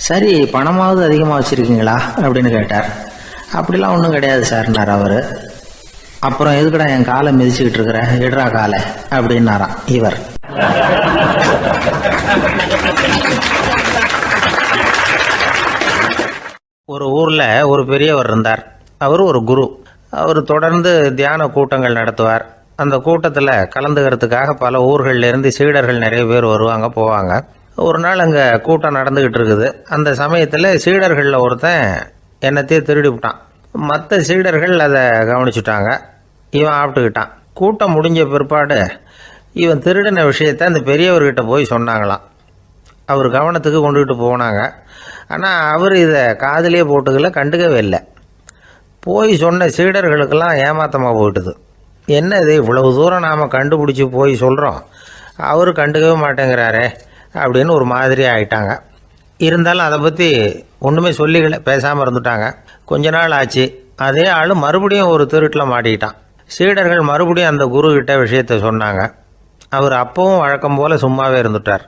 சரி, பணமாவது அதிகமா வச்சிருக்கீங்களா அப்படின்னு கேட்டார். அப்படிலாம் ஒன்றும் கிடையாது சார்னார் அவரு. அப்புறம் எதுக்குடா என் காலை மிதிச்சுக்கிட்டு இருக்கிற, எடுறா காலை அப்படின்னாராம் இவர். ஒரு ஊர்ல ஒரு பெரியவர் இருந்தார். அவர் ஒரு குரு. அவர் தொடர்ந்து தியான கூட்டங்கள் நடத்துவார். அந்த கூட்டத்தில் கலந்துக்கிறதுக்காக பல ஊர்கள்ல இருந்து சீடர்கள் நிறைய பேர் வருவாங்க போவாங்க. ஒரு நாள் அங்கே கூட்டம் நடந்துகிட்டு இருக்குது. அந்த சமயத்தில் சீடர்களில் ஒருத்தன் என்னத்தையே திருடி விட்டான். மற்ற சீடர்கள் அதை கவனிச்சுட்டாங்க. இவன் ஆப்பிட்டுக்கிட்டான். கூட்டம் முடிஞ்ச பிற்பாடு இவன் திருடின விஷயத்தை அந்த பெரியவர்கிட்ட போய் சொன்னாங்களாம். அவர் கவனத்துக்கு கொண்டுகிட்டு போனாங்க. ஆனால் அவர் இதை காதிலே போட்டுக்கல, கண்டுக்கவே இல்லை. போய் சொன்ன சீடர்களுக்கெல்லாம் ஏமாத்தமாக போயிட்டுது. என்ன இது, இவ்வளவு தூரம் நாம் கண்டுபிடிச்சி போய் சொல்கிறோம், அவர் கண்டுக்கவே மாட்டேங்கிறாரே அப்படின்னு ஒரு மாதிரி ஆயிட்டாங்க. இருந்தாலும் அதை பற்றி ஒன்றுமே சொல்லிக்கல, பேசாமல் இருந்துட்டாங்க. கொஞ்ச நாள் ஆச்சு. அதே ஆள் மறுபடியும் ஒரு திருட்டில் மாட்டிக்கிட்டான். சீடர்கள் மறுபடியும் அந்த குரு கிட்ட விஷயத்தை சொன்னாங்க. அவர் அப்பவும் வழக்கம் போல் சும்மாவே இருந்துட்டார்.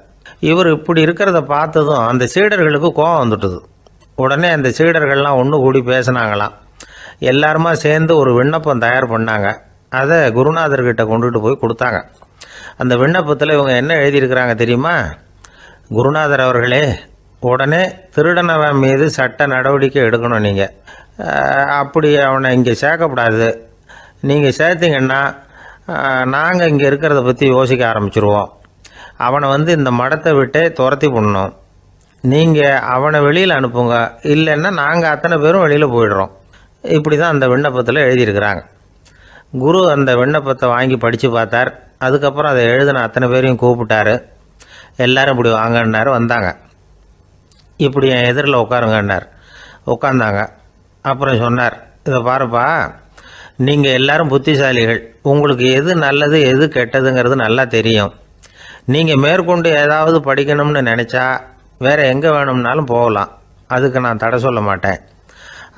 இவர் இப்படி இருக்கிறத பார்த்ததும் அந்த சீடர்களுக்கு கோபம் வந்துட்டுது. உடனே அந்த சீடர்கள்லாம் ஒன்று கூடி பேசினாங்களாம். எல்லாருமா சேர்ந்து ஒரு விண்ணப்பம் தயார் பண்ணாங்க. அதை குருநாதர்கிட்ட கொண்டுட்டு போய் கொடுத்தாங்க. அந்த விண்ணப்பத்தில் இவங்க என்ன எழுதியிருக்கிறாங்க தெரியுமா? குருநாதர் அவர்களே, உடனே திருடனவன் மீது சட்ட நடவடிக்கை எடுக்கணும். நீங்கள் அப்படி அவனை இங்கே சேர்க்கக்கூடாது. நீங்கள் சேர்த்தீங்கன்னா நாங்கள் இங்கே இருக்கிறத பற்றி யோசிக்க ஆரம்பிச்சிருவோம். அவனை இந்த மடத்தை விட்டே துரத்தி பண்ணணும். நீங்கள் அவனை வெளியில் அனுப்புங்க, இல்லைன்னா நாங்கள் அத்தனை பேரும் வெளியில் போயிடுறோம். இப்படி தான் அந்த விண்ணப்பத்தில் எழுதியிருக்கிறாங்க. குரு அந்த விண்ணப்பத்தை வாங்கி படித்து பார்த்தார். அதுக்கப்புறம் அதை எழுதின அத்தனை பேரையும் கூப்பிட்டாரு. எல்லாரும் இப்படி வாங்கன்னாரு. வந்தாங்க. இப்படி என் எதிரில் உட்காருங்கன்னார். உட்காந்தாங்க. அப்புறம் சொன்னார், இதை பாருப்பா, நீங்கள் எல்லாரும் புத்திசாலிகள். உங்களுக்கு எது நல்லது எது கெட்டதுங்கிறது நல்லா தெரியும். நீங்கள் மேற்கொண்டு ஏதாவது படிக்கணும்னு நினச்சா வேறு எங்கே வேணும்னாலும் போகலாம், அதுக்கு நான் தடை சொல்ல மாட்டேன்.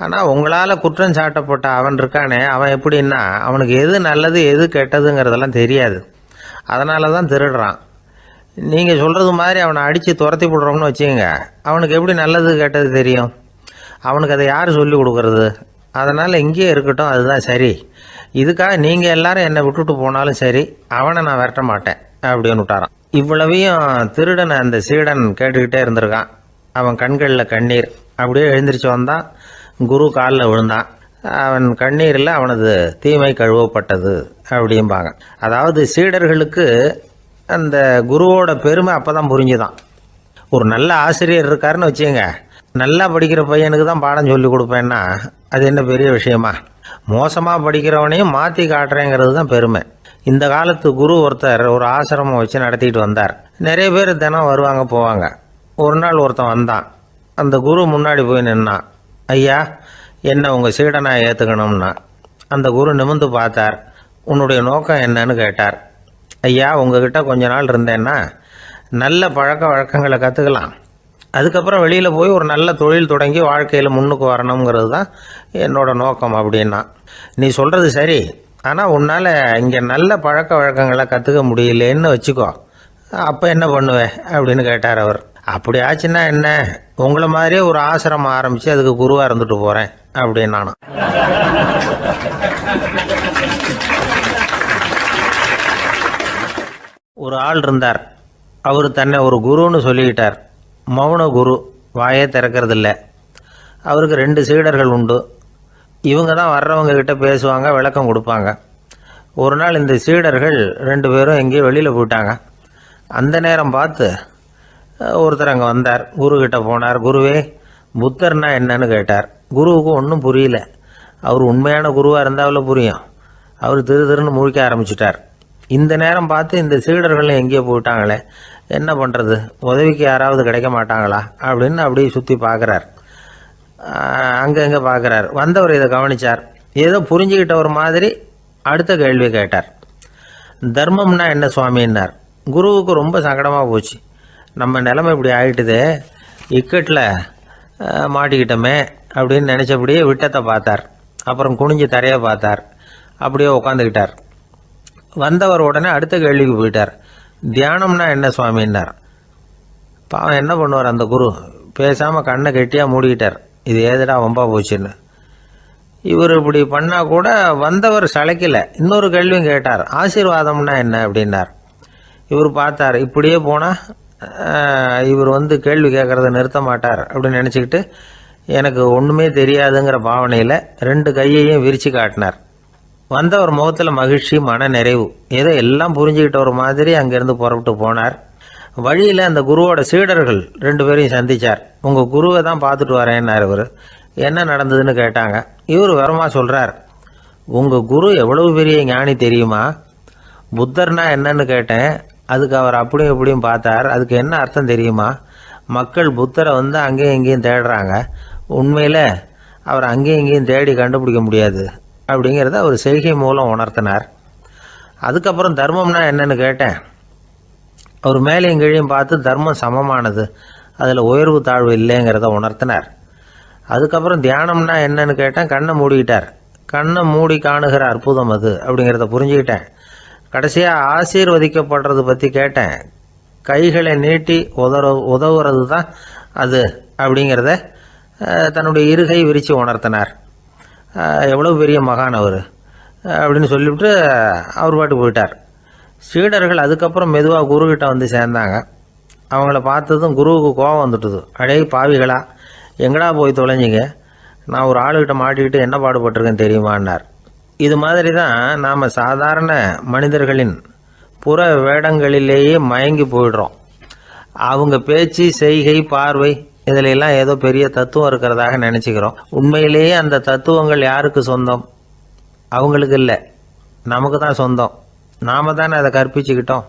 ஆனால் உங்களால் குற்றம் சாட்டப்பட்ட அவன் இருக்கானே, அவன் எப்படின்னா அவனுக்கு எது நல்லது எது கெட்டதுங்கிறதெல்லாம் தெரியாது. அதனால தான் திருடுறான். நீங்கள் சொல்கிறது மாதிரி அவனை அடித்து துரத்தி விடுறோம்னு வச்சுக்கோங்க, அவனுக்கு எப்படி நல்லது கெட்டது தெரியும்? அவனுக்கு அதை யார் சொல்லி கொடுக்கறது? அதனால் இங்கேயே இருக்கட்டும், அதுதான் சரி. இதுக்காக நீங்கள் எல்லாரும் என்னை விட்டுட்டு போனாலும் சரி, அவனை நான் விரட்ட மாட்டேன் அப்படின்னு விட்டாரான். இவ்வளவையும் திருடனை அந்த சீடன் கேட்டுக்கிட்டே இருந்திருக்கான். அவன் கண்களில் கண்ணீர். அப்படியே எழுந்திரிச்சு வந்தான். குரு காலில் விழுந்தான். அவன் கண்ணீரில் அவனது தீமை கழுவப்பட்டது அப்படிம்பாங்க. அதாவது சீடர்களுக்கு அந்த குருவோட பெருமை அப்போ தான் புரிஞ்சுதான். ஒரு நல்ல ஆசிரியர் இருக்காருன்னு வச்சுங்க, நல்லா படிக்கிற பையனுக்கு தான் பாடம் சொல்லி கொடுப்பேன்னா அது என்ன பெரிய விஷயமா? மோசமாக படிக்கிறவனையும் மாற்றி காட்டுறேங்கிறது தான் பெருமை. இந்த காலத்து குரு ஒருத்தர் ஒரு ஆசிரமம் வச்சு நடத்திட்டு வந்தார். நிறைய பேர் தினம் வருவாங்க போவாங்க. ஒரு நாள் ஒருத்தன் வந்தான். அந்த குரு முன்னாடி போய் நின்னான். ஐயா, என்ன உங்கள் சீடனாக ஏற்றுக்கணும்னா. அந்த குரு நிமிர்ந்து பார்த்தார். உன்னுடைய நோக்கம் என்னன்னு கேட்டார். ஐயா, உங்ககிட்ட கொஞ்ச நாள் இருந்தேன்னா நல்ல பழக்க வழக்கங்களை கற்றுக்கலாம், அதுக்கப்புறம் வெளியில் போய் ஒரு நல்ல தொழில் தொடங்கி வாழ்க்கையில் முன்னுக்கு வரணுங்கிறது தான் என்னோட நோக்கம் அப்படின்னா. நீ சொல்கிறது சரி, ஆனால் உன்னால் இங்கே நல்ல பழக்க வழக்கங்களை கற்றுக்க முடியலேன்னு வச்சுக்கோ, அப்போ என்ன பண்ணுவேன் அப்படின்னு கேட்டார் அவர். அப்படி ஆச்சுன்னா என்ன, உங்களை மாதிரியே ஒரு ஆசிரமம் ஆரம்பித்து அதுக்கு குருவாக இருந்துட்டு போகிறேன் அப்படின்னு நானும். ஒரு ஆள் இருந்தார். அவர் தன்னை ஒரு குருன்னு சொல்லிக்கிட்டார். மௌன குரு, வாயே திறக்கிறதில்ல. அவருக்கு 2 சீடர்கள் உண்டு. இவங்க தான் வர்றவங்க கிட்ட பேசுவாங்க, விளக்கம் கொடுப்பாங்க. ஒரு நாள் இந்த சீடர்கள் 2 பேரும் எங்கேயோ வெளியில் போயிட்டாங்க. அந்த நேரம் பார்த்து ஒருத்தர் அங்கே வந்தார். குருக்கிட்ட போனார். குருவே, புத்தர்னா என்னன்னு கேட்டார். குருவுக்கு ஒன்றும் புரியல. அவர் உண்மையான குருவாக இருந்தாவில் புரியும். அவர் திருன்னு முழிக்க ஆரம்பிச்சிட்டார். இந்த நேரம் பார்த்து இந்த சீடர்களும் எங்கேயோ போயிட்டாங்களே, என்ன பண்ணுறது, உதவிக்கு யாராவது கிடைக்க மாட்டாங்களா அப்படின்னு அப்படியே சுற்றி பார்க்குறார். அங்கங்கே பார்க்குறார். வந்தவர் இதை கவனித்தார். ஏதோ புரிஞ்சுக்கிட்ட ஒரு மாதிரி அடுத்த கேள்வி கேட்டார். தர்மம்னா என்ன சுவாமின்னார். குருவுக்கு ரொம்ப சங்கடமாக போச்சு. நம்ம நிலைமை இப்படி ஆகிட்டுதே, இக்கட்டில் மாட்டிக்கிட்டோமே அப்படின்னு நினச்சபடியே விட்டத்தை பார்த்தார். அப்புறம் குனிஞ்சு தரையை பார்த்தார். அப்படியே உட்காந்துக்கிட்டார். வந்தவர் உடனே அடுத்த கேள்விக்கு போயிட்டார். தியானம்னா என்ன சுவாமின்னார். பாவம் என்ன பண்ணுவார் அந்த குரு, பேசாமல் கண்ணை கெட்டியாக மூடிக்கிட்டார். இது ஏதடா வம்பா போச்சுன்னு. இவர் இப்படி பண்ணால் கூட வந்தவர் சளைக்கலை. இன்னொரு கேள்வியும் கேட்டார். ஆசீர்வாதம்னா என்ன அப்படின்னார். இவர் பார்த்தார். இப்படியே போனால் இவர் கேள்வி கேட்குறத நிறுத்த மாட்டார் அப்படின்னு நினச்சிக்கிட்டு எனக்கு ஒன்றுமே தெரியாதுங்கிற பாவனையில் 2 கையையும் விரித்து காட்டினார். வந்தவர் முகத்தில் மகிழ்ச்சி, மன நிறைவு, ஏதோ எல்லாம் புரிஞ்சுக்கிட்ட ஒரு மாதிரி அங்கேருந்து புறப்பட்டு போனார். வழியில் அந்த குருவோட சீடர்கள் 2 பேரையும் சந்தித்தார். உங்கள் குருவை தான் பார்த்துட்டு வரேன்னார் இவர். என்ன நடந்ததுன்னு கேட்டாங்க. இவர் வரமாக சொல்கிறார். உங்கள் குரு எவ்வளவு பெரிய ஞானி தெரியுமா? புத்தர்னா என்னன்னு கேட்டேன். அதுக்கு அவர் அப்படியும் இப்படியும் பார்த்தார். அதுக்கு என்ன அர்த்தம் தெரியுமா? மக்கள் புத்தரை அங்கேயும் இங்கேயும் தேடுறாங்க. உண்மையில் அவர் அங்கேயும் இங்கேயும் தேடி கண்டுபிடிக்க முடியாது அப்படிங்கிறத அவர் செய்கை மூலம் உணர்த்தினார். அதுக்கப்புறம் தர்மம்னா என்னன்னு கேட்டேன். அவர் மேலேயும் கீழையும் பார்த்து தர்மம் சமமானது, அதில் உயர்வு தாழ்வு இல்லைங்கிறத உணர்த்தினார். அதுக்கப்புறம் தியானம்னா என்னன்னு கேட்டேன். கண்ணை மூடிக்கிட்டார். கண்ணை மூடி காணுகிற அற்புதம் அது அப்படிங்கிறத புரிஞ்சுக்கிட்டேன். கடைசியாக ஆசீர்வதிக்கப்படுறது பற்றி கேட்டேன். கைகளை நீட்டி உதவுறது தான் அது அப்படிங்கிறத தன்னுடைய இருகை விரித்து உணர்த்தினார். எவ்வளோ பெரிய மகான் அவர் அப்படின்னு சொல்லிவிட்டு அவர் பாட்டு போயிட்டார். சீடர்கள் அதுக்கப்புறம் மெதுவாக குருக்கிட்ட சேர்ந்தாங்க. அவங்கள பார்த்ததும் குருவுக்கு கோபம் வந்துட்டுது. அடே பாவிகளா, எங்கடா போய் தொலைஞ்சிங்க, நான் ஒரு ஆளுகிட்ட மாட்டிக்கிட்டு என்ன பாடுபட்டிருக்கேன் தெரியுமான்னார். இது மாதிரி தான் நாம் சாதாரண மனிதர்களின் புற வேடங்களிலேயே மயங்கி போயிடுறோம். அவங்க பேச்சு, செய்கை, பார்வை இதிலெல்லாம் ஏதோ பெரிய தத்துவம் இருக்கிறதாக நினச்சிக்கிறோம். உண்மையிலேயே அந்த தத்துவங்கள் யாருக்கு சொந்தம்? அவங்களுக்கு இல்லை, நமக்கு தான் சொந்தம். நாம் தானே அதை கற்பிச்சுக்கிட்டோம்.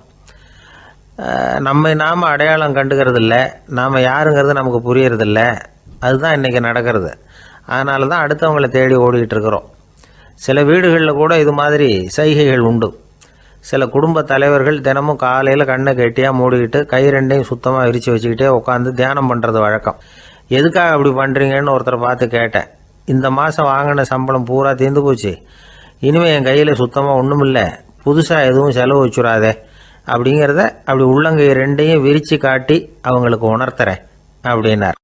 நாம் அடையாளம் கண்டுக்கிறது இல்லை. நாம் யாருங்கிறது நமக்கு புரியறதில்ல. அதுதான் இன்றைக்கி நடக்கிறது. அதனால தான் அடுத்தவங்களை தேடி ஓடிக்கிட்டு இருக்கிறோம். சில வீடுகளில் கூட இது மாதிரி சைகைகள் உண்டு. சில குடும்ப தலைவர்கள் தினமும் காலையில் கண்ணை கெட்டியாக மூடிக்கிட்டு கை 2ஐயும் சுத்தமாக விரித்து வச்சுக்கிட்டே உட்காந்து தியானம் பண்ணுறது வழக்கம். எதுக்காக அப்படி பண்ணுறீங்கன்னு ஒருத்தரை பார்த்து கேட்டேன். இந்த மாதம் வாங்கின சம்பளம் பூரா தீர்ந்து போச்சு, இனிமேல் என் கையில் சுத்தமாக ஒன்றும் இல்லை, புதுசாக எதுவும் செலவு வச்சுடாதே அப்படிங்கிறத அப்படி உள்ளங்கை 2ஐயும் விரித்து காட்டி அவங்களுக்கு உணர்த்துறேன் அப்படின்னார்.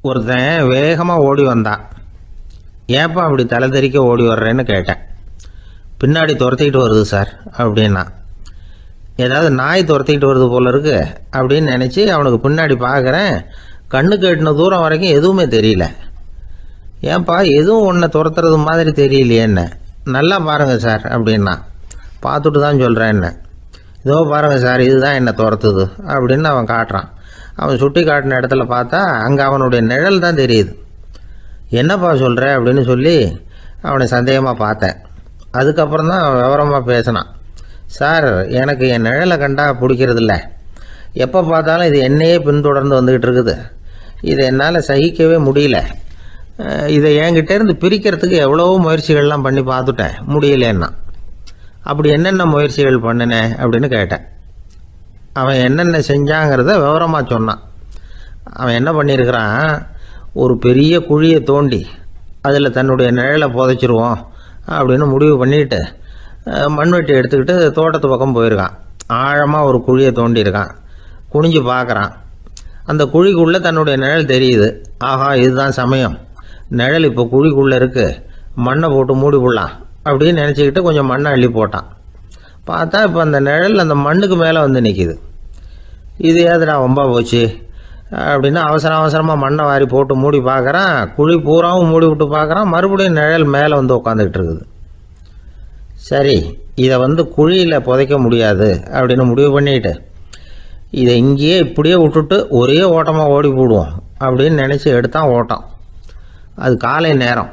ஒருத்தன் வேகமாக ஓடி வந்தான். ஏப்பா அப்படி தலை தெறிக்க ஓடி வர்றேன்னு கேட்டேன். பின்னாடி துரத்திக்கிட்டு வருது சார் அப்படின்னா. ஏதாவது நாய் துரத்திக்கிட்டு வருது போல இருக்கு அப்படின்னு நினச்சி அவனுக்கு பின்னாடி பார்க்குறேன். கண்ணு கேட்டின தூரம் வரைக்கும் எதுவுமே தெரியல. ஏன்பா எதுவும் ஒன்றை துரத்துறது மாதிரி தெரியலையேன்னு. நல்லா பாருங்கள் சார் அப்படின்னா. பார்த்துட்டு தான் சொல்கிறேன் என்ன. இதோ பாருங்கள் சார், இதுதான் என்னை துரத்துது அப்படின்னு அவன் காட்டுறான். அவன் சுட்டி காட்டின இடத்துல பார்த்தா அங்கே அவனுடைய நிழல் தான் தெரியுது. என்னப்பா சொல்கிற அப்படின்னு சொல்லி அவனை சந்தேகமாக பார்த்தேன். அதுக்கப்புறம் தான் அவன் விவரமாக பேசினான். சார், எனக்கு என் நிழலை கண்டா பிடிக்கிறதில்ல. எப்போ பார்த்தாலும் இது என்னையே பின்தொடர்ந்து வந்துக்கிட்டு இருக்குது. இதை என்னால் சகிக்கவே முடியல. இதை என்கிட்டேருந்து பிரிக்கிறதுக்கு எவ்வளவோ முயற்சிகள்லாம் பண்ணி பார்த்துட்டேன், முடியலன்னா. அப்படி என்னென்ன முயற்சிகள் பண்ணினேன் அப்படின்னு கேட்டேன். அவன் என்னென்ன செஞ்சாங்கிறத விவரமாக சொன்னான். அவன் என்ன பண்ணியிருக்கிறான், ஒரு பெரிய குழியை தோண்டி அதில் தன்னுடைய நிழலை புதைச்சிருவோம் அப்படின்னு முடிவு பண்ணிட்டு மண்வெட்டி எடுத்துக்கிட்டு தோட்டத்து பக்கம் போயிருக்கான். ஆழமாக ஒரு குழியை தோண்டியிருக்கான். குனிஞ்சு பார்க்குறான். அந்த குழிக்குள்ளே தன்னுடைய நிழல் தெரியுது. ஆஹா, இதுதான் சமயம், நிழல் இப்போ குழிக்குள்ளே இருக்குது, மண்ணை போட்டு மூடி விடலாம் அப்படின்னு நினச்சிக்கிட்டு கொஞ்சம் மண்ணை அள்ளி போட்டான். பார்த்தா இப்போ அந்த நிழல் அந்த மண்ணுக்கு மேலே வந்து நிற்கிது. இது ஏதுடா வம்பா போச்சு அப்படின்னு அவசரமாக மண்ணை வாரி போட்டு மூடி பார்க்குறான். குழி பூராவும் மூடி விட்டு பார்க்குறான். மறுபடியும் நிழல் மேலே வந்து உட்காந்துக்கிட்டு இருக்குது. சரி, இதை குழியில் புதைக்க முடியாது அப்படின்னு முடிவு பண்ணிட்டு இதை இங்கேயே இப்படியே விட்டுட்டு ஒரே ஓட்டமாக ஓடி போடுவோம் அப்படின்னு நினச்சி எடுத்தான் ஓட்டம். அது காலை நேரம்.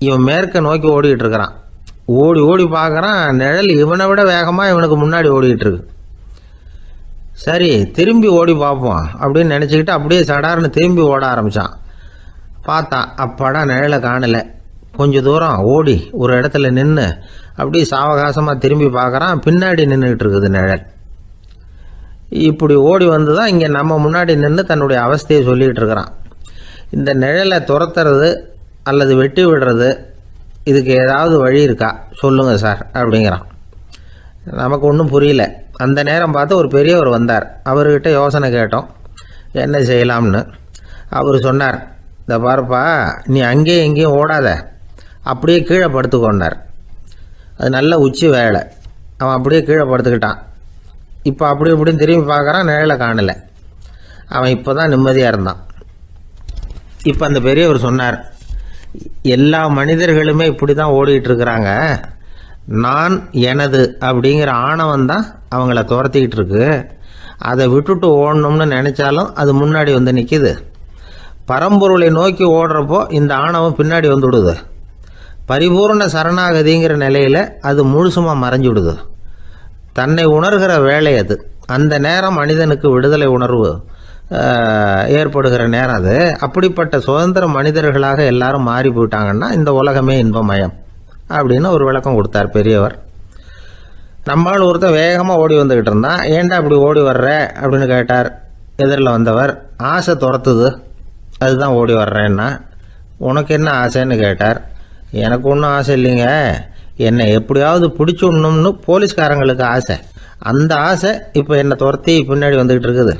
இவன் மேற்க நோக்கி ஓடிக்கிட்டு இருக்கிறான். ஓடி ஓடி பார்க்குறான், நிழல் இவனை விட வேகமாக இவனுக்கு முன்னாடி ஓடிக்கிட்டு இருக்கு. சரி, திரும்பி ஓடி பார்ப்போம் அப்படின்னு நினச்சிக்கிட்டு அப்படியே சடார்னு திரும்பி ஓட ஆரம்பித்தான். பார்த்தான், அப்பாடா நிழலை காணலை. கொஞ்சம் தூரம் ஓடி ஒரு இடத்துல நின்று அப்படியே சாவகாசமாக திரும்பி பார்க்குறான். பின்னாடி நின்றுக்கிட்டு இருக்குது நிழல். இப்படி ஓடி வந்து தான் இங்கே நம்ம முன்னாடி நின்று தன்னுடைய அவஸ்தையை சொல்லிகிட்டு இருக்கிறான். இந்த நிழலை துரத்துறது அல்லது வெட்டி விடுறது, இதுக்கு ஏதாவது வழி இருக்கா சொல்லுங்கள் சார் அப்படிங்கிறான். நமக்கு ஒன்றும் புரியல. அந்த நேரம் பார்த்து ஒரு பெரியவர் வந்தார். அவர்கிட்ட யோசனை கேட்டோம், என்ன செய்யலாம்னு. அவர் சொன்னார், இந்த பாருப்பா, நீ அங்கேயும் எங்கேயும் ஓடாத, அப்படியே கீழே படுத்துக்கொண்டார். அது நல்ல உச்சி வேலை. அவன் அப்படியே கீழே படுத்துக்கிட்டான். இப்போ அப்படி இப்படின்னு திரும்பி பார்க்குறான், நிழலை காணலை. அவன் இப்போ தான் நிம்மதியாக இருந்தான். இப்போ அந்த பெரியவர் சொன்னார், எல்லா மனிதர்களுமே இப்படி தான் ஓடிக்கிட்டு இருக்கிறாங்க. நான் எனது அப்படிங்கிற ஆணவம் தான் அவங்கள துரத்திக்கிட்டு இருக்கு. அதை விட்டுட்டு ஓடணும்னு நினச்சாலும் அது முன்னாடி வந்து நிற்கிது. பரம்பொருளை நோக்கி ஓடுறப்போ இந்த ஆணவம் பின்னாடி வந்துவிடுது. பரிபூர்ண சரணாகதிங்கிற நிலையில் அது முழுசுமாக மறைஞ்சுவிடுது. தன்னை உணர்கிற வேலை அது. அந்த நேரம் மனிதனுக்கு விடுதலை உணர்வு ஏற்படுகிற நேரம் அது. அப்படிப்பட்ட சுதந்திர மனிதர்களாக எல்லாரும் மாறி போயிட்டாங்கன்னா இந்த உலகமே இன்பமயம் அப்படின்னு ஒரு விளக்கம் கொடுத்தார் பெரியவர். நம்மால் ஒருத்தர் வேகமாக ஓடி வந்துக்கிட்டு இருந்தான். ஏன்டா அப்படி ஓடி வர்ற அப்படின்னு கேட்டார் எதிரில் வந்தவர். ஆசை துரத்துது, அதுதான் ஓடி வர்றேன்னா. உனக்கு என்ன ஆசைன்னு கேட்டார். எனக்கு ஒன்றும் ஆசை இல்லைங்க, என்னை எப்படியாவது பிடிச்சுடணும்னு போலீஸ்காரங்களுக்கு ஆசை. அந்த ஆசை இப்போ என்னை துரத்தி பின்னாடி வந்துக்கிட்டு இருக்குது.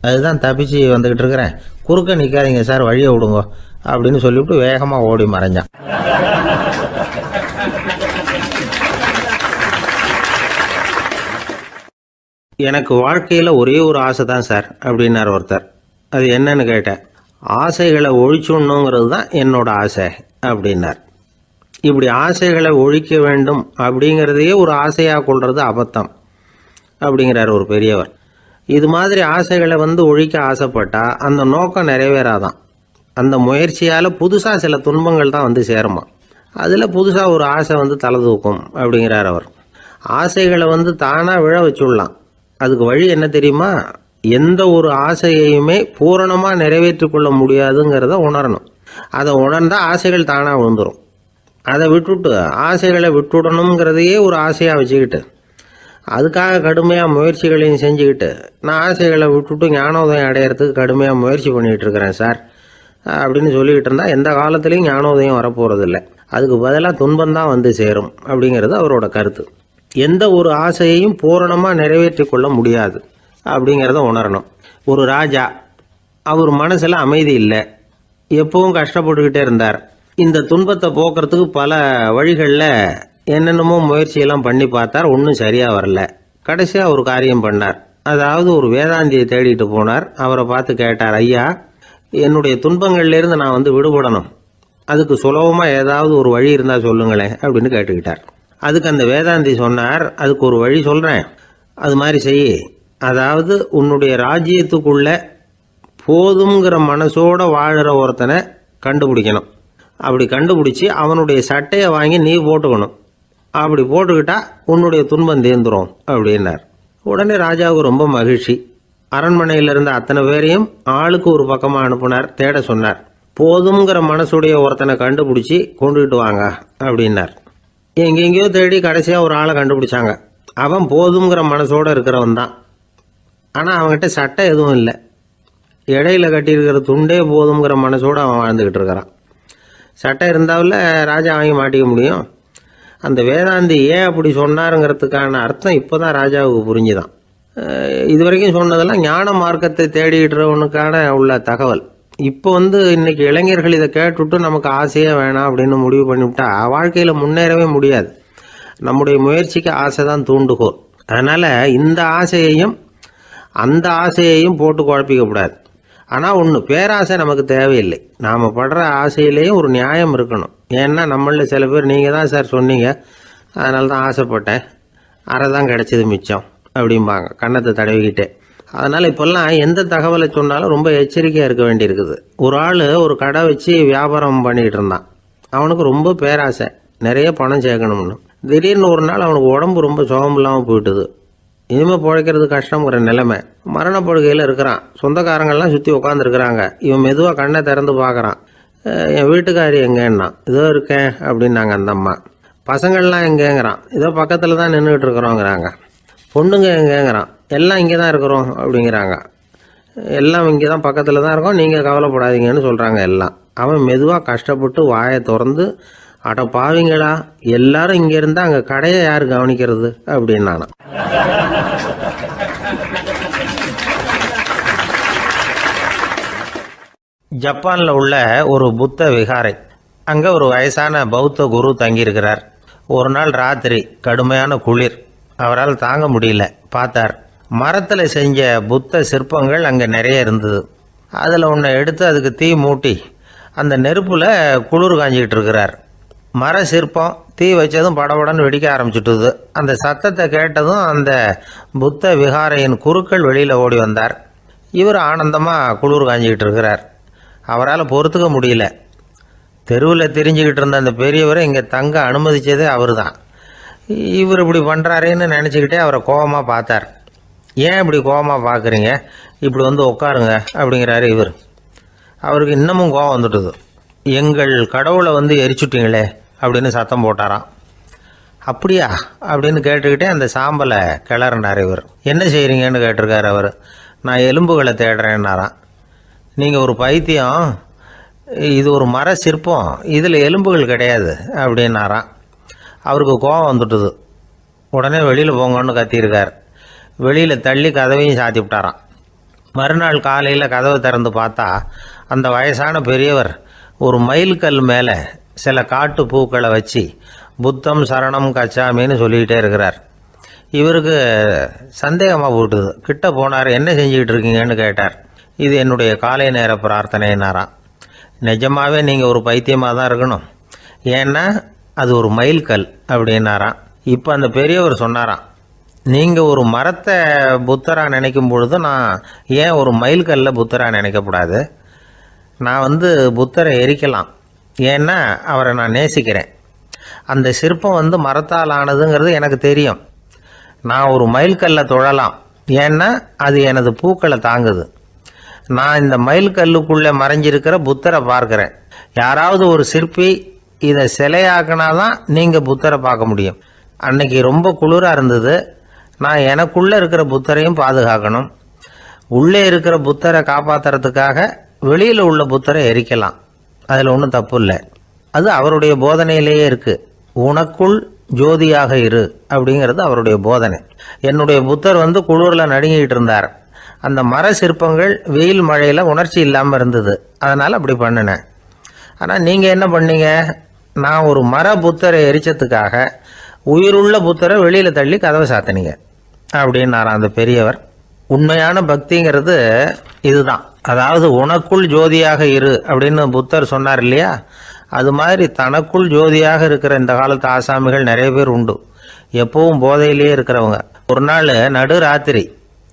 அதுதான் தப்பிச்சு வந்துக்கிட்டு இருக்கிறேன். குறுக்க நிற்காதீங்க சார், வழியை விடுங்க அப்படின்னு சொல்லிவிட்டு வேகமாக ஓடி மறைஞ்சான். எனக்கு வாழ்க்கையில் ஒரே ஒரு ஆசை தான் சார் அப்படின்னார் ஒருத்தர். அது என்னன்னு கேட்டேன். ஆசைகளை ஒழிச்சுடணுங்கிறது தான் என்னோட ஆசை அப்படின்னார். இப்படி ஆசைகளை ஒழிக்க வேண்டும் அப்படிங்கிறதையே ஒரு ஆசையாக கொள்வது அபத்தம் அப்படிங்கிறார் ஒரு பெரியவர். இது மாதிரி ஆசைகளை ஒழிக்க ஆசைப்பட்டால் அந்த நோக்கம் நிறைவேறாதான். அந்த முயற்சியால் புதுசாக சில துன்பங்கள் தான் சேருமா. அதில் புதுசாக ஒரு ஆசை தலை தூக்கும் அப்படிங்கிறார் அவர். ஆசைகளை தானாக விழ வச்சுடலாம். அதுக்கு வழி என்ன தெரியுமா? எந்த ஒரு ஆசையையுமே பூரணமாக நிறைவேற்றி கொள்ள முடியாதுங்கிறத உணரணும். அதை உணர்ந்தால் ஆசைகள் தானாக விழுந்துடும். அதை விட்டுட்டு ஆசைகளை விட்டுடணுங்கிறதையே ஒரு ஆசையாக வச்சுக்கிட்டு அதுக்காக கடுமையாக முயற்சிகளையும் செஞ்சுக்கிட்டு நான் ஆசைகளை விட்டுட்டு ஞானோதயம் அடையிறதுக்கு கடுமையாக முயற்சி பண்ணிகிட்டு இருக்கிறேன் சார் அப்படின்னு சொல்லிக்கிட்டு இருந்தால் எந்த காலத்துலேயும் ஞானோதயம் வரப்போகிறதில்ல. அதுக்கு பதிலாக துன்பந்தான் சேரும் அப்படிங்கிறது அவரோட கருத்து. எந்த ஒரு ஆசையையும் பூரணமாக நிறைவேற்றி கொள்ள முடியாது அப்படிங்கிறத உணரணும். ஒரு ராஜா, அவர் மனசில் அமைதி இல்லை, எப்பவும் கஷ்டப்பட்டுக்கிட்டே இருந்தார். இந்த துன்பத்தை போக்குறதுக்கு பல வழிகளில் என்னென்னமோ முயற்சியெல்லாம் பண்ணி பார்த்தார். ஒன்றும் சரியாக வரல. கடைசியாக ஒரு காரியம் பண்ணார். அதாவது ஒரு வேதாந்தியை தேடிட்டு போனார். அவரை பார்த்து கேட்டார், ஐயா, என்னுடைய துன்பங்கள்லேருந்து நான் விடுபடணும், அதுக்கு சுலபமாக ஏதாவது ஒரு வழி இருந்தால் சொல்லுங்களேன் அப்படின்னு கேட்டுக்கிட்டார். அதுக்கு அந்த வேதாந்தி சொன்னார், அதுக்கு ஒரு வழி சொல்கிறேன், அது மாதிரி செய். அதாவது உன்னுடைய ராஜ்யத்துக்குள்ள போதுங்கிற மனசோட வாழ்கிற ஒருத்தனை கண்டுபிடிக்கணும். அப்படி கண்டுபிடிச்சி அவனுடைய சட்டையை வாங்கி நீ போட்டுக்கணும். அப்படி போட்டுக்கிட்டா உன்னுடைய துன்பம் தேர்ந்துடும் அப்படின்னார். உடனே ராஜாவுக்கு ரொம்ப மகிழ்ச்சி. அரண்மனையில் இருந்த அத்தனை பேரையும் ஆளுக்கு ஒரு பக்கமாக அனுப்புனார், தேட சொன்னார். போதுங்கிற மனசுடைய ஒருத்தனை கண்டுபிடிச்சி கொண்டுகிட்டு வாங்க அப்படின்னார். எங்கெங்கேயோ தேடி கடைசியாக ஒரு ஆளை கண்டுபிடிச்சாங்க. அவன் போதுங்கிற மனசோடு இருக்கிறவன் தான். ஆனால் அவன்கிட்ட சட்டை எதுவும் இல்லை. இடையில கட்டியிருக்கிற துண்டே போதுங்கிற மனசோடு அவன் வாழ்ந்துக்கிட்டு இருக்கிறான். சட்டை இருந்தாவில் ராஜா வாங்கி மாட்டிக்க முடியும். அந்த வேதாந்தி ஏன் அப்படி சொன்னாருங்கிறதுக்கான அர்த்தம் இப்போ தான் ராஜாவுக்கு புரிஞ்சுதான். இது வரைக்கும் சொன்னதெல்லாம் ஞான மார்க்கத்தை தேடிக்கிறவனுக்கான உள்ள தகவல். இப்போ இன்னைக்கு இளைஞர்கள் இதை கேட்டுவிட்டு நமக்கு ஆசையே வேணாம் அப்படின்னு முடிவு பண்ணிவிட்டா வாழ்க்கையில் முன்னேறவே முடியாது. நம்முடைய முயற்சிக்கு ஆசை தான் தூண்டுகோல். அதனால் இந்த ஆசையையும் அந்த ஆசையையும் போட்டு குழப்பிக்கக்கூடாது. ஆனால் ஒன்று, பேராசை நமக்கு தேவையில்லை. நாம் படுற ஆசையிலேயும் ஒரு நியாயம் இருக்கணும். ஏன்னா நம்மளில் சில பேர் நீங்கள் தான் சார் சொன்னீங்க, அதனால தான் ஆசைப்பட்டேன், அரை தான் கிடச்சிது மிச்சம் அப்படிம்பாங்க கன்னத்தை தடவிக்கிட்டே. அதனால் இப்போல்லாம் எந்த தகவலை சொன்னாலும் ரொம்ப எச்சரிக்கையாக இருக்க வேண்டியிருக்குது. ஒரு ஆள் ஒரு கடை வச்சு வியாபாரம் பண்ணிகிட்டு இருந்தான். அவனுக்கு ரொம்ப பேராசை, நிறைய பணம் சேர்க்கணும்னு. திடீர்னு ஒரு நாள் அவனுக்கு உடம்பு ரொம்ப சுகம் இல்லாமல் போயிட்டுது. இனிமேல் பிழைக்கிறது கஷ்டங்கிற நிலைமை. மரணப்படுகையில் இருக்கிறான். சொந்தக்காரங்கள்லாம் சுற்றி உட்காந்துருக்குறாங்க. இவன் மெதுவாக கண்ணை திறந்து பார்க்குறான். என் வீட்டுக்காரி எங்கேன்னா, இதோ இருக்கேன் அப்படின்னாங்க அந்த அம்மா. பசங்கள்லாம் எங்கேங்கிறான். இதோ பக்கத்தில் தான் நின்றுக்கிட்டு இருக்கிறோங்கிறாங்க. பொண்ணுங்க எங்கேங்கிறான். எல்லாம் இங்கே தான் இருக்கிறோம் அப்படிங்கிறாங்க. எல்லாம் இங்கே தான் பக்கத்தில் தான் இருக்கோம், நீங்கள் கவலைப்படாதீங்கன்னு சொல்கிறாங்க எல்லாம். அவன் மெதுவாக கஷ்டப்பட்டு வாயை திறந்து, அட பாவிங்களா, எல்லாரும் இங்கே இருந்தால் அங்கே கடையை யார் கவனிக்கிறது அப்படின்னானா. ஜப்பானில் உள்ள ஒரு புத்த விகாரை. அங்கே ஒரு வயசான பௌத்த குரு தங்கியிருக்கிறார். ஒரு நாள் ராத்திரி கடுமையான குளிர். அவரால் தாங்க முடியல. பார்த்தார், மரத்தில் செஞ்ச புத்த சிற்பங்கள் அங்கே நிறைய இருந்தது. அதில் ஒன்றை எடுத்து அதுக்கு தீ மூட்டி அந்த நெருப்பில் குளிர் காஞ்சிக்கிட்டு இருக்கிறார். மர சிற்பம் தீ வச்சதும் படபடன்னு வெடிக்க ஆரம்பிச்சுட்டுது. அந்த சத்தத்தை கேட்டதும் அந்த புத்த விகாரையின் குருக்கள் வெளியில் ஓடி வந்தார். இவர் ஆனந்தமாக குளிர் காஞ்சிக்கிட்டு இருக்கிறார். அவரால் பொறுத்துக்க முடியல. தெருவில் தெரிஞ்சுக்கிட்டு இருந்த அந்த பெரியவரை இங்கே தங்க அனுமதித்ததே அவர் தான். இவர் இப்படி பண்ணுறாரேன்னு நினச்சிக்கிட்டே அவரை கோபமாக பார்த்தார். ஏன் இப்படி கோபமாக பார்க்குறீங்க, இப்படி உட்காருங்க அப்படிங்கிறாரு இவர். அவருக்கு இன்னமும் கோபம் வந்துட்டுது. எங்கள் கடவுளை எரிச்சுட்டீங்களே அப்படின்னு சத்தம் போட்டாராம். அப்படியா அப்படின்னு கேட்டுக்கிட்டே அந்த சாம்பலை கிளறினார் இவர். என்ன செய்கிறீங்கன்னு கேட்டிருக்காரு அவர். நான் எலும்புகளை தேடுறேன்னாராம். நீங்கள் ஒரு பைத்தியம், இது ஒரு மர சிற்பம், இதில் எலும்புகள் கிடையாது அப்படின்னாராம். அவருக்கு கோபம் வந்துட்டுது. உடனே வெளியில் போங்கன்னு கத்தியிருக்கார். வெளியில் தள்ளி கதவையும் சாத்தி விட்டாராம். மறுநாள் காலையில் கதவை திறந்து பார்த்தா அந்த வயசான பெரியவர் ஒரு மயில்கல் மேலே சில காட்டு பூக்களை வச்சு புத்தம் சரணம் கச்சாமின்னு சொல்லிக்கிட்டே இருக்கிறார். இவருக்கு சந்தேகமாக போட்டுது. கிட்ட போனார். என்ன செஞ்சுக்கிட்டு இருக்கீங்கன்னு கேட்டார். இது என்னுடைய காலை நேர பிரார்த்தனைனாராம். நிஜமாகவே நீங்கள் ஒரு பைத்தியமாக தான் இருக்கணும், ஏன்னா அது ஒரு மயில்கல் அப்படின்னாராம். இப்போ அந்த பெரியவர் சொன்னாராம், நீங்கள் ஒரு மரத்தை புத்தராக நினைக்கும் பொழுது நான் ஏன் ஒரு மயில்கல்ல புத்தராக நினைக்கக்கூடாது? நான் புத்தரை எரிக்கலாம், ஏன்னா அவரை நான் நேசிக்கிறேன். அந்த சிற்பம் மரத்தால் ஆனதுங்கிறது எனக்கு தெரியும். நான் ஒரு மயில்கல்லை தொழலாம், ஏன்னா அது எனது பூக்களை தாங்குது. நான் இந்த மயில்கல்லுக்குள்ளே மறைஞ்சிருக்கிற புத்தரை பார்க்குறேன். யாராவது ஒரு சிற்பி இதை சிலையாக்கினாதான் நீங்கள் புத்தரை பார்க்க முடியும். அன்னைக்கு ரொம்ப குளிராக இருந்தது. நான் எனக்குள்ளே இருக்கிற புத்தரையும் பாதுகாக்கணும். உள்ளே இருக்கிற புத்தரை காப்பாற்றுறதுக்காக வெளியில் உள்ள புத்தரை எரிக்கலாம், அதில் ஒன்றும் தப்பு இல்லை. அது அவருடைய போதனையிலேயே இருக்குது. உனக்குள் ஜோதியாக இரு அப்படிங்கிறது அவருடைய போதனை. என்னுடைய புத்தர் குளிரில் நடுங்கிட்டு இருந்தார். அந்த மர சிற்பங்கள் வெயில் மழையில் உணர்ச்சி இல்லாமல் இருந்தது, அதனால் அப்படி பண்ணினேன். ஆனால் நீங்கள் என்ன பண்ணீங்க? நான் ஒரு மர புத்தரை எரிச்சதுக்காக உயிருள்ள புத்தரை வெளியில் தள்ளி கதவை சாத்தினீங்க அப்படின்னாராம் அந்த பெரியவர். உண்மையான பக்திங்கிறது இதுதான். அதாவது உனக்குள் ஜோதியாக இரு அப்படின்னு புத்தர் சொன்னார் இல்லையா, அது மாதிரி தனக்குள் ஜோதியாக இருக்கிற இந்த காலத்து ஆசாமிகள் நிறைய பேர் உண்டு. எப்பவும் போதையிலேயே இருக்கிறவங்க. ஒரு நாள் நடு ராத்திரி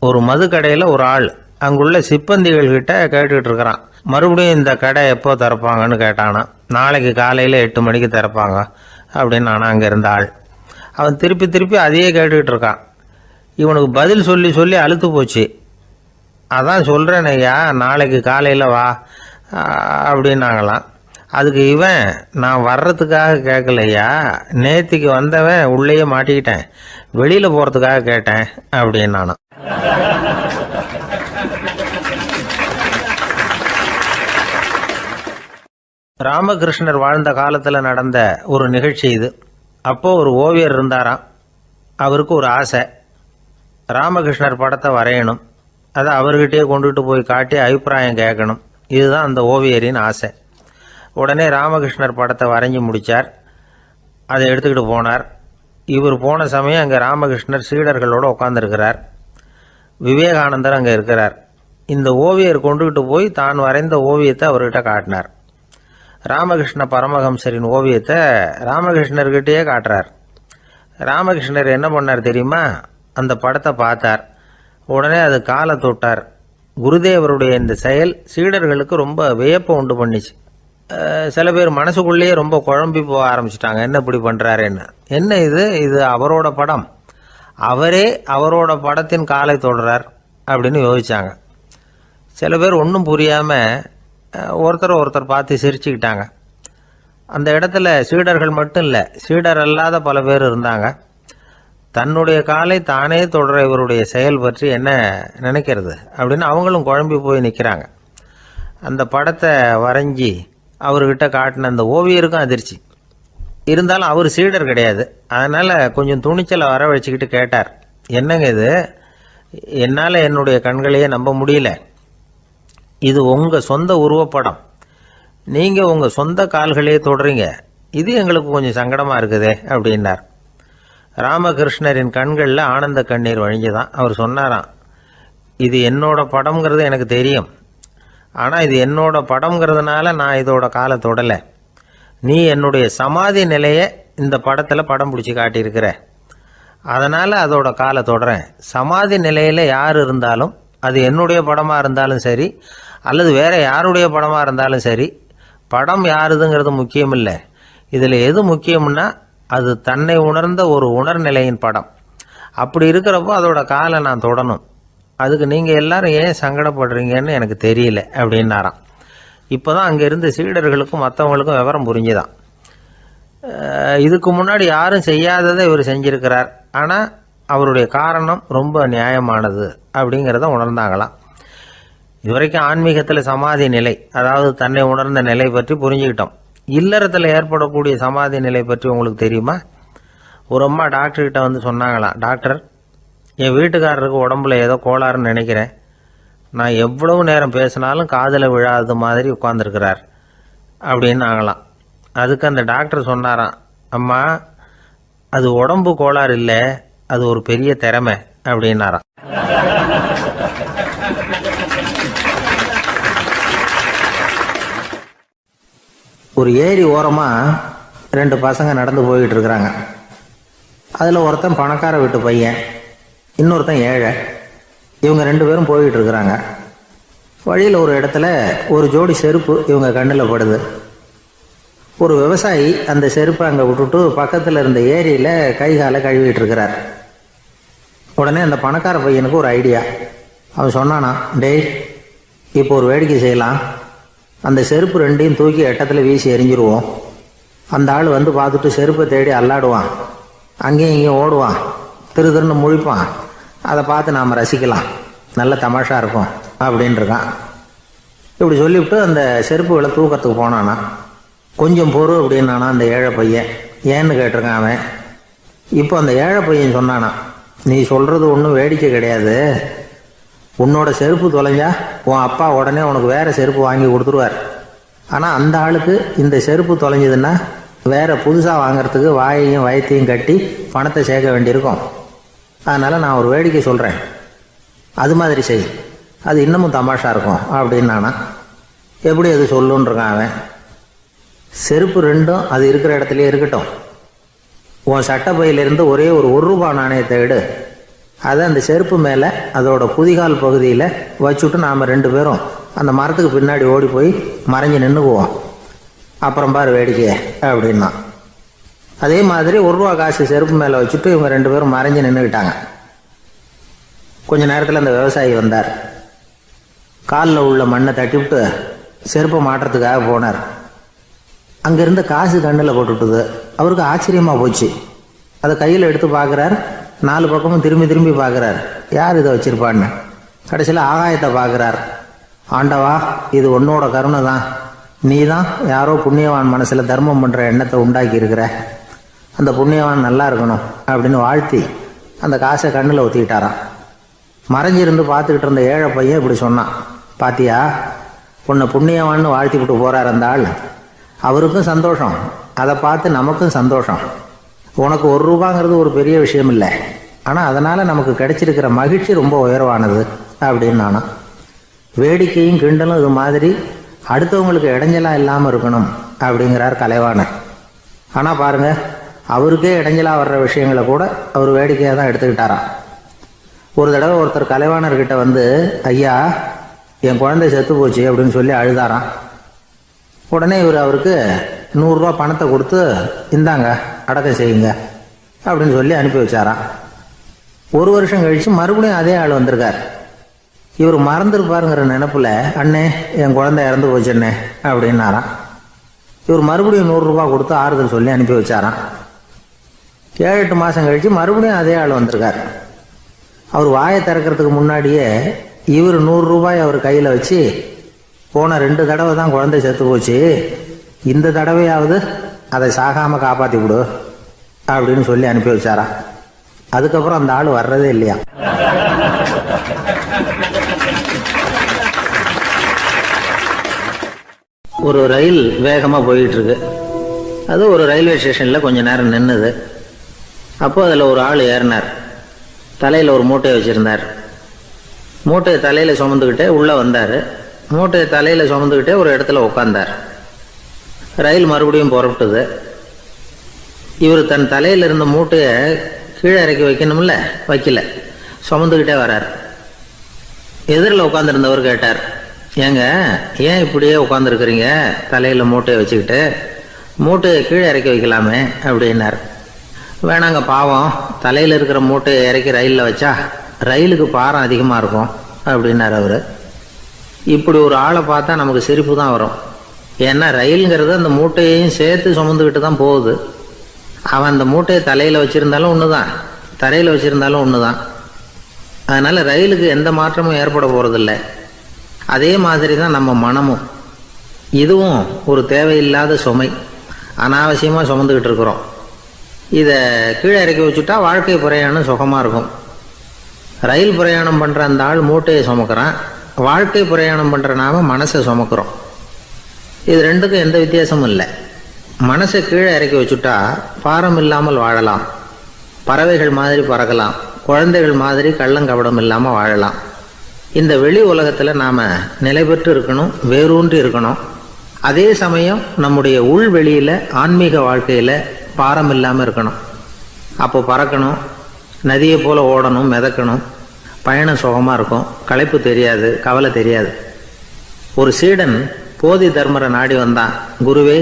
ஒரு மது கடையில் ஒரு ஆள் அங்குள்ள சிப்பந்திகள் கிட்ட கேட்டுக்கிட்டு இருக்கிறான். மறுபடியும் இந்த கடை எப்போ திறப்பாங்கன்னு கேட்டானா. நாளைக்கு காலையில் 8 மணிக்கு திறப்பாங்க அப்படின்னு நானும் அங்கே இருந்த ஆள். அவன் திருப்பி திருப்பி அதையே கேட்டுக்கிட்டு இருக்கான். இவனுக்கு பதில் சொல்லி சொல்லி அழுத்து போச்சு. அதான் சொல்கிறேன் ஐயா, நாளைக்கு காலையில் வா அப்படின்னாங்களாம். அதுக்கு இவன், நான் வர்றதுக்காக கேட்கலையா, நேத்திக்கு வந்தவன் உள்ளேயே மாட்டிக்கிட்டேன், வெளியில போறதுக்காக கேட்டேன் அப்படின்னு நானும். ராமகிருஷ்ணர் வாழ்ந்த காலத்தில் நடந்த ஒரு நிகழ்ச்சி இது. அப்போ ஒரு ஓவியர் இருந்தாராம். அவருக்கு ஒரு ஆசை, ராமகிருஷ்ணர் படத்தை வரையணும், அதை அவர்கிட்டயே கொண்டுட்டு போய் காட்டி அபிப்பிராயம் கேட்கணும். இதுதான் அந்த ஓவியரின் ஆசை. உடனே ராமகிருஷ்ணர் படத்தை வரைஞ்சி முடித்தார். அதை எடுத்துக்கிட்டு போனார். இவர் போன சமயம் அங்கே ராமகிருஷ்ணர் சீடர்களோடு உட்காந்துருக்கிறார். விவேகானந்தர் அங்கே இருக்கிறார். இந்த ஓவியர் கொண்டுகிட்டு போய் தான் வரைந்த ஓவியத்தை அவர்கிட்ட காட்டினார். ராமகிருஷ்ண பரமஹம்சரின் ஓவியத்தை ராமகிருஷ்ணர்கிட்டயே காட்டுறார். ராமகிருஷ்ணர் என்ன பண்ணார் தெரியுமா? அந்த படத்தை பார்த்தார். உடனே அது காலை தொட்டார். குருதேவருடைய இந்த செயல் சீடர்களுக்கு ரொம்ப வியப்பை உண்டு பண்ணிச்சு. சில பேர் மனசுக்குள்ளேயே ரொம்ப குழம்பி போக ஆரம்பிச்சிட்டாங்க, என்ன இப்படி பண்ணுறாருன்னு. என்ன இது அவரோட படம், அவரே அவரோட படத்தின் காலை தொடுறார் அப்படின்னு யோசிச்சாங்க. சில பேர் ஒன்றும் புரியாமல் ஒருத்தர் பார்த்து சிரிச்சுக்கிட்டாங்க. அந்த இடத்துல சீடர்கள் மட்டும் இல்லை, சீடர் அல்லாத பல பேர் இருந்தாங்க. தன்னுடைய காலை தானே தொடர இவருடைய செயல் பற்றி என்ன நினைக்கிறது அப்படின்னு அவங்களும் குழம்பி போய் நிற்கிறாங்க. அந்த படத்தை வரைஞ்சி அவர்கிட்ட காட்டின அந்த ஓவியருக்கும் அதிர்ச்சி. இருந்தாலும் அவர் சீடர் கிடையாது. அதனால் கொஞ்சம் துணிச்சலை வரவழைச்சிக்கிட்டு கேட்டார், என்னங்க இது, என்னால் என்னுடைய கண்களையே நம்ப முடியல, இது உங்கள் சொந்த உருவப்படம், நீங்கள் உங்கள் சொந்த கால்களையே தொடுறீங்க, இது எங்களுக்கு கொஞ்சம் சங்கடமாக இருக்குதே அப்படின்னார். ராமகிருஷ்ணரின் கண்களில் ஆனந்த கண்ணீர் வழிஞ்சுதான். அவர் சொன்னாராம், இது என்னோட படம்ங்கிறது எனக்கு தெரியும், ஆனால் இது என்னோட படம்ங்கிறதுனால நான் இதோட காலை தொடலை. நீ என்னுடைய சமாதி நிலையை இந்த படத்தில் படம் பிடிச்சி காட்டியிருக்கிற, அதனால் அதோட காலை தொடறேன். சமாதி நிலையில் யார் இருந்தாலும், அது என்னுடைய படமாக இருந்தாலும் சரி அல்லது வேறு யாருடைய படமாக இருந்தாலும் சரி, படம் யாருதுங்கிறது முக்கியம் இல்லை. இதில் எது முக்கியம்னா அது தன்னை உணர்ந்த ஒரு உணர்நிலையின் படம். அப்படி இருக்கிறப்போ அதோட காலை நான் தொடணும். அதுக்கு நீங்கள் எல்லாரும் ஏன் சங்கடப்படுறீங்கன்னு எனக்கு தெரியல அப்படின்னாராம். இப்போ தான் அங்கே இருந்த சீடர்களுக்கும் மற்றவங்களுக்கும் விவரம் புரிஞ்சுதான். இதுக்கு முன்னாடி யாரும் செய்யாததை இவர் செஞ்சிருக்கிறார், ஆனால் அவருடைய காரணம் ரொம்ப நியாயமானது அப்படிங்கிறத உணர்ந்தாங்களாம். இதுவரைக்கும் ஆன்மீகத்தில் சமாதி நிலை, அதாவது தன்னை உணர்ந்த நிலை பற்றி புரிஞ்சுக்கிட்டோம். இல்லறத்தில் ஏற்படக்கூடிய சமாதி நிலை பற்றி உங்களுக்கு தெரியுமா? ஒரு அம்மா டாக்டர்கிட்ட வந்து சொன்னாங்களாம், டாக்டர், என் வீட்டுக்காரருக்கு உடம்புல ஏதோ கோளாறுன்னு நினைக்கிறேன், நான் எவ்வளவு நேரம் பேசினாலும் காதில் விழாதது மாதிரி உட்காந்துருக்கிறார் அப்படின்னாங்களாம். அதுக்கு அந்த டாக்டர் சொன்னாராம், அம்மா, அது உடம்பு கோளாறு இல்லை, அது ஒரு பெரிய திறமை அப்படின்னாராம். ஒரு ஏரி ஓரமாக 2 பசங்க நடந்து போய்கிட்டு இருக்கிறாங்க. அதில் ஒருத்தன் பணக்கார வீட்டு பையன், இன்னொருத்தன் ஏழை. இவங்க 2 பேரும் போய்கிட்டு இருக்கிறாங்க. வழியில் ஒரு இடத்துல ஒரு ஜோடி செருப்பு இவங்க கண்ணில் படுது. ஒரு விவசாயி அந்த செருப்பை அங்கே விட்டுட்டு பக்கத்தில் இருந்த ஏரியில் கை காலை கழுவிட்டு இருக்கிறார். உடனே அந்த பணக்கார பையனுக்கு ஒரு ஐடியா. அவன் சொன்னானா, டேய், இப்போ ஒரு வேடிக்கை செய்யலாம், அந்த செருப்பு 2ஐயும் தூக்கி எட்டத்தில் வீசி எறிஞ்சிருவோம். அந்த ஆள் வந்து பார்த்துட்டு செருப்பை தேடி அல்லாடுவான், அங்கேயும் இங்கேயும் ஓடுவான், திருன்னு முழிப்பான். அதை பார்த்து நாம் ரசிக்கலாம், நல்ல தமாஷா இருக்கும் அப்படின்ட்டுருக்கான். இப்படி சொல்லிவிட்டு அந்த செருப்புகளை தூக்கிறதுக்கு போனானா. கொஞ்சம் பொறு அப்படின்னானா அந்த ஏழை பையன். ஏன்னு கேட்டிருக்கான் அவன். இப்போ அந்த ஏழை பையன் சொன்னானா, நீ சொல்கிறது ஒன்றும் வேடிக்கை கிடையாது, உன்னோட செருப்பு தொலைஞ்சா உன் அப்பா உடனே உனக்கு வேறு செருப்பு வாங்கி கொடுத்துருவார். ஆனால் அந்த ஆளுக்கு இந்த செருப்பு தொலைஞ்சதுன்னா வேறு புதுசாக வாங்கிறதுக்கு வாயையும் வயத்தையும் கட்டி பணத்தை சேர்க்க வேண்டியிருக்கும். அதனால் நான் ஒரு வேடிக்கை சொல்கிறேன், அது மாதிரி செய், அது இன்னமும் தமாஷா இருக்கும் அப்படின்னானா. எப்படி அது சொல்லுன்றிருக்கான் அவன். செருப்பு 2ம் அது இருக்கிற இடத்துலையே இருக்கட்டும், உன் சட்டப்பையிலிருந்து ஒரே ஒரு ரூபா நாணயத்தை எடு, அதை அந்த செருப்பு மேலே அதோட குதிகால் பகுதியில் வச்சுட்டு நாம் 2 பேரும் அந்த மரத்துக்கு பின்னாடி ஓடி போய் மறைஞ்சு நின்றுக்குவோம், அப்புறம் பாரு வேடிக்கையை அப்படின்னா. அதே மாதிரி ரூபா காசு செருப்பு மேலே வச்சுட்டு இவங்க 2 பேரும் மறைஞ்சு நின்றுக்கிட்டாங்க. கொஞ்ச நேரத்தில் அந்த விவசாயி வந்தார். காலில் உள்ள மண்ணை தட்டிவிட்டு செருப்பை மாட்டுறதுக்காக போனார். அங்கேருந்து காசு கண்ணில் போட்டுட்டுது. அவருக்கு ஆச்சரியமாக போச்சு. அதை கையில் எடுத்து பார்க்குறார். 4 பக்கமும் திரும்பி திரும்பி பார்க்குறார், யார் இதை வச்சிருப்பான்னு. கடைசியில் ஆகாயத்தை பார்க்குறார். ஆண்டவா, இது உன்னோட கருணை தான். நீ தான் யாரோ புண்ணியவான் மனசில் தர்மம் பண்ணுற எண்ணத்தை உண்டாக்கி இருக்கிற. அந்த புண்ணியவான் நல்லா இருக்கணும் அப்படின்னு வாழ்த்தி அந்த காசை கண்ணில் ஒத்திக்கிட்டாராம். மறைஞ்சிருந்து பார்த்துக்கிட்டு இருந்த ஏழை பையன் இப்படி சொன்னான், பாத்தியா, உன்னை புண்ணியவான்னு வாழ்த்தி விட்டு போகிறார் அந்த ஆள். அவருக்கும் சந்தோஷம், அதை பார்த்து நமக்கும் சந்தோஷம். உனக்கு 1 ரூபாங்கிறது ஒரு பெரிய விஷயம் இல்லை, ஆனால் அதனால் நமக்கு கிடைச்சிருக்கிற மகிழ்ச்சி ரொம்ப உயர்வானது அப்படின்னு நானும். வேடிக்கையும் கிண்டலும் இது மாதிரி அடுத்தவங்களுக்கு இடைஞ்சலாக இல்லாமல் இருக்கணும் அப்படிங்கிறார் கலைவாணர். ஆனால் பாருங்க, அவருக்கே இடைஞ்சலாக வர்ற விஷயங்களை கூட அவர் வேடிக்கையாக தான் எடுத்துக்கிட்டாராம். ஒரு தடவை ஒருத்தர் கலைவாணர்கிட்ட வந்து, ஐயா, என் குழந்தை செத்து போச்சு அப்படின்னு சொல்லி அழுதாராம். உடனே இவர் அவருக்கு 100 ரூபா பணத்தை கொடுத்து, இந்தாங்க அடக்கம் செய்யுங்க அப்படின்னு சொல்லி அனுப்பி வச்சாராம். 1 வருஷம் கழித்து மறுபடியும் அதே ஆள் வந்திருக்கார். இவர் மறந்துருப்பாருங்கிற நினைப்புல, அண்ணே, என் குழந்தை இறந்து போச்சுண்ணே அப்படின்னாராம். இவர் மறுபடியும் 100 ரூபா கொடுத்து ஆறுதல் சொல்லி அனுப்பி வச்சாராம். 7-8 மாதம் கழித்து மறுபடியும் அதே ஆள் வந்திருக்கார். அவர் வாயை திறக்கிறதுக்கு முன்னாடியே இவர் 100 ரூபாய் அவர் கையில் வச்சு, போன 2 தடவை தான் குழந்தை செத்து போச்சு, இந்த தடவையாவது அதை சாகாமல் காப்பாற்றி விடு அப்படின்னு சொல்லி அனுப்பி வச்சாராம். அதுக்கப்புறம் அந்த ஆள் வர்றதே இல்லையா. ஒரு ரயில் வேகமாக போயிட்டு இருக்கு. அது ஒரு ரயில்வே ஸ்டேஷனில் கொஞ்ச நேரம் நின்றுது. அப்போ அதில் ஒரு ஆள் ஏறினார். தலையில் ஒரு மூட்டையை வச்சுருந்தார். மூட்டையை தலையில் சுமந்துக்கிட்டே உள்ளே வந்தார். மூட்டையை தலையில் சுமந்துக்கிட்டே ஒரு இடத்துல உட்காந்தார். ரயில் மறுபடியும் புறப்பட்டது. இவர் தன் தலையில் இருந்த மூட்டையை கீழே இறக்கி வைக்கணும்ல, வைக்கல, சுமந்துக்கிட்டே வரார். எதிரில் உட்காந்துருந்தவர் கேட்டார், ஏங்க, ஏன் இப்படியே உட்காந்துருக்குறீங்க தலையில் மூட்டையை வச்சுக்கிட்டு? மூட்டையை கீழே இறக்கி வைக்கலாமே அப்படின்னார். வேணாங்க, பாவம், தலையில் இருக்கிற மூட்டையை இறக்கி ரயிலில் வச்சா ரயிலுக்கு பாரம் அதிகமாக இருக்கும் அப்படின்னார் அவர். இப்படி ஒரு ஆளை பார்த்தா நமக்கு சிரிப்பு தான் வரும். ஏன்னா ரயிலுங்கிறது அந்த மூட்டையையும் சேர்த்து சுமந்துக்கிட்டு தான் போகுது. அவன் அந்த மூட்டையை தலையில் வச்சுருந்தாலும் ஒன்று தான், தரையில் வச்சுருந்தாலும் ஒன்று தான். அதனால் ரயிலுக்கு எந்த மாற்றமும் ஏற்பட போகிறதில்ல. அதே மாதிரி தான் நம்ம மனமும். இதுவும் ஒரு தேவையில்லாத சுமை, அனாவசியமாக சுமந்துக்கிட்டு இருக்கிறோம். இதை கீழே இறக்கி வச்சுட்டா வாழ்க்கை பிரயாணம் சுகமாக இருக்கும். ரயில் பிரயாணம் பண்ணுற அந்த ஆள் மூட்டையை சுமக்கிறான், வாழ்க்கை பிரயாணம் பண்ணுற நாம மனசை சுமக்கிறோம். இது ரெண்டுக்கும் எந்த வித்தியாசமும் இல்லை. மனசை கீழே இறக்கி வச்சுட்டா பாரம் இல்லாமல் வாழலாம், பறவைகள் மாதிரி பறக்கலாம், குழந்தைகள் மாதிரி கள்ளங்கபடம் இல்லாமல் வாழலாம். இந்த வெளி உலகத்தில் நாம் நிலை பெற்று இருக்கணும், வேரூன்றி இருக்கணும். அதே சமயம் நம்முடைய உள்வெளியில் ஆன்மீக வாழ்க்கையில் பாரம் இல்லாமல் இருக்கணும். அப்போ பறக்கணும், நதியை போல் ஓடணும், மிதக்கணும். பயணம் சுகமாக இருக்கும், களைப்பு தெரியாது, கவலை தெரியாது. ஒரு சீடன் போதி தர்மரை நாடி வந்தான். குருவே,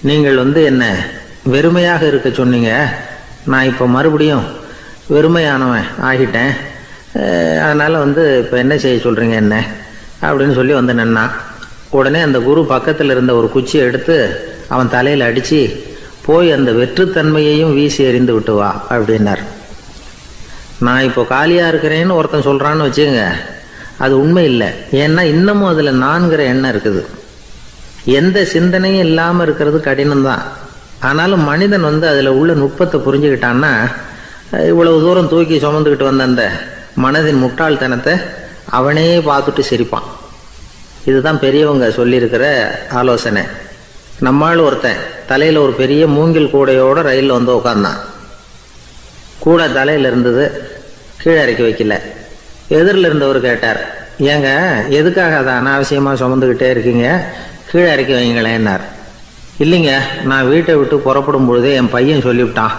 நீங்கள் என்ன வெறுமையாக இருக்க சொன்னீங்க, நான் இப்போ மறுபடியும் வெறுமையானவன் ஆகிட்டேன், அதனால் இப்போ என்ன செய்ய சொல்கிறீங்க என்ன அப்படின்னு சொல்லி நின்னான். உடனே அந்த குரு பக்கத்தில் இருந்த ஒரு குச்சியை எடுத்து அவன் தலையில் அடித்து, போய் அந்த வெற்றுத்தன்மையையும் வீசி எறிந்து விட்டு வா அப்படின்னார். நான் இப்போ காலியாக இருக்கிறேன்னு ஒருத்தன் சொல்கிறான்னு வச்சுங்க, அது உண்மை இல்லை. ஏன்னா இன்னமும் அதில் நான்கிற எண்ணம் இருக்குது. எந்த சிந்தனையும் இல்லாமல் இருக்கிறது கடினம்தான். ஆனாலும் மனிதன் அதில் உள்ள நுட்பத்தை புரிஞ்சுக்கிட்டான்னா, இவ்வளவு தூரம் தூக்கி சுமந்துக்கிட்டு வந்த அந்த மனதின் முட்டாள்தனத்தை அவனே பார்த்துட்டு சிரிப்பான். இதுதான் பெரியவங்க சொல்லியிருக்கிற ஆலோசனை. நம்மால் ஒருத்தன் தலையில் ஒரு பெரிய மூங்கில் கூடையோடு ரயிலில் உட்காந்தான். கூடை தலையில் இருந்தது, கீழே இறக்கி வைக்கல. எதிரில் இருந்தவர் கேட்டார், ஏங்க, எதுக்காக அதை அனாவசியமாக சுமந்துக்கிட்டே இருக்கீங்க, கீழே இறக்கி வைங்களேன்னார். இல்லைங்க, நான் வீட்டை விட்டு புறப்படும் பொழுதே என் பையன் சொல்லிவிட்டான்,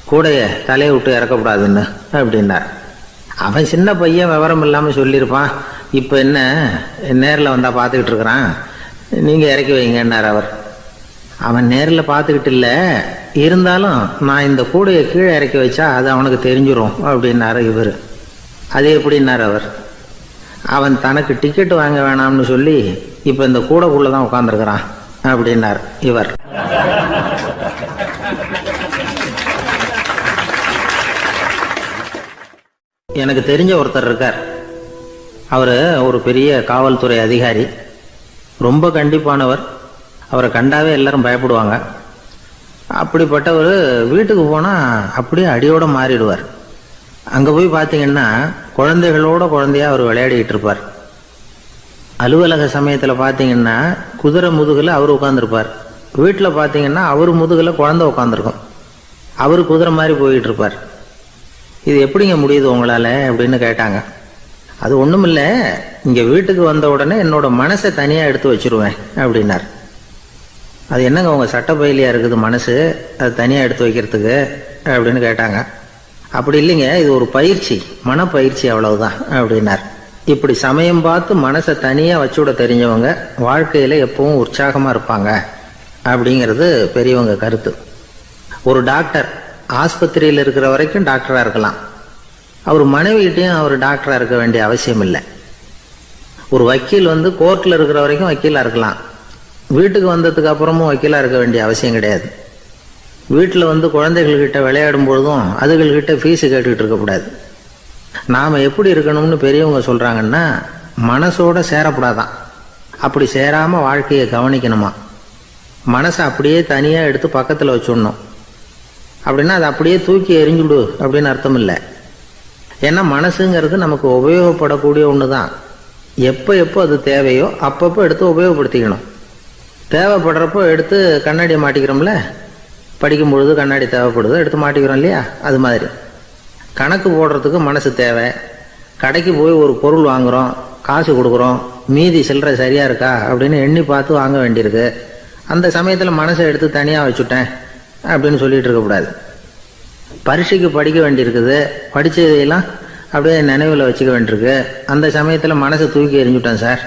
கூடையை தலையை விட்டு இறக்கக்கூடாதுன்னு அப்படின்னார். அவன் சின்ன பையன், விவரம் இல்லாமல் சொல்லியிருப்பான். இப்போ என்ன நேரில் வந்தால் பார்த்துக்கிட்டு இருக்கிறான், நீங்கள் இறக்கி வைங்கன்னார் அவர். அவன் நேரில் பார்த்துக்கிட்டு இல்லை, இருந்தாலும் நான் இந்த கூடையை கீழே இறக்கி வச்சா அது அவனுக்கு தெரிஞ்சிடும் அப்படின்னாரு இவர். அது எப்படின்னார் அவர். அவன் தனக்கு டிக்கெட் வாங்க வேணாம்னு சொல்லி இப்போ இந்த கூடைக்குள்ளே தான் உட்காந்துருக்கிறான். அப்படின்னார் இவர். எனக்கு தெரிஞ்ச ஒருத்தர் இருக்கார். அவர் ஒரு பெரிய காவல்துறை அதிகாரி, ரொம்ப கண்டிப்பானவர். அவரை கண்டாவே எல்லாரும் பயப்படுவாங்க. அப்படிப்பட்டவர் வீட்டுக்கு போனால் அப்படியே அடியோட மாறிடுவார். அங்கே போய் பார்த்தீங்கன்னா குழந்தைகளோட குழந்தையா அவர் விளையாடிட்டு இருப்பார். அலுவலக சமயத்தில் பார்த்தீங்கன்னா குதிரை முதுகில் அவர் உட்காந்துருப்பார். வீட்டில் பார்த்தீங்கன்னா அவர் முதுகில் குழந்தை உட்காந்துருக்கும். அவர் குதிரை மாதிரி போயிட்டு இருப்பார். இது எப்படிங்க முடியுது உங்களால் அப்படின்னு கேட்டாங்க. அது ஒன்றும் இல்லை, இங்கே வீட்டுக்கு வந்த உடனே என்னோட மனசை தனியாக எடுத்து வச்சிருவேன் அப்படின்னார். அது என்னங்க உங்கள் சட்டப்பயிலியாக இருக்குது மனசு, அது தனியாக எடுத்து வைக்கிறதுக்கு அப்படின்னு கேட்டாங்க. அப்படி இல்லைங்க, இது ஒரு பயிற்சி, மனப்பயிற்சி, அவ்வளவுதான் அப்படின்னார். இப்படி சமயம் பார்த்து மனசை தனியாக வச்சுவிட தெரிஞ்சவங்க வாழ்க்கையில் எப்பவும் உற்சாகமாக இருப்பாங்க அப்படிங்கிறது பெரியவங்க கருத்து. ஒரு டாக்டர் ஆஸ்பத்திரியில் இருக்கிற வரைக்கும் டாக்டராக இருக்கலாம். அவர் மனைவிகிட்டையும் அவர் டாக்டராக இருக்க வேண்டிய அவசியம் இல்லை. ஒரு வக்கீல் கோர்ட்டில் இருக்கிற வரைக்கும் வக்கீலாக இருக்கலாம். வீட்டுக்கு வந்ததுக்கு அப்புறமும் வக்கீலாக இருக்க வேண்டிய அவசியம் கிடையாது. வீட்டில் குழந்தைகள்கிட்ட விளையாடும் பொழுதும் அதுகள்கிட்ட ஃபீஸு கேட்டுக்கிட்டு இருக்கக்கூடாது. நாம் எப்படி இருக்கணும்னு பெரியவங்க சொல்கிறாங்கன்னா, மனசோட சேரக்கூடாதான். அப்படி சேராமல் வாழ்க்கையை கவனிக்கணுமா. மனசை அப்படியே தனியாக எடுத்து பக்கத்தில் வச்சுடணும். அப்படின்னா அதை அப்படியே தூக்கி எறிஞ்சுடு அப்படின்னு அர்த்தம் இல்லை. ஏன்னா மனசுங்கிறது நமக்கு உபயோகப்படக்கூடிய ஒன்று தான். எப்போ எப்போ அது தேவையோ அப்பப்போ எடுத்து உபயோகப்படுத்திக்கணும். தேவைப்படுறப்போ எடுத்து கண்ணாடியை மாட்டிக்கிறோம்ல, படிக்கும் பொழுது கண்ணாடி தேவைப்படுது, எடுத்து மாட்டிக்கிறோம் இல்லையா, அது மாதிரி கணக்கு போடுறதுக்கு மனசு தேவை. கடைக்கு போய் ஒரு பொருள் வாங்குகிறோம், காசு கொடுக்குறோம், மீதி சில்லறை சரியாக இருக்கா அப்படின்னு எண்ணி பார்த்து வாங்க வேண்டியிருக்கு. அந்த சமயத்தில் மனசை எடுத்து தனியாக வச்சுட்டேன் அப்படின்னு சொல்லிட்டு இருக்கக்கூடாது. பரீட்சைக்கு படிக்க வேண்டியிருக்குது, படித்ததையெல்லாம் அப்படியே நினைவில் வச்சுக்க வேண்டியிருக்கு. அந்த சமயத்தில் மனசை தூக்கி எறிஞ்சுட்டேன் சார்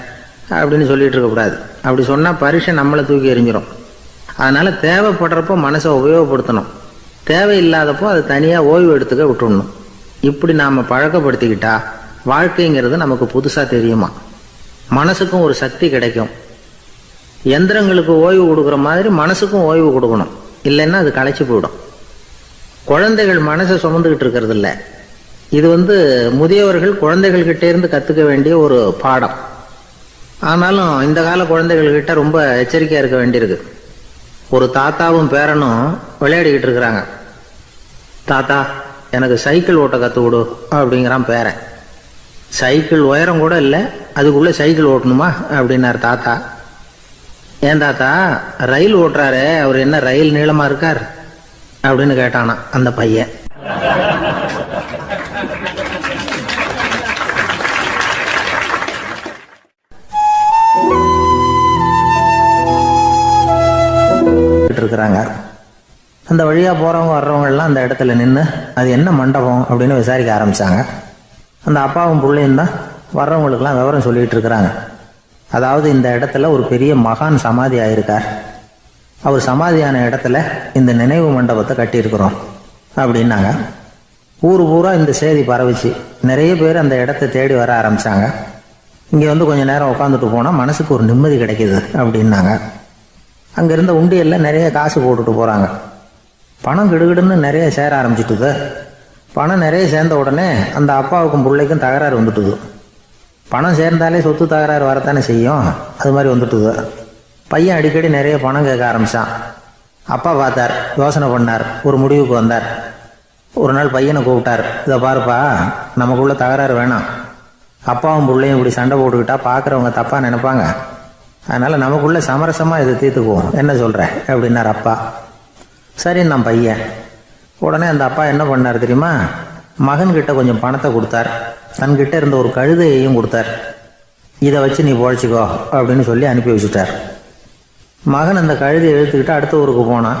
அப்படின்னு சொல்லிட்டு இருக்கக்கூடாது. அப்படி சொன்னால் பரீட்சை நம்மளை தூக்கி எறிஞ்சிடும். அதனால் தேவைப்படுறப்போ மனசை உபயோகப்படுத்தணும், தேவையில்லாதப்போ அதை தனியாக ஓய்வு எடுத்துக்க விட்டுடணும். இப்படி நாம் பழக்கப்படுத்திக்கிட்டா வாழ்க்கைங்கிறது நமக்கு புதுசாக தெரியுமா. மனசுக்கும் ஒரு சக்தி கிடைக்கும். எந்திரங்களுக்கு ஓய்வு கொடுக்குற மாதிரி மனசுக்கும் ஓய்வு கொடுக்கணும், இல்லைன்னா அது களைச்சி போயிடும். குழந்தைகள் மனசை சுமந்துக்கிட்டு இருக்கிறது இல்லை. இது முதியவர்கள் குழந்தைகள்கிட்ட இருந்து கற்றுக்க வேண்டிய ஒரு பாடம். ஆனாலும் இந்த கால குழந்தைகள்கிட்ட ரொம்ப எச்சரிக்கையாக இருக்க வேண்டியிருக்கு. ஒரு தாத்தாவும் பேரனும் விளையாடிக்கிட்டு இருக்கிறாங்க. தாத்தா, எனக்கு சைக்கிள் ஓட்ட கற்றுக் கொடு அப்படிங்கிறான் பேரன். சைக்கிள் உயரம் கூட இல்லை, அதுக்குள்ளே சைக்கிள் ஓட்டணுமா அப்படின்னார் தாத்தா. ஏன் தாத்தா, ரயில் ஓட்டுறாரு, அவர் என்ன ரயில் நீளமாக இருக்கார் அப்படின்னு கேட்டானா அந்த பையன். இருக்கிறாங்க. அந்த வழியாக போகிறவங்க வர்றவங்கெல்லாம் அந்த இடத்துல நின்று அது என்ன மண்டபம் அப்படின்னு விசாரிக்க ஆரம்பித்தாங்க. அந்த அப்பாவும் பிள்ளையும் தான் வர்றவங்களுக்கெல்லாம் விவரம் சொல்லிகிட்டு இருக்கிறாங்க. அதாவது இந்த இடத்துல ஒரு பெரிய மகான் சமாதி ஆயிருக்கார், அவர் சமாதியான இடத்துல இந்த நினைவு மண்டபத்தை கட்டியிருக்கிறோம் அப்படின்னாங்க. ஊர் பூரா இந்த செய்தி பரவிச்சு. நிறைய பேர் அந்த இடத்த தேடி வர ஆரம்பித்தாங்க. இங்கே கொஞ்சம் நேரம் உட்காந்துட்டு போனால் மனசுக்கு ஒரு நிம்மதி கிடைக்கிது அப்படின்னாங்க. அங்கே இருந்த உண்டியலில் நிறைய காசு போட்டுட்டு போகிறாங்க. பணம் கிடுகிடுன்னு நிறைய சேர ஆரம்பிச்சிட்டுது. பணம் நிறைய சேர்ந்த உடனே அந்த அப்பாவுக்கும் பிள்ளைக்கும் தகராறு வந்துட்டுது. பணம் சேர்ந்தாலே சொத்து தகராறு வரத்தானே செய்யும், அது மாதிரி வந்துட்டுது. பையன் அடிக்கடி நிறைய பணம் கேட்க ஆரம்பித்தான். அப்பா பார்த்தார், யோசனை பண்ணார், ஒரு முடிவுக்கு வந்தார். ஒரு நாள் பையனை கூப்பிட்டார். இதை பாருப்பா, நமக்குள்ள தகராறு வேணாம். அப்பாவும் பிள்ளையும் இப்படி சண்டை போட்டுக்கிட்டா பார்க்குறவங்க தப்பாக நினைப்பாங்க. அதனால் நமக்குள்ளே சமரசமாக இதை தீர்த்துக்குவோம், என்ன சொல்கிற அப்படின்னார் அப்பா. சரின்னு நான் பையன். உடனே அந்த அப்பா என்ன பண்ணார் தெரியுமா, மகன்கிட்ட கொஞ்சம் பணத்தை கொடுத்தார். தன்கிட்ட இருந்த ஒரு கழுதையையும் கொடுத்தார். இதை வச்சு நீ பொழைச்சிக்கோ அப்படின்னு சொல்லி அனுப்பி வச்சுட்டார். மகன் அந்த கழுதையை இழுத்துக்கிட்டு அடுத்த ஊருக்கு போனான்.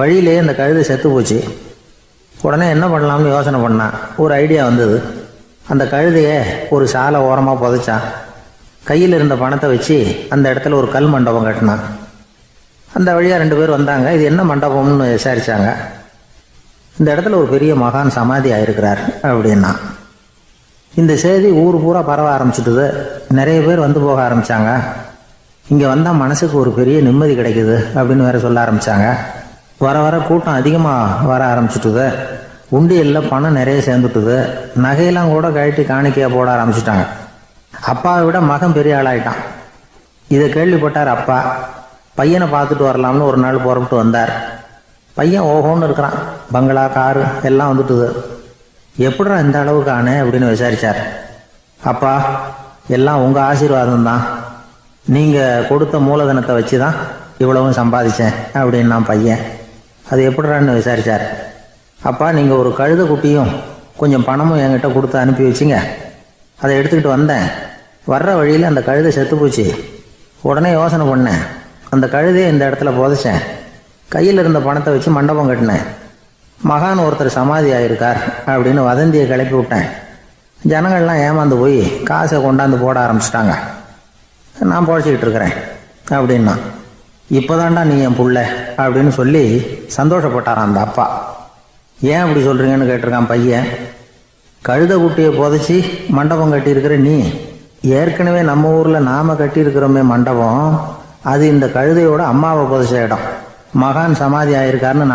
வழியிலே அந்த கழுதை செத்து போச்சு. உடனே என்ன பண்ணலாம்னு யோசனை பண்ணான். ஒரு ஐடியா வந்தது. அந்த கழுதையை ஒரு சாலை ஓரமாக புதைச்சான். கையில் இருந்த பணத்தை வச்சு அந்த இடத்துல ஒரு கல் மண்டபம் கட்டினான். அந்த வழியாக 2 பேர் வந்தாங்க. இது என்ன மண்டபம்னு விசாரித்தாங்க. இந்த இடத்துல ஒரு பெரிய மகான் சமாதி ஆயிருக்கிறார் அப்படின்னா. இந்த செய்தி ஊர் பூரா பரவ ஆரம்பிச்சுட்டுது. நிறைய பேர் வந்து போக ஆரம்பித்தாங்க. இங்கே வந்தால் மனசுக்கு ஒரு பெரிய நிம்மதி கிடைக்குது அப்படின்னு வேற சொல்ல ஆரம்பித்தாங்க. வர வர கூட்டம் அதிகமாக வர ஆரம்பிச்சுட்டுது. உண்டியலில் பணம் நிறைய சேர்ந்துட்டுது. நகையெல்லாம் கூட கழட்டி காணிக்கையாக போட ஆரம்பிச்சிட்டாங்க. அப்பாவை விட மகன் பெரிய ஆளாயிட்டான். இதை கேள்விப்பட்டார் அப்பா. பையனை பார்த்துட்டு வரலாம்னு ஒரு நாள் புறப்பட்டு வந்தார். பையன் ஓஹோன்னு இருக்கிறான். பங்களா, காரு எல்லாம் வந்துட்டுது. எப்படிடா இந்த அளவுக்கு ஆனே அப்படின்னு விசாரிச்சார். அப்பா, எல்லாம் உங்கள் ஆசீர்வாதம் தான். நீங்கள் கொடுத்த மூலதனத்தை வச்சு தான் இவ்வளவும் சம்பாதிச்சேன் அப்படின்னு நான் பையன். அது எப்படிறான்னு விசாரிச்சார். அப்பா, நீங்கள் ஒரு கழுத குட்டியும் கொஞ்சம் பணமும் என்கிட்ட கொடுத்து அனுப்பி வச்சிங்க. அதை எடுத்துக்கிட்டு வந்தேன். வர்ற வழியில் அந்த கழுதை செத்து போச்சு. உடனே யோசனை பண்ணேன். அந்த கழுதையை இந்த இடத்துல புதைச்சேன். கையில் இருந்த பணத்தை வச்சு மண்டபம் கட்டினேன். மகான் ஒருத்தர் சமாதி ஆயிருக்கார் அப்படின்னு வதந்தியை கிளப்பி விட்டேன். ஜனங்கள்லாம் ஏமாந்து போய் காசை கொண்டாந்து போட ஆரம்பிச்சிட்டாங்க. நான் பொழைச்சிக்கிட்டு இருக்கிறேன் அப்படின்னா. இப்போதான்டா நீ என் புள்ள அப்படின்னு சொல்லி சந்தோஷப்பட்டாரான் அந்த அப்பா. ஏன் அப்படி சொல்கிறீங்கன்னு கேட்டிருக்கான் பையன். கழுத குட்டியை புதைச்சி மண்டபம் கட்டியிருக்கிற நீ, ஏற்கனவே நம்ம ஊரில் நாம் கட்டியிருக்கிறோமே மண்டபம், அது இந்த கழுதையோட அம்மாவை புதைச்ச இடம். மகான் சமாதி ஆயிருக்காருன்னு